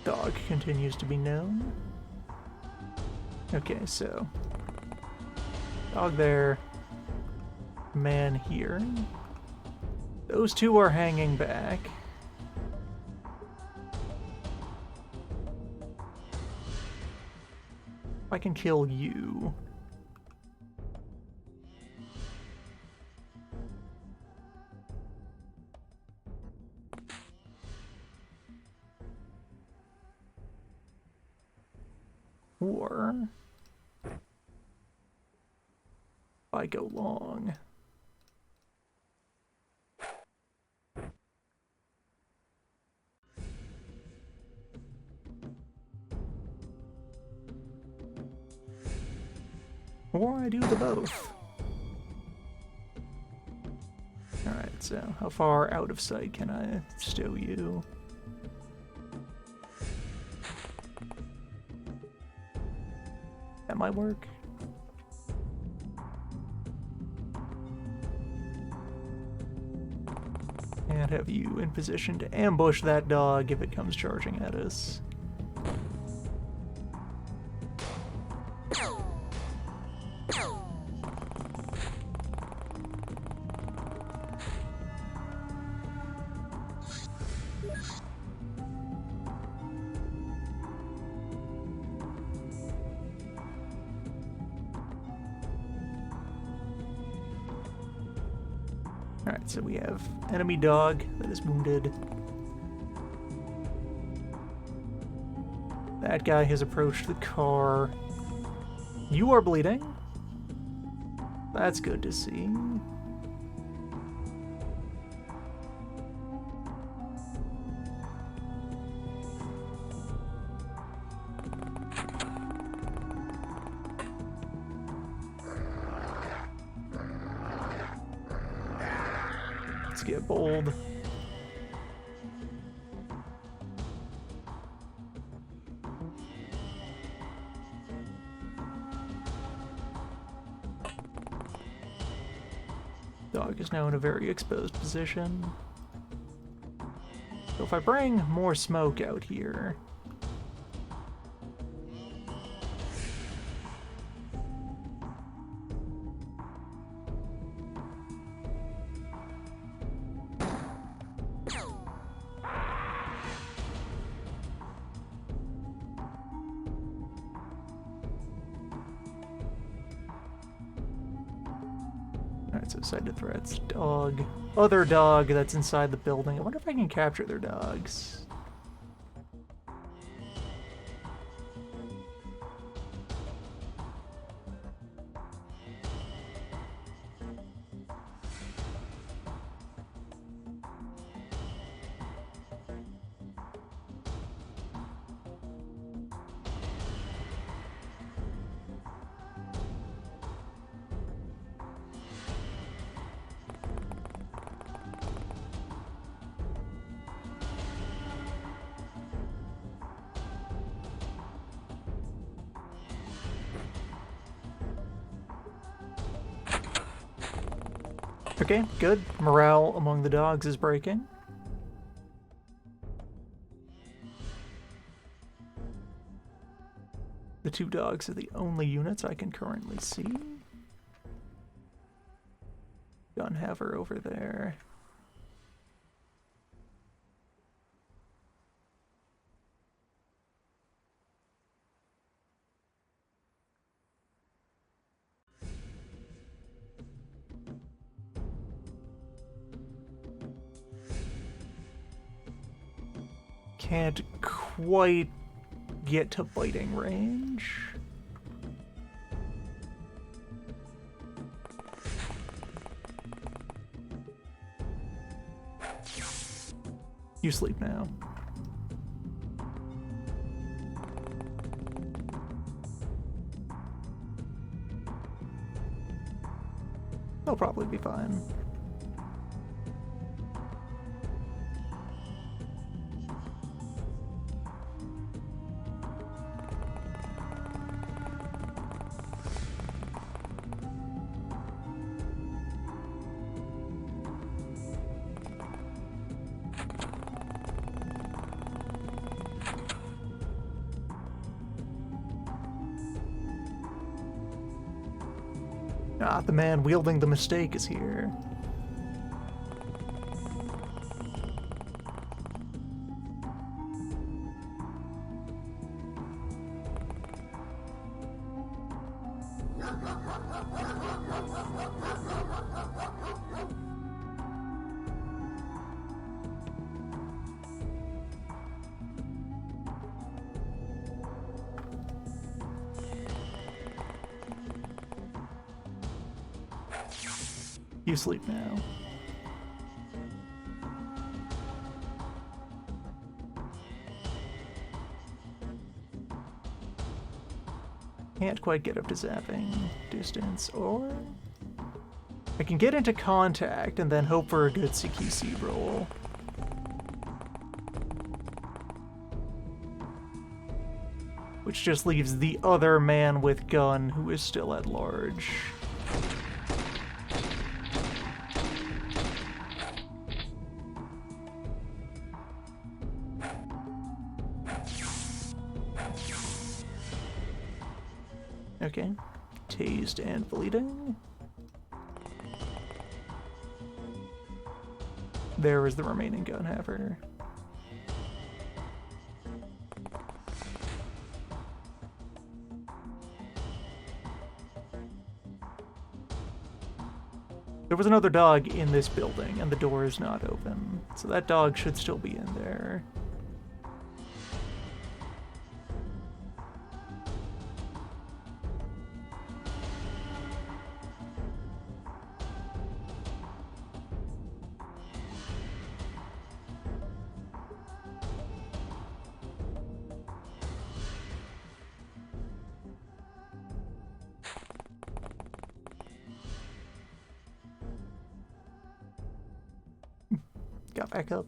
dog continues to be known. Okay, so dog there, man here. Those two are hanging back. I can kill you. Or I go long. Or I do the both. Alright, so how far out of sight can I stow you? That might work. And have you in position to ambush that dog if it comes charging at us. Alright, so we have enemy dog that is wounded. That guy has approached the car. You are bleeding. That's good to see. Let's get bold. Dog is now in a very exposed position. So if I bring more smoke out here... Alright, so sighted threats, dog. Other dog that's inside the building. I wonder if I can capture their dogs. Okay, good. Morale among the dogs is breaking. The two dogs are the only units I can currently see. Gunhaver over there. Can't quite get to biting range. You sleep now. They'll probably be fine. Ah, the man wielding the mistake is here. You sleep now. Can't quite get up to zapping distance, or I can get into contact and then hope for a good CQC roll. Which just leaves the other man with gun who is still at large. Okay, tased and bleeding. There is the remaining gun haver. There was another dog in this building, and the door is not open, so that dog should still be in there. Got back up.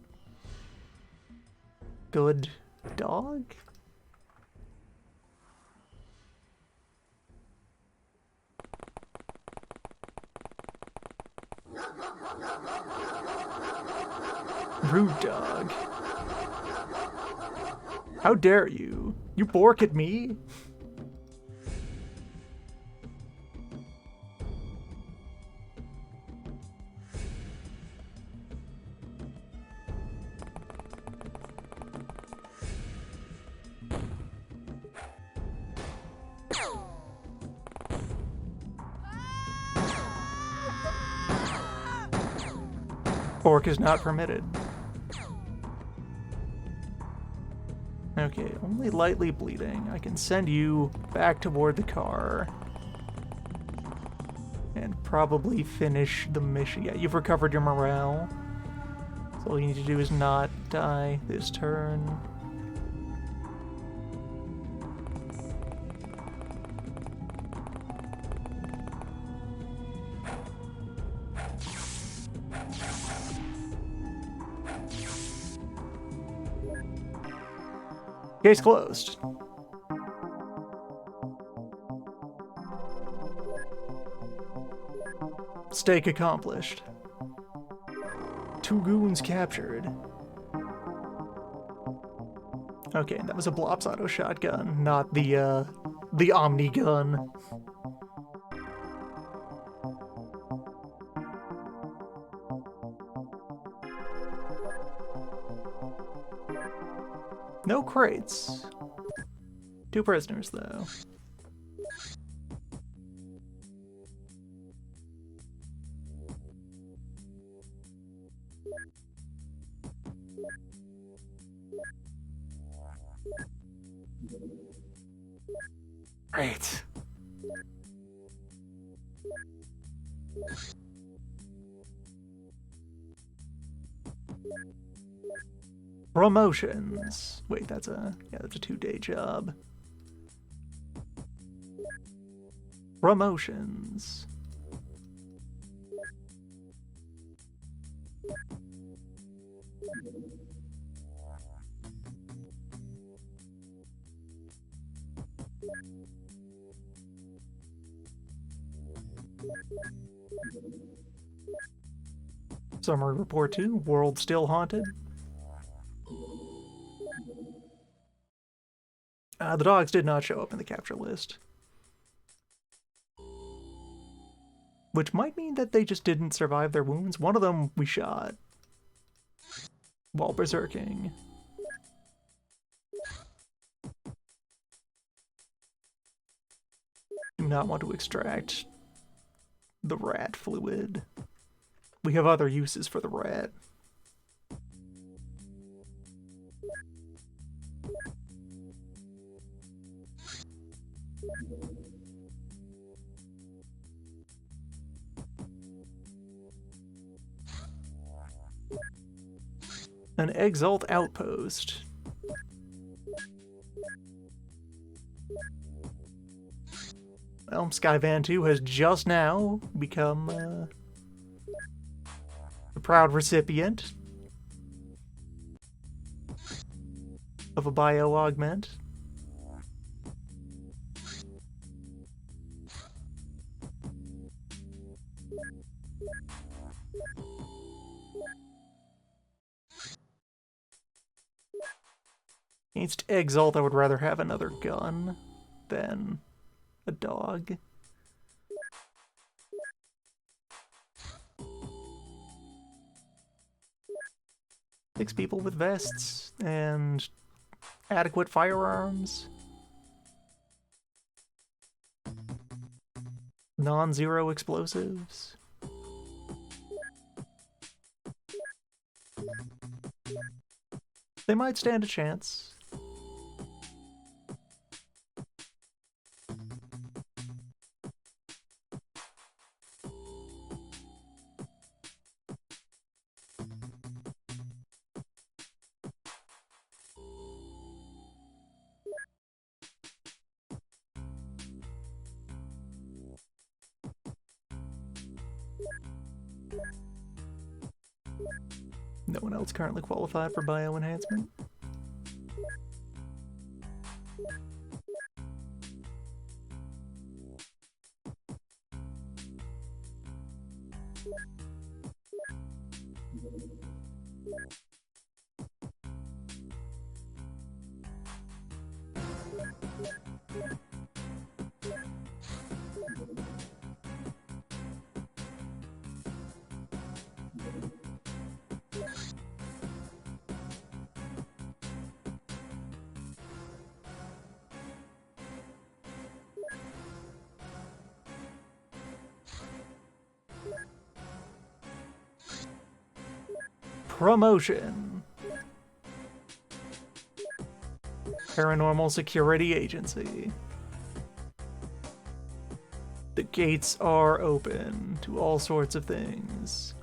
Good dog? Rude dog. How dare you? You bark at me? Pork is not permitted. Okay, only lightly bleeding. I can send you back toward the car. And probably finish the mission. Yeah, you've recovered your morale. So all you need to do is not die this turn. Case closed. Stake accomplished. 2 goons captured. Okay, that was a Blops auto shotgun, not the Omni gun. No crates. 2 prisoners, though. Great. Promotions. Wait, that's a 2-day job. Promotions. Summary report 2, world still haunted. The dogs did not show up in the capture list. Which might mean that they just didn't survive their wounds. One of them we shot while berserking. Do not want to extract the rat fluid. We have other uses for the rat. An Exalt outpost. Well, Skyvan 2 has just now become a proud recipient of a bio-augment. Against Exalt, I would rather have another gun than a dog. Six people with vests and adequate firearms. Non-zero explosives. They might stand a chance. No one else currently qualified for bioenhancement. Promotion. Paranormal Security Agency. The gates are open to all sorts of things.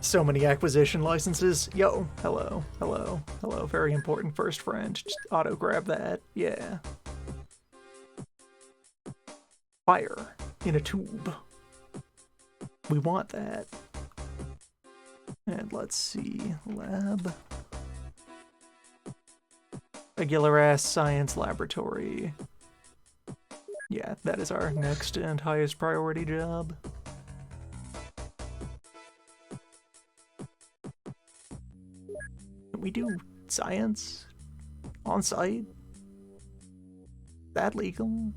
So many acquisition licenses. Yo, hello, hello, hello. Very important first friend. Just auto grab that. Yeah. Fire in a tube. We want that. And let's see. Lab. Aguilera's Science Laboratory. Yeah, that is our next and highest priority job. We do science on site? That legal?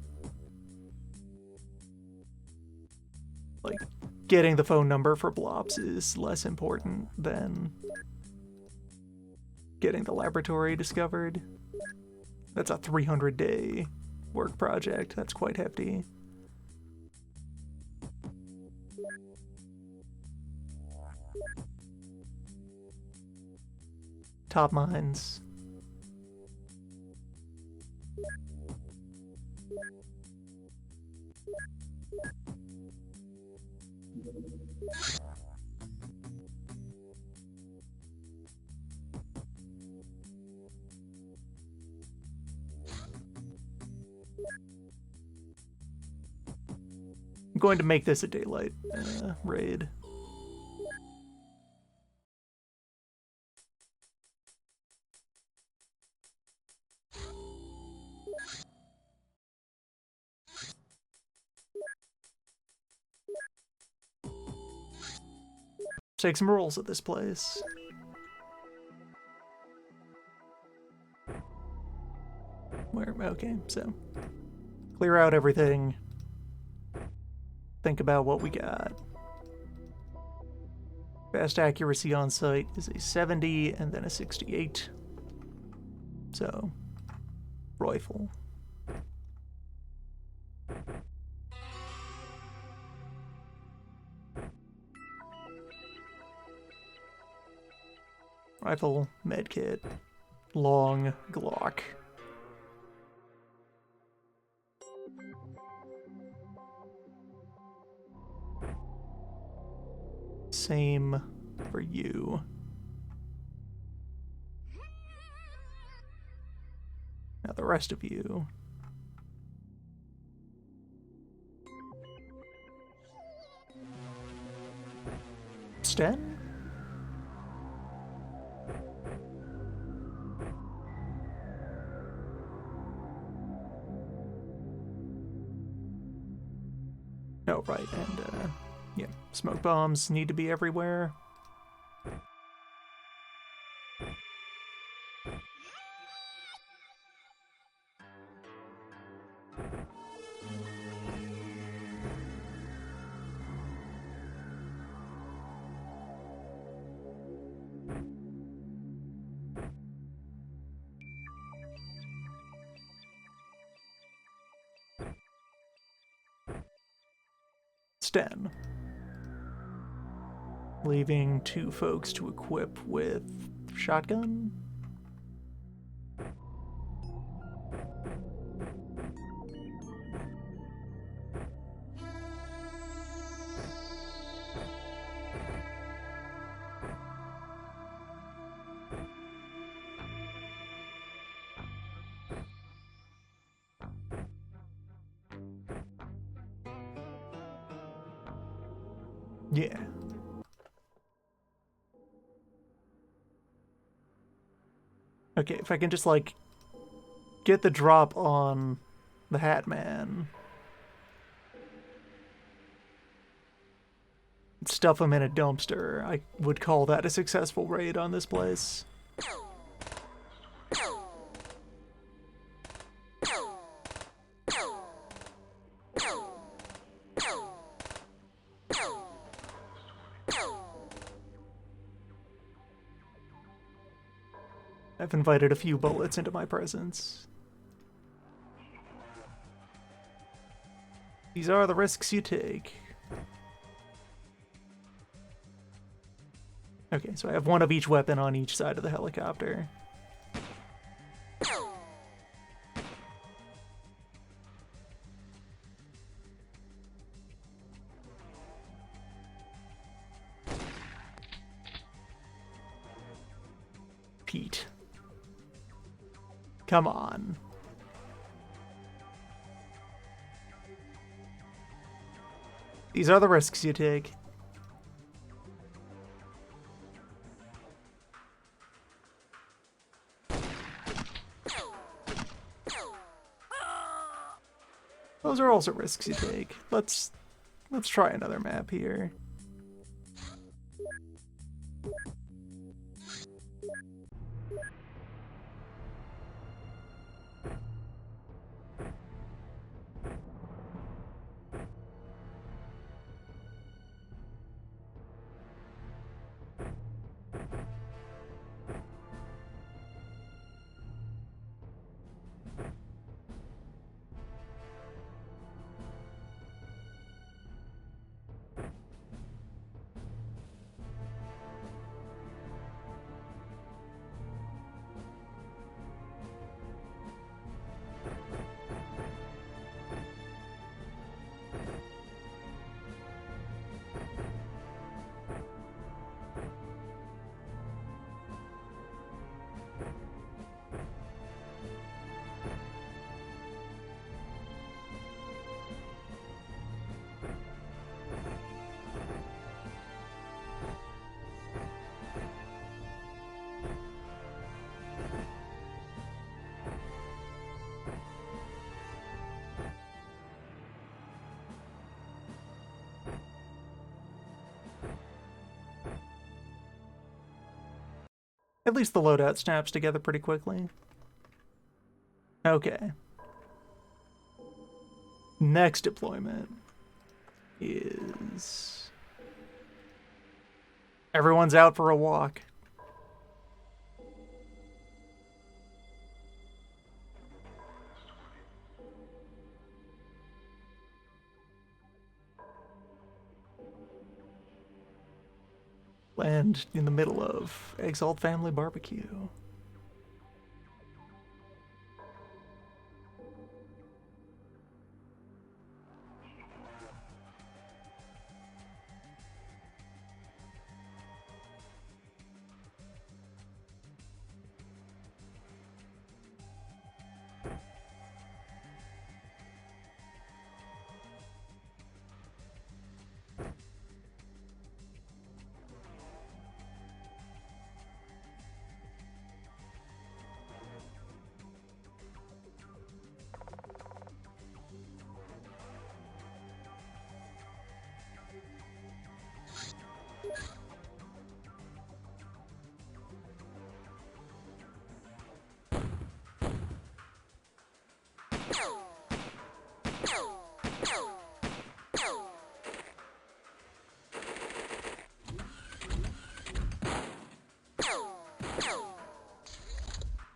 Like, getting the phone number for Blops is less important than getting the laboratory discovered. That's a 300-day work project. That's quite hefty. Top mines. I'm going to make this a daylight raid. take some rolls at this place. Okay, so clear out everything. Think about what we got. Fast accuracy on sight is a 70 and then a 68. So, rifle. Rifle, medkit, long Glock. Same for you. Now the rest of you. Sten? Oh, right, and, yeah, smoke bombs need to be everywhere. Sten. Leaving 2 folks to equip with shotgun. Yeah. Okay, if I can just, like, get the drop on the Hat Man. Stuff him in a dumpster. I would call that a successful raid on this place. I've invited a few bullets into my presence. These are the risks you take. Okay, so I have one of each weapon on each side of the helicopter. Pete. Come on. These are the risks you take. Those are also risks you take. Let's try another map here. At least the loadout snaps together pretty quickly. Okay. Next deployment is... everyone's out for a walk. Land in the middle of Exalt Family Barbecue.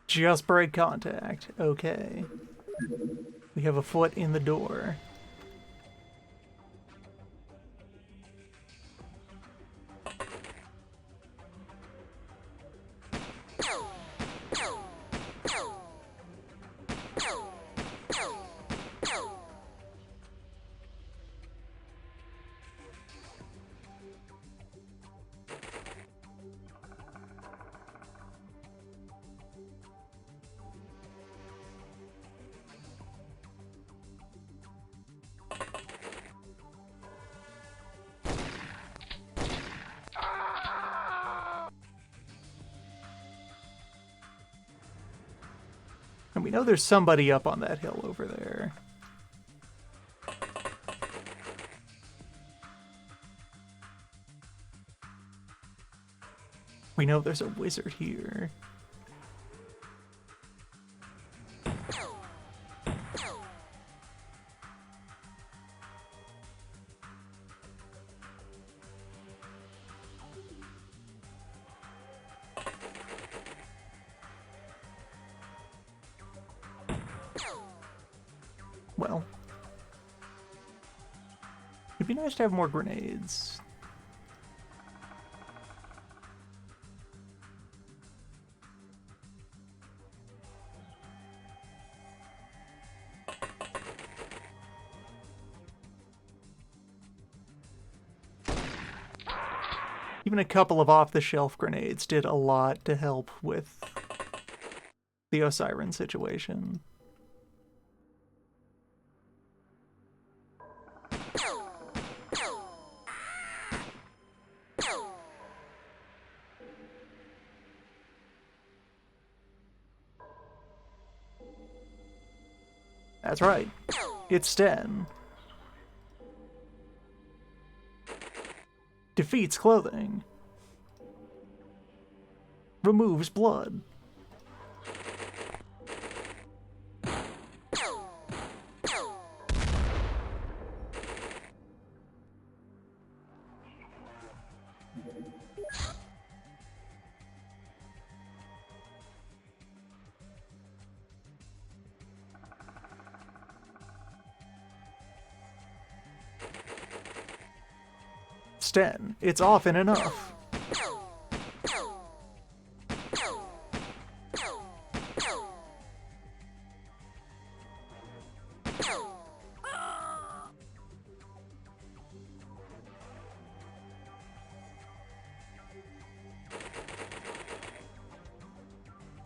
Just break contact. Okay. We have a foot in the door. And we know there's somebody up on that hill over there. We know there's a wizard here. Well, it'd be nice to have more grenades. Even a couple of off-the-shelf grenades did a lot to help with the Osiren situation. That's right. It's Sten. Defeats clothing. Removes blood. Sten, it's often enough.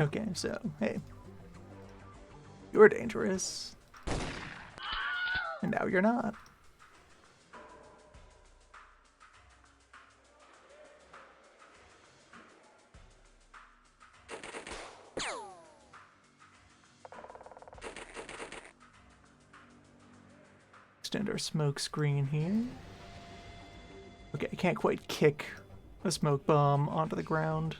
Okay, so, hey. You're dangerous. And now you're not. Extend our smoke screen here. Okay, I can't quite kick a smoke bomb onto the ground.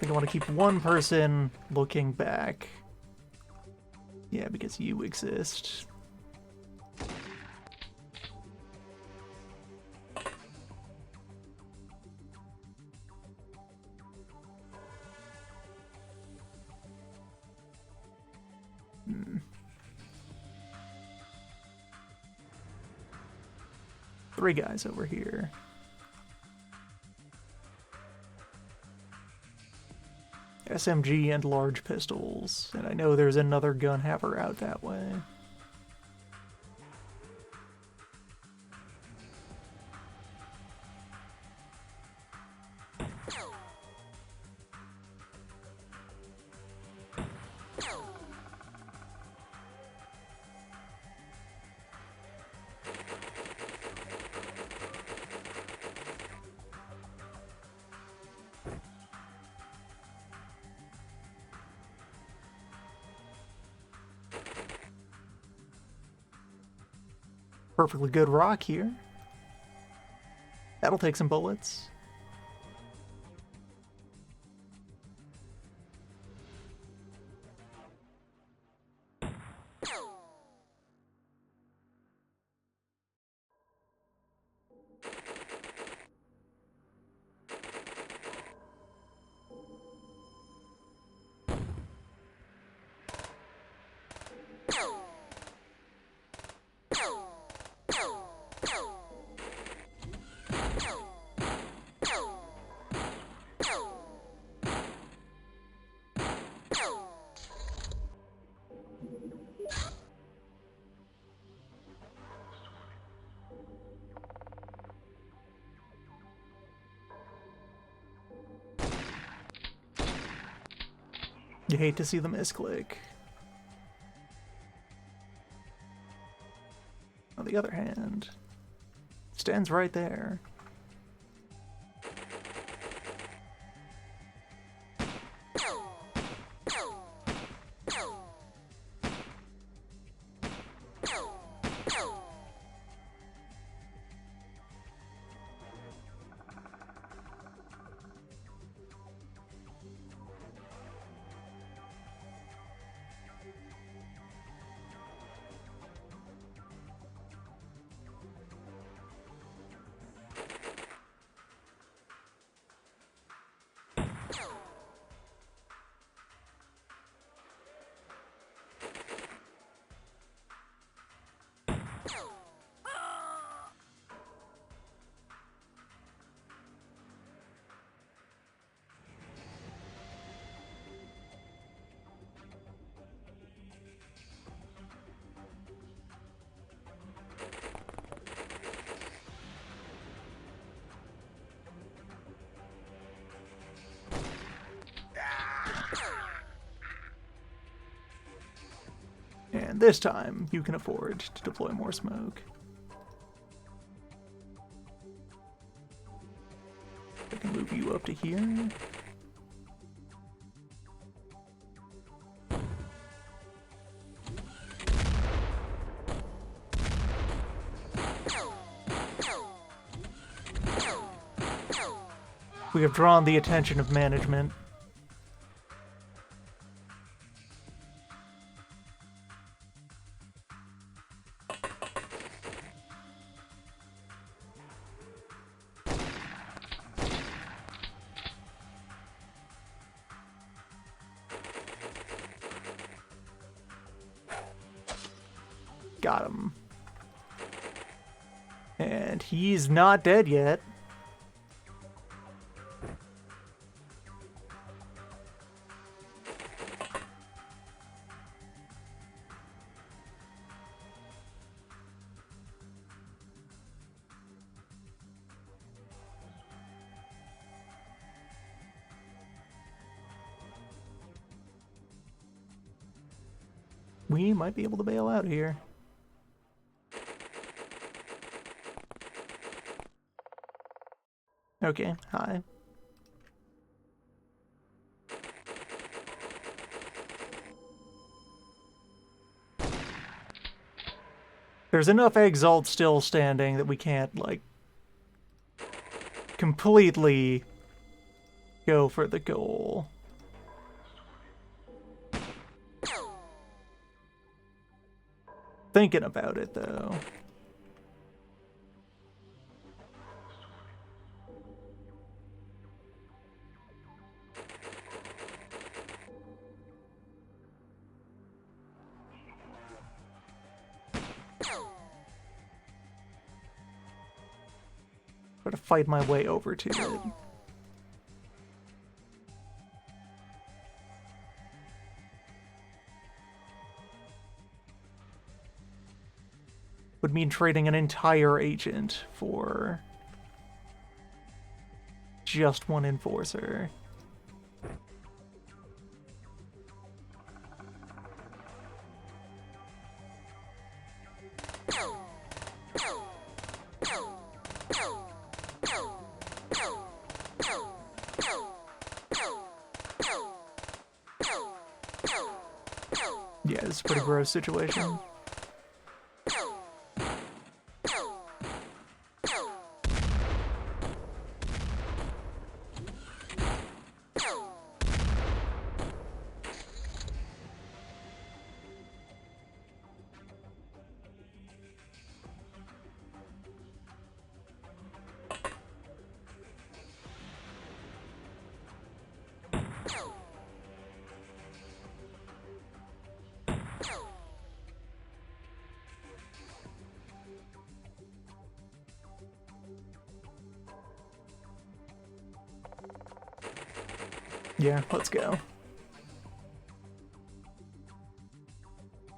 think I want to keep one person looking back. Yeah, because you exist. Three guys over here. SMG and large pistols. And I know there's another gun haver out that way. Perfectly good rock here. That'll take some bullets. You hate to see the misclick. On the other hand, stands right there. And this time, you can afford to deploy more smoke. I can move you up to here. We have drawn the attention of management. Got him. And he's not dead yet. We might be able to bail out here. Okay, hi. There's enough Exalt still standing that we can't, like, completely Go for the goal. Thinking about it, though. Try to fight my way over to it. Would mean trading an entire agent for just one enforcer. Yeah, it's a pretty gross situation. Yeah, let's go.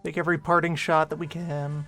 Take every parting shot that we can.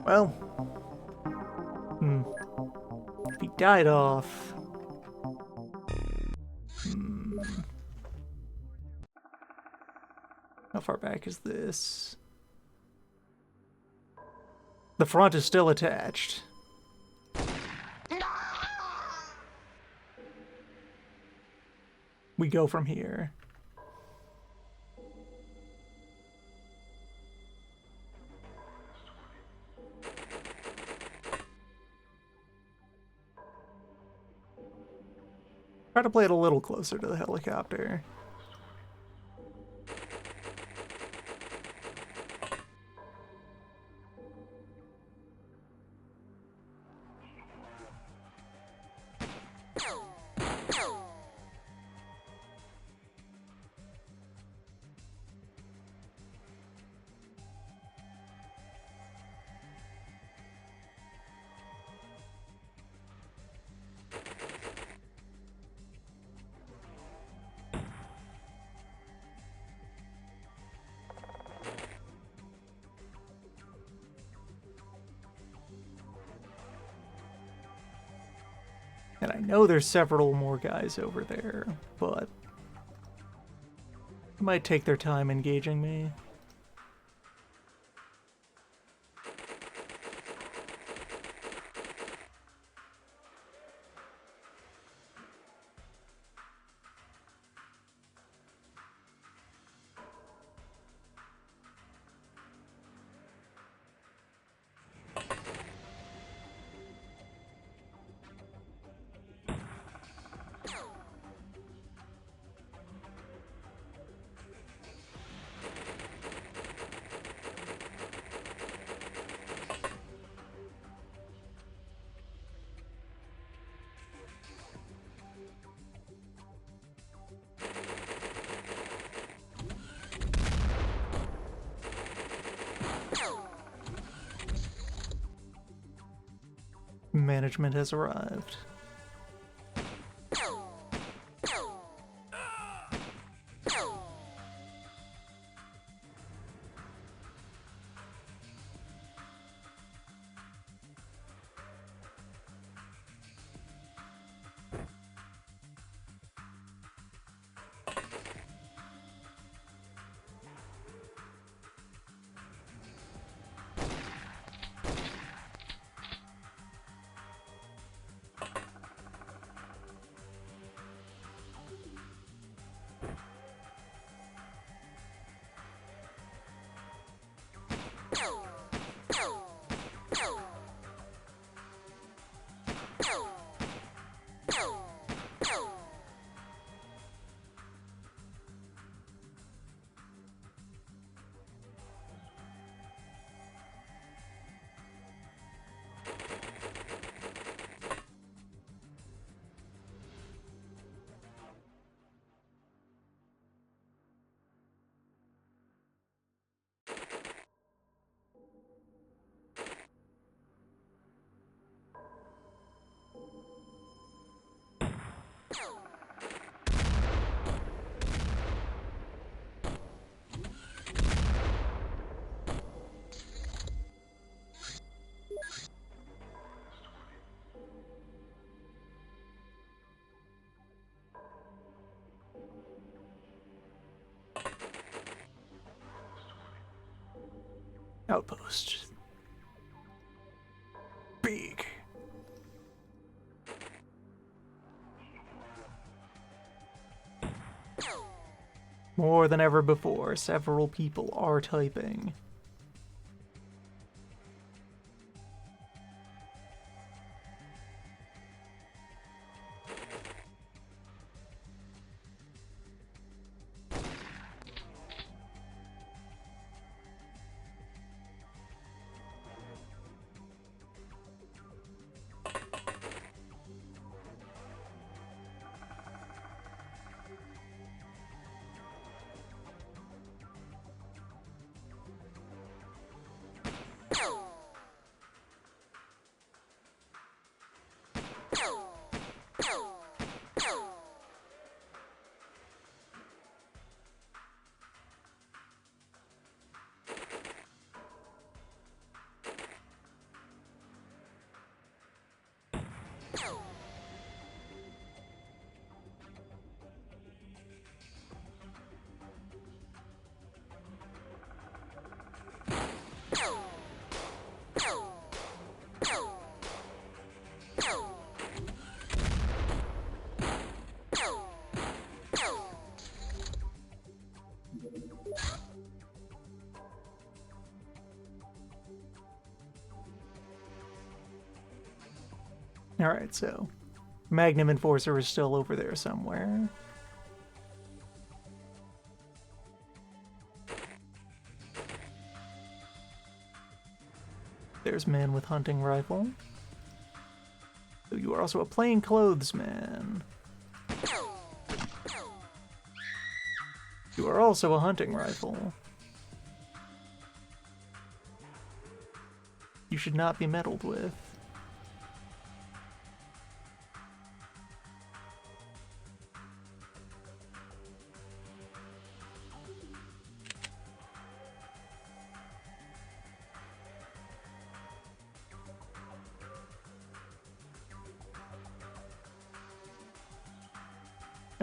Well. If he died off... How far back is this? The front is still attached. We go from here. Try to play it a little closer to the helicopter. And I know there's several more guys over there, but they might take their time engaging me. Management has arrived. Outpost. Big. More than ever before, several people are typing. Alright, so Magnum Enforcer is still over there somewhere. There's man with hunting rifle. So you are also a plainclothes man. You are also a hunting rifle. You should not be meddled with.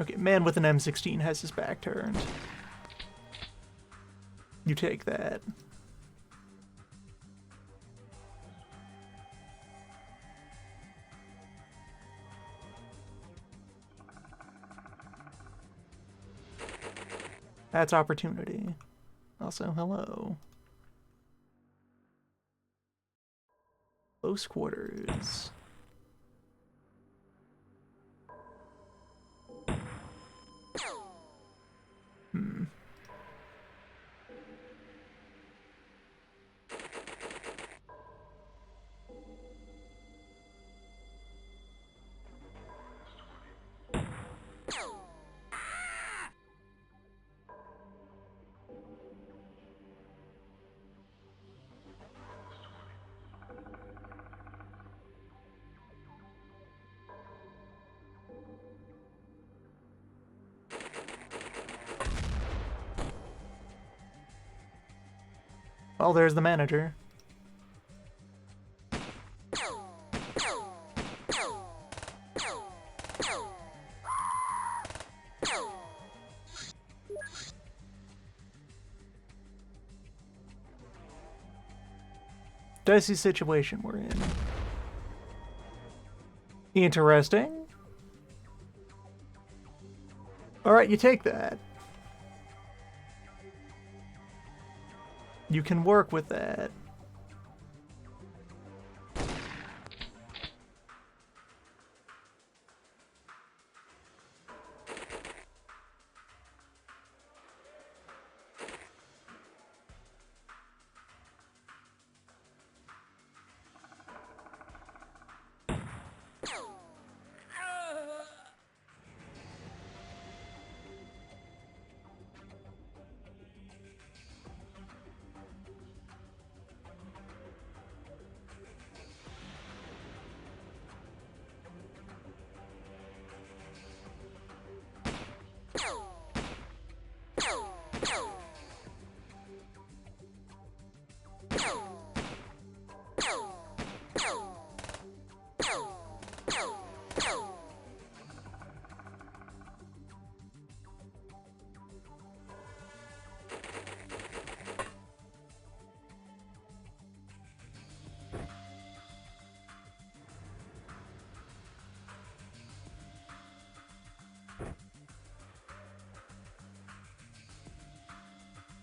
Okay, man with an M16 has his back turned. You take that. That's opportunity. Also, hello. Close quarters. Well, there's the manager. Dicey situation we're in. Interesting. Alright, you take that. You can work with that.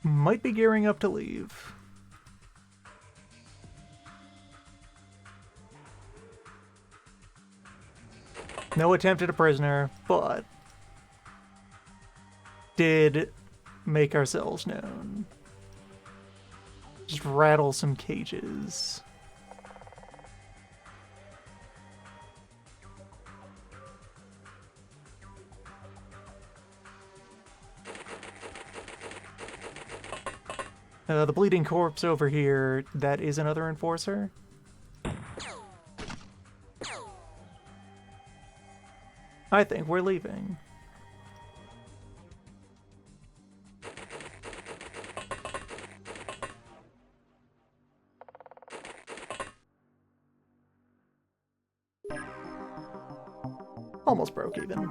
Might be gearing up to leave. No attempt at a prisoner, but did make ourselves known. Just rattle some cages. The bleeding corpse over here, that is another enforcer. I think we're leaving. Almost broke even.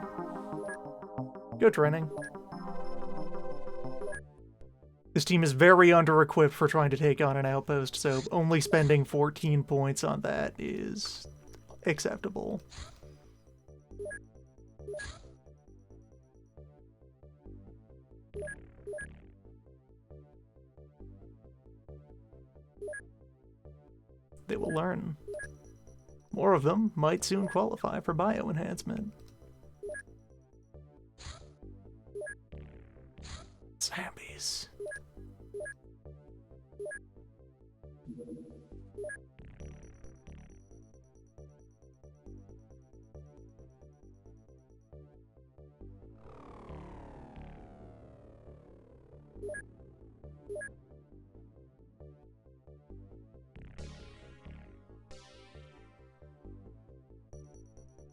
Good training. This team is very under-equipped for trying to take on an outpost, so only spending 14 points on that is acceptable. They will learn. More of them might soon qualify for bioenhancement. Zombies.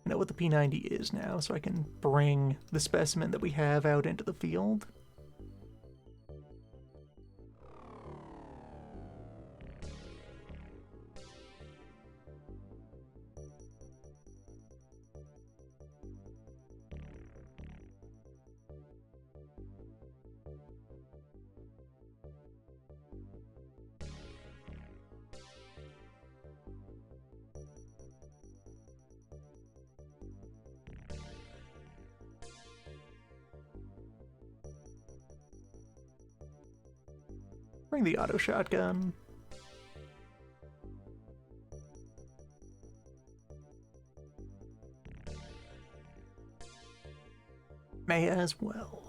I know what the P90 is now, so I can bring the specimen that we have out into the field. Bring the auto shotgun. May as well.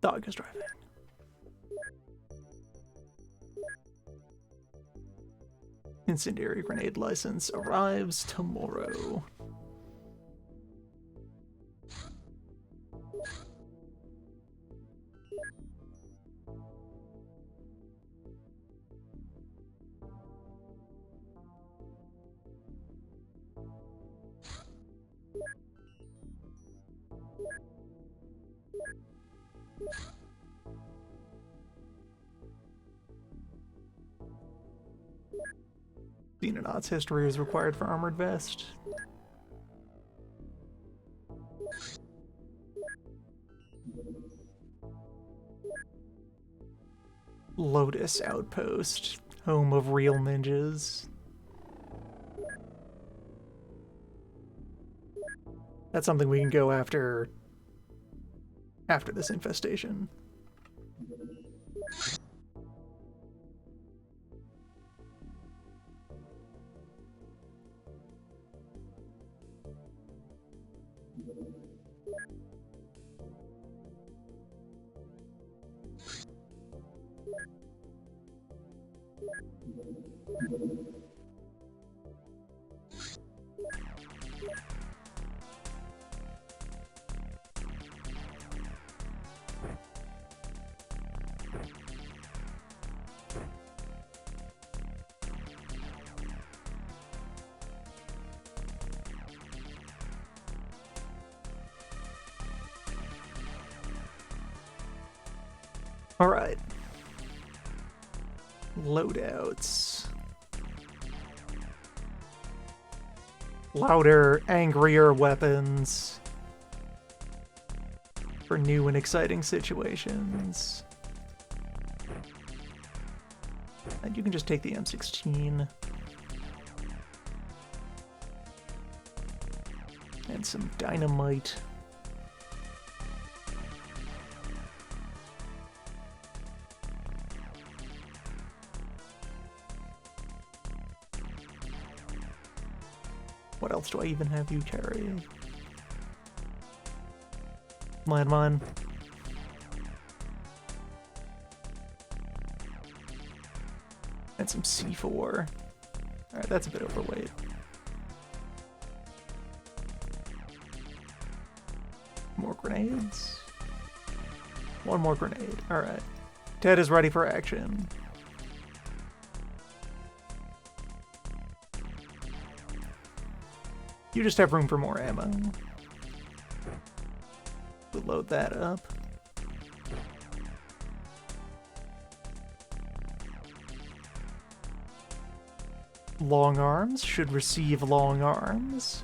Dog is driving. Incendiary grenade license arrives tomorrow. Xenonaut's history is required for armored vest. Lotus Outpost, home of real ninjas. That's something we can go after this infestation. All right. Loadouts. Louder, angrier weapons for new and exciting situations. And you can just take the M16. And some dynamite. What else do I even have you carry? Landmine. And some C4. Alright, that's a bit overweight. More grenades. One more grenade. Alright. Ted is ready for action. You just have room for more ammo. We'll load that up. Long arms should receive long arms.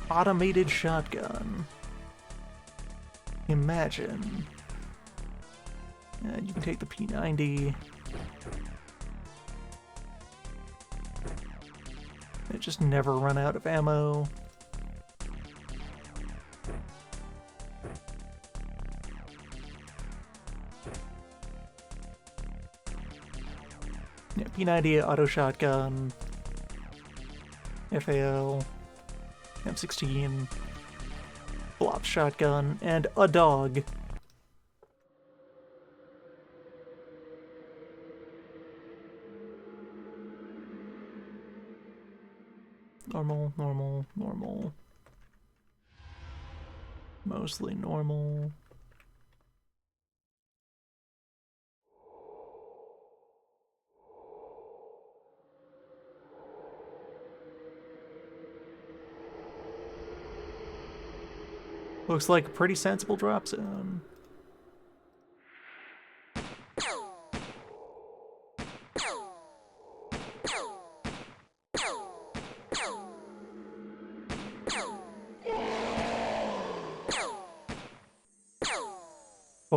Automated shotgun. Imagine. And you can take the P90. It just never run out of ammo. Yeah, P90 auto shotgun. FAL. M16, flop shotgun, and a dog. Normal, normal, normal. Mostly normal. Looks like a pretty sensible drop zone.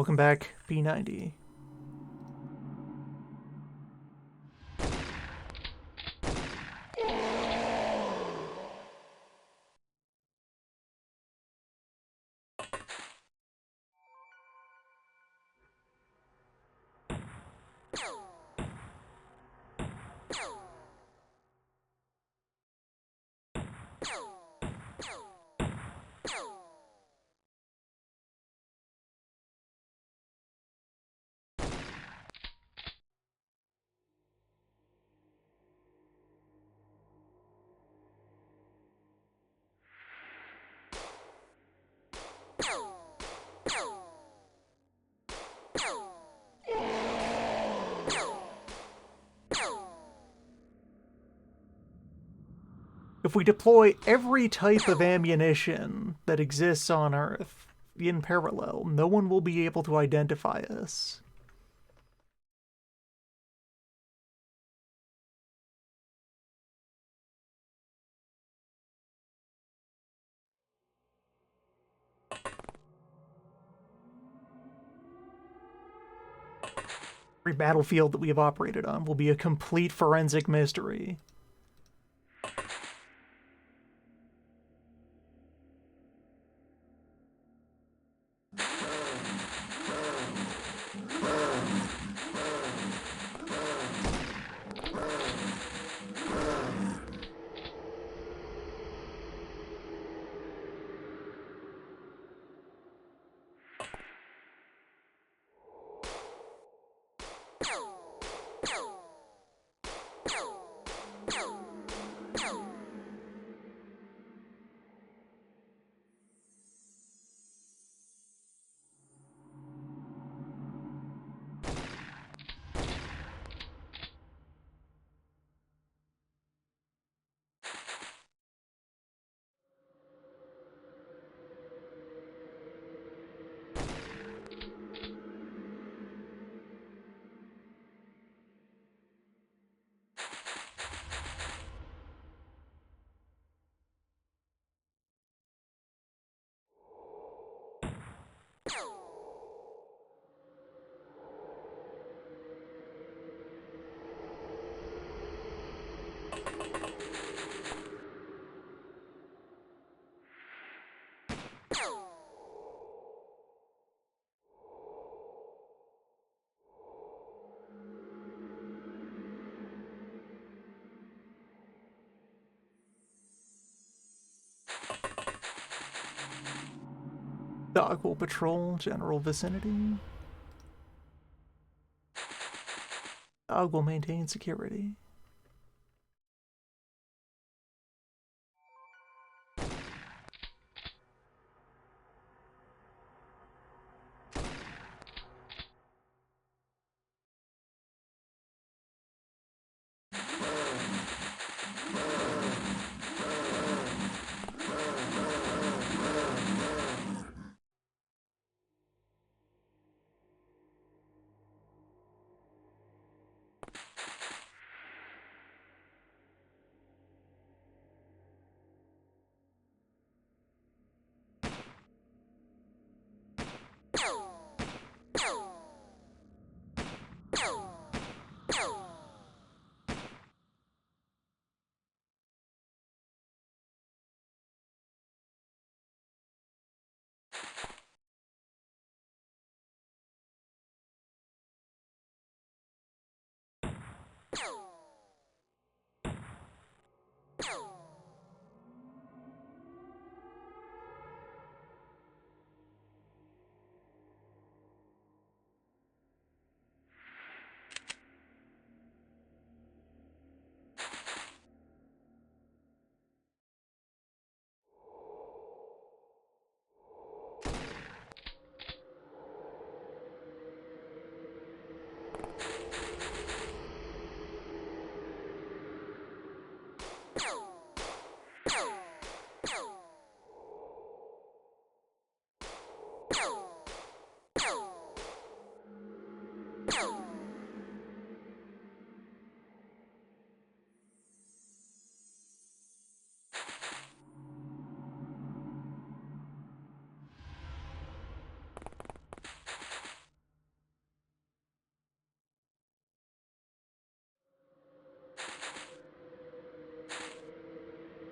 Welcome back, P90. If we deploy every type of ammunition that exists on Earth in parallel, no one will be able to identify us. Every battlefield that we have operated on will be a complete forensic mystery. Dog will patrol general vicinity. Dog will maintain security.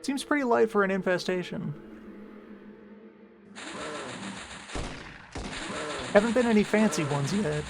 Seems pretty light for an infestation. Haven't been any fancy ones yet.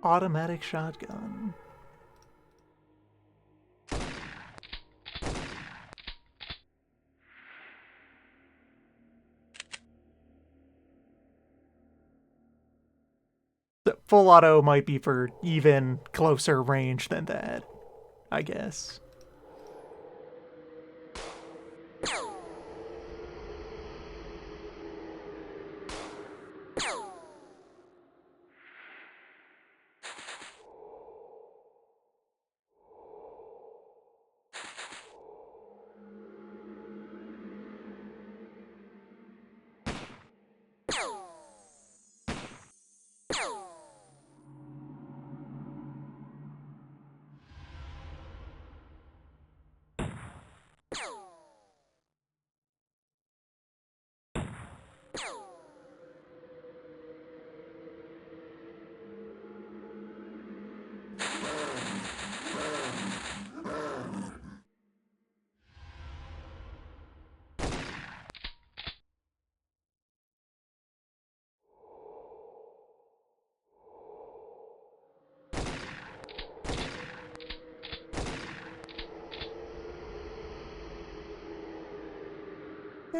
Automatic shotgun. The full auto might be for even closer range than that, I guess.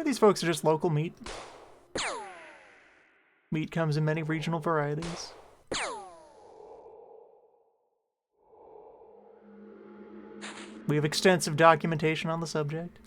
Yeah, these folks are just local meat. Meat comes in many regional varieties. We have extensive documentation on the subject.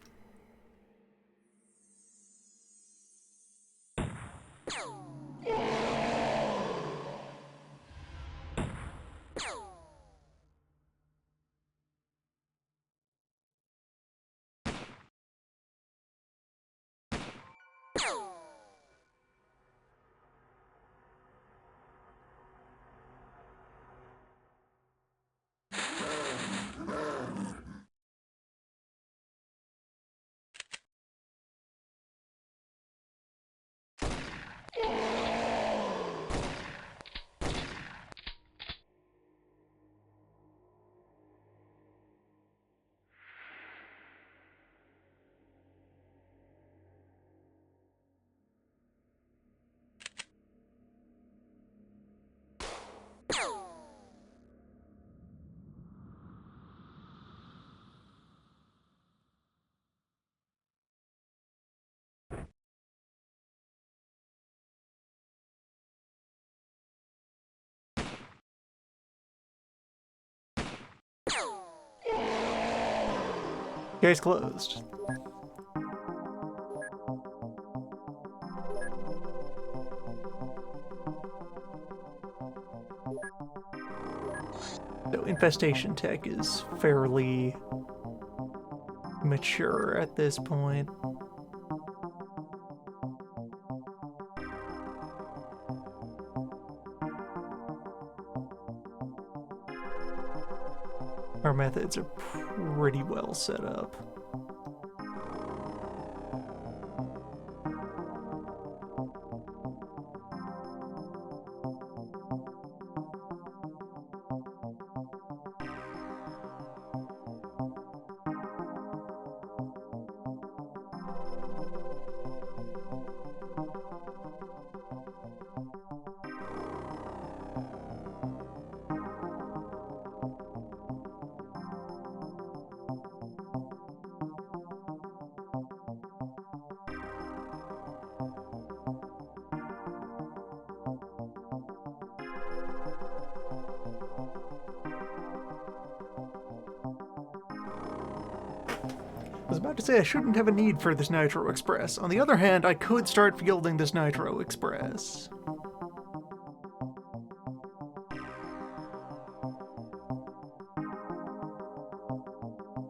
Case closed. So infestation tech is fairly mature at this point. Our methods are pretty well set up. I was about to say I shouldn't have a need for this Nitro Express. On the other hand, I could start fielding this Nitro Express.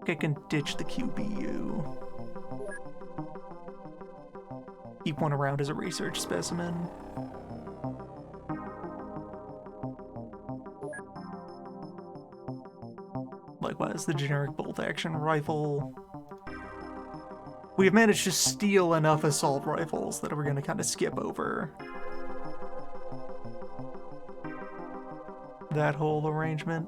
I can ditch the QBU. Keep one around as a research specimen. Likewise, the generic bolt-action rifle. We have managed to steal enough assault rifles that we're going to kind of skip over that whole arrangement.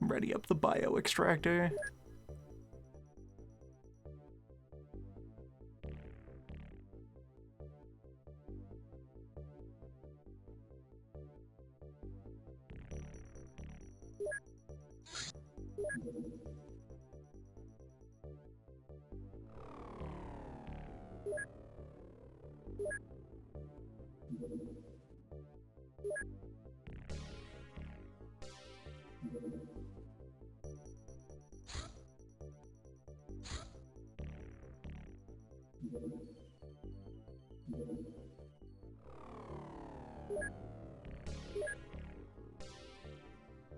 Ready up the bio extractor.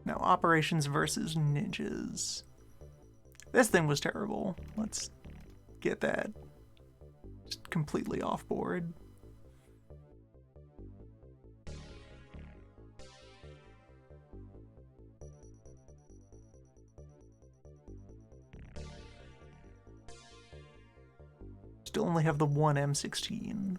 Now, operations versus ninjas. This thing was terrible. Let's get that just completely off board. Still only have the one M16.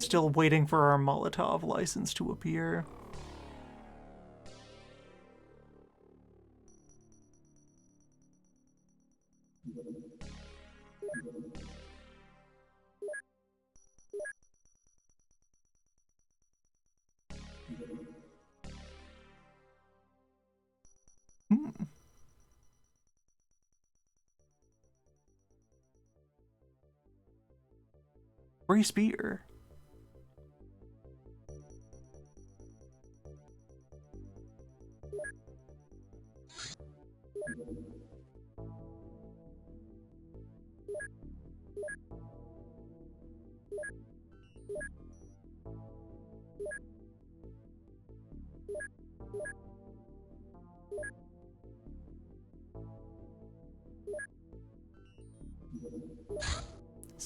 Still waiting for our Molotov license to appear. Free spear.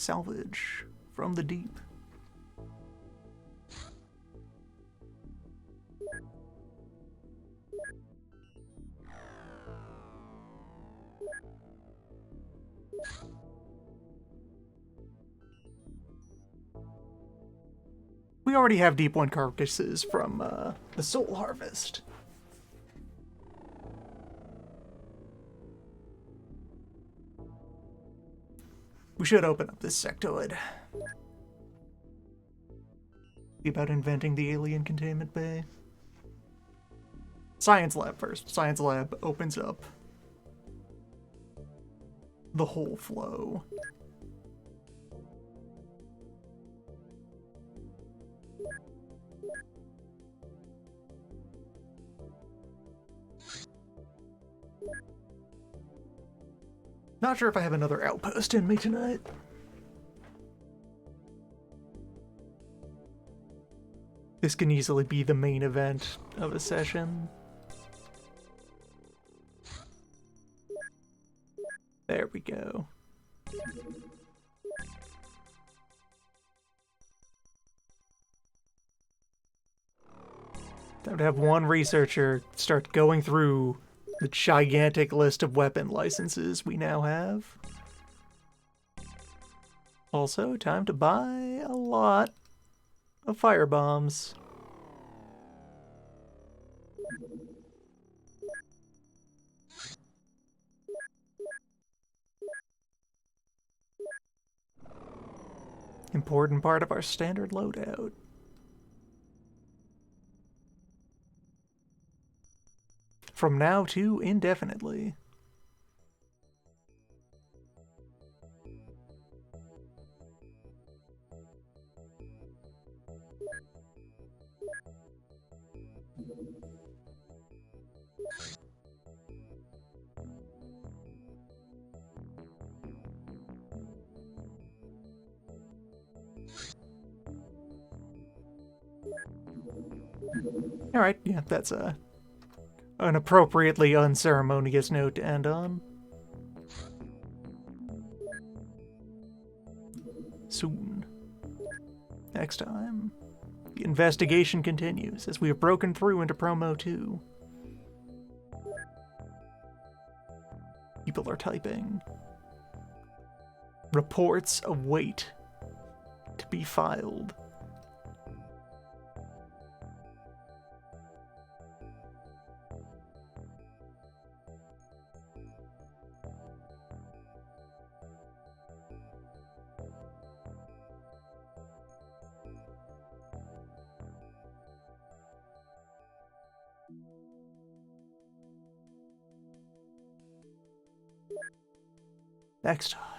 salvage from the deep. We already have Deep One carcasses from the Soul Harvest. We should open up this sectoid. See about inventing the alien containment bay. Science lab first. Science lab opens up the whole flow. Not sure if I have another outpost in me tonight. This can easily be the main event of a session. There we go. Time to have one researcher start going through the gigantic list of weapon licenses we now have. Also, time to buy a lot of firebombs. Important part of our standard loadout. From now to indefinitely. All right, yeah, that's an appropriately unceremonious note to end on. Soon. Next time, the investigation continues as we have broken through into Promo 2. People are typing. Reports await to be filed. Next time.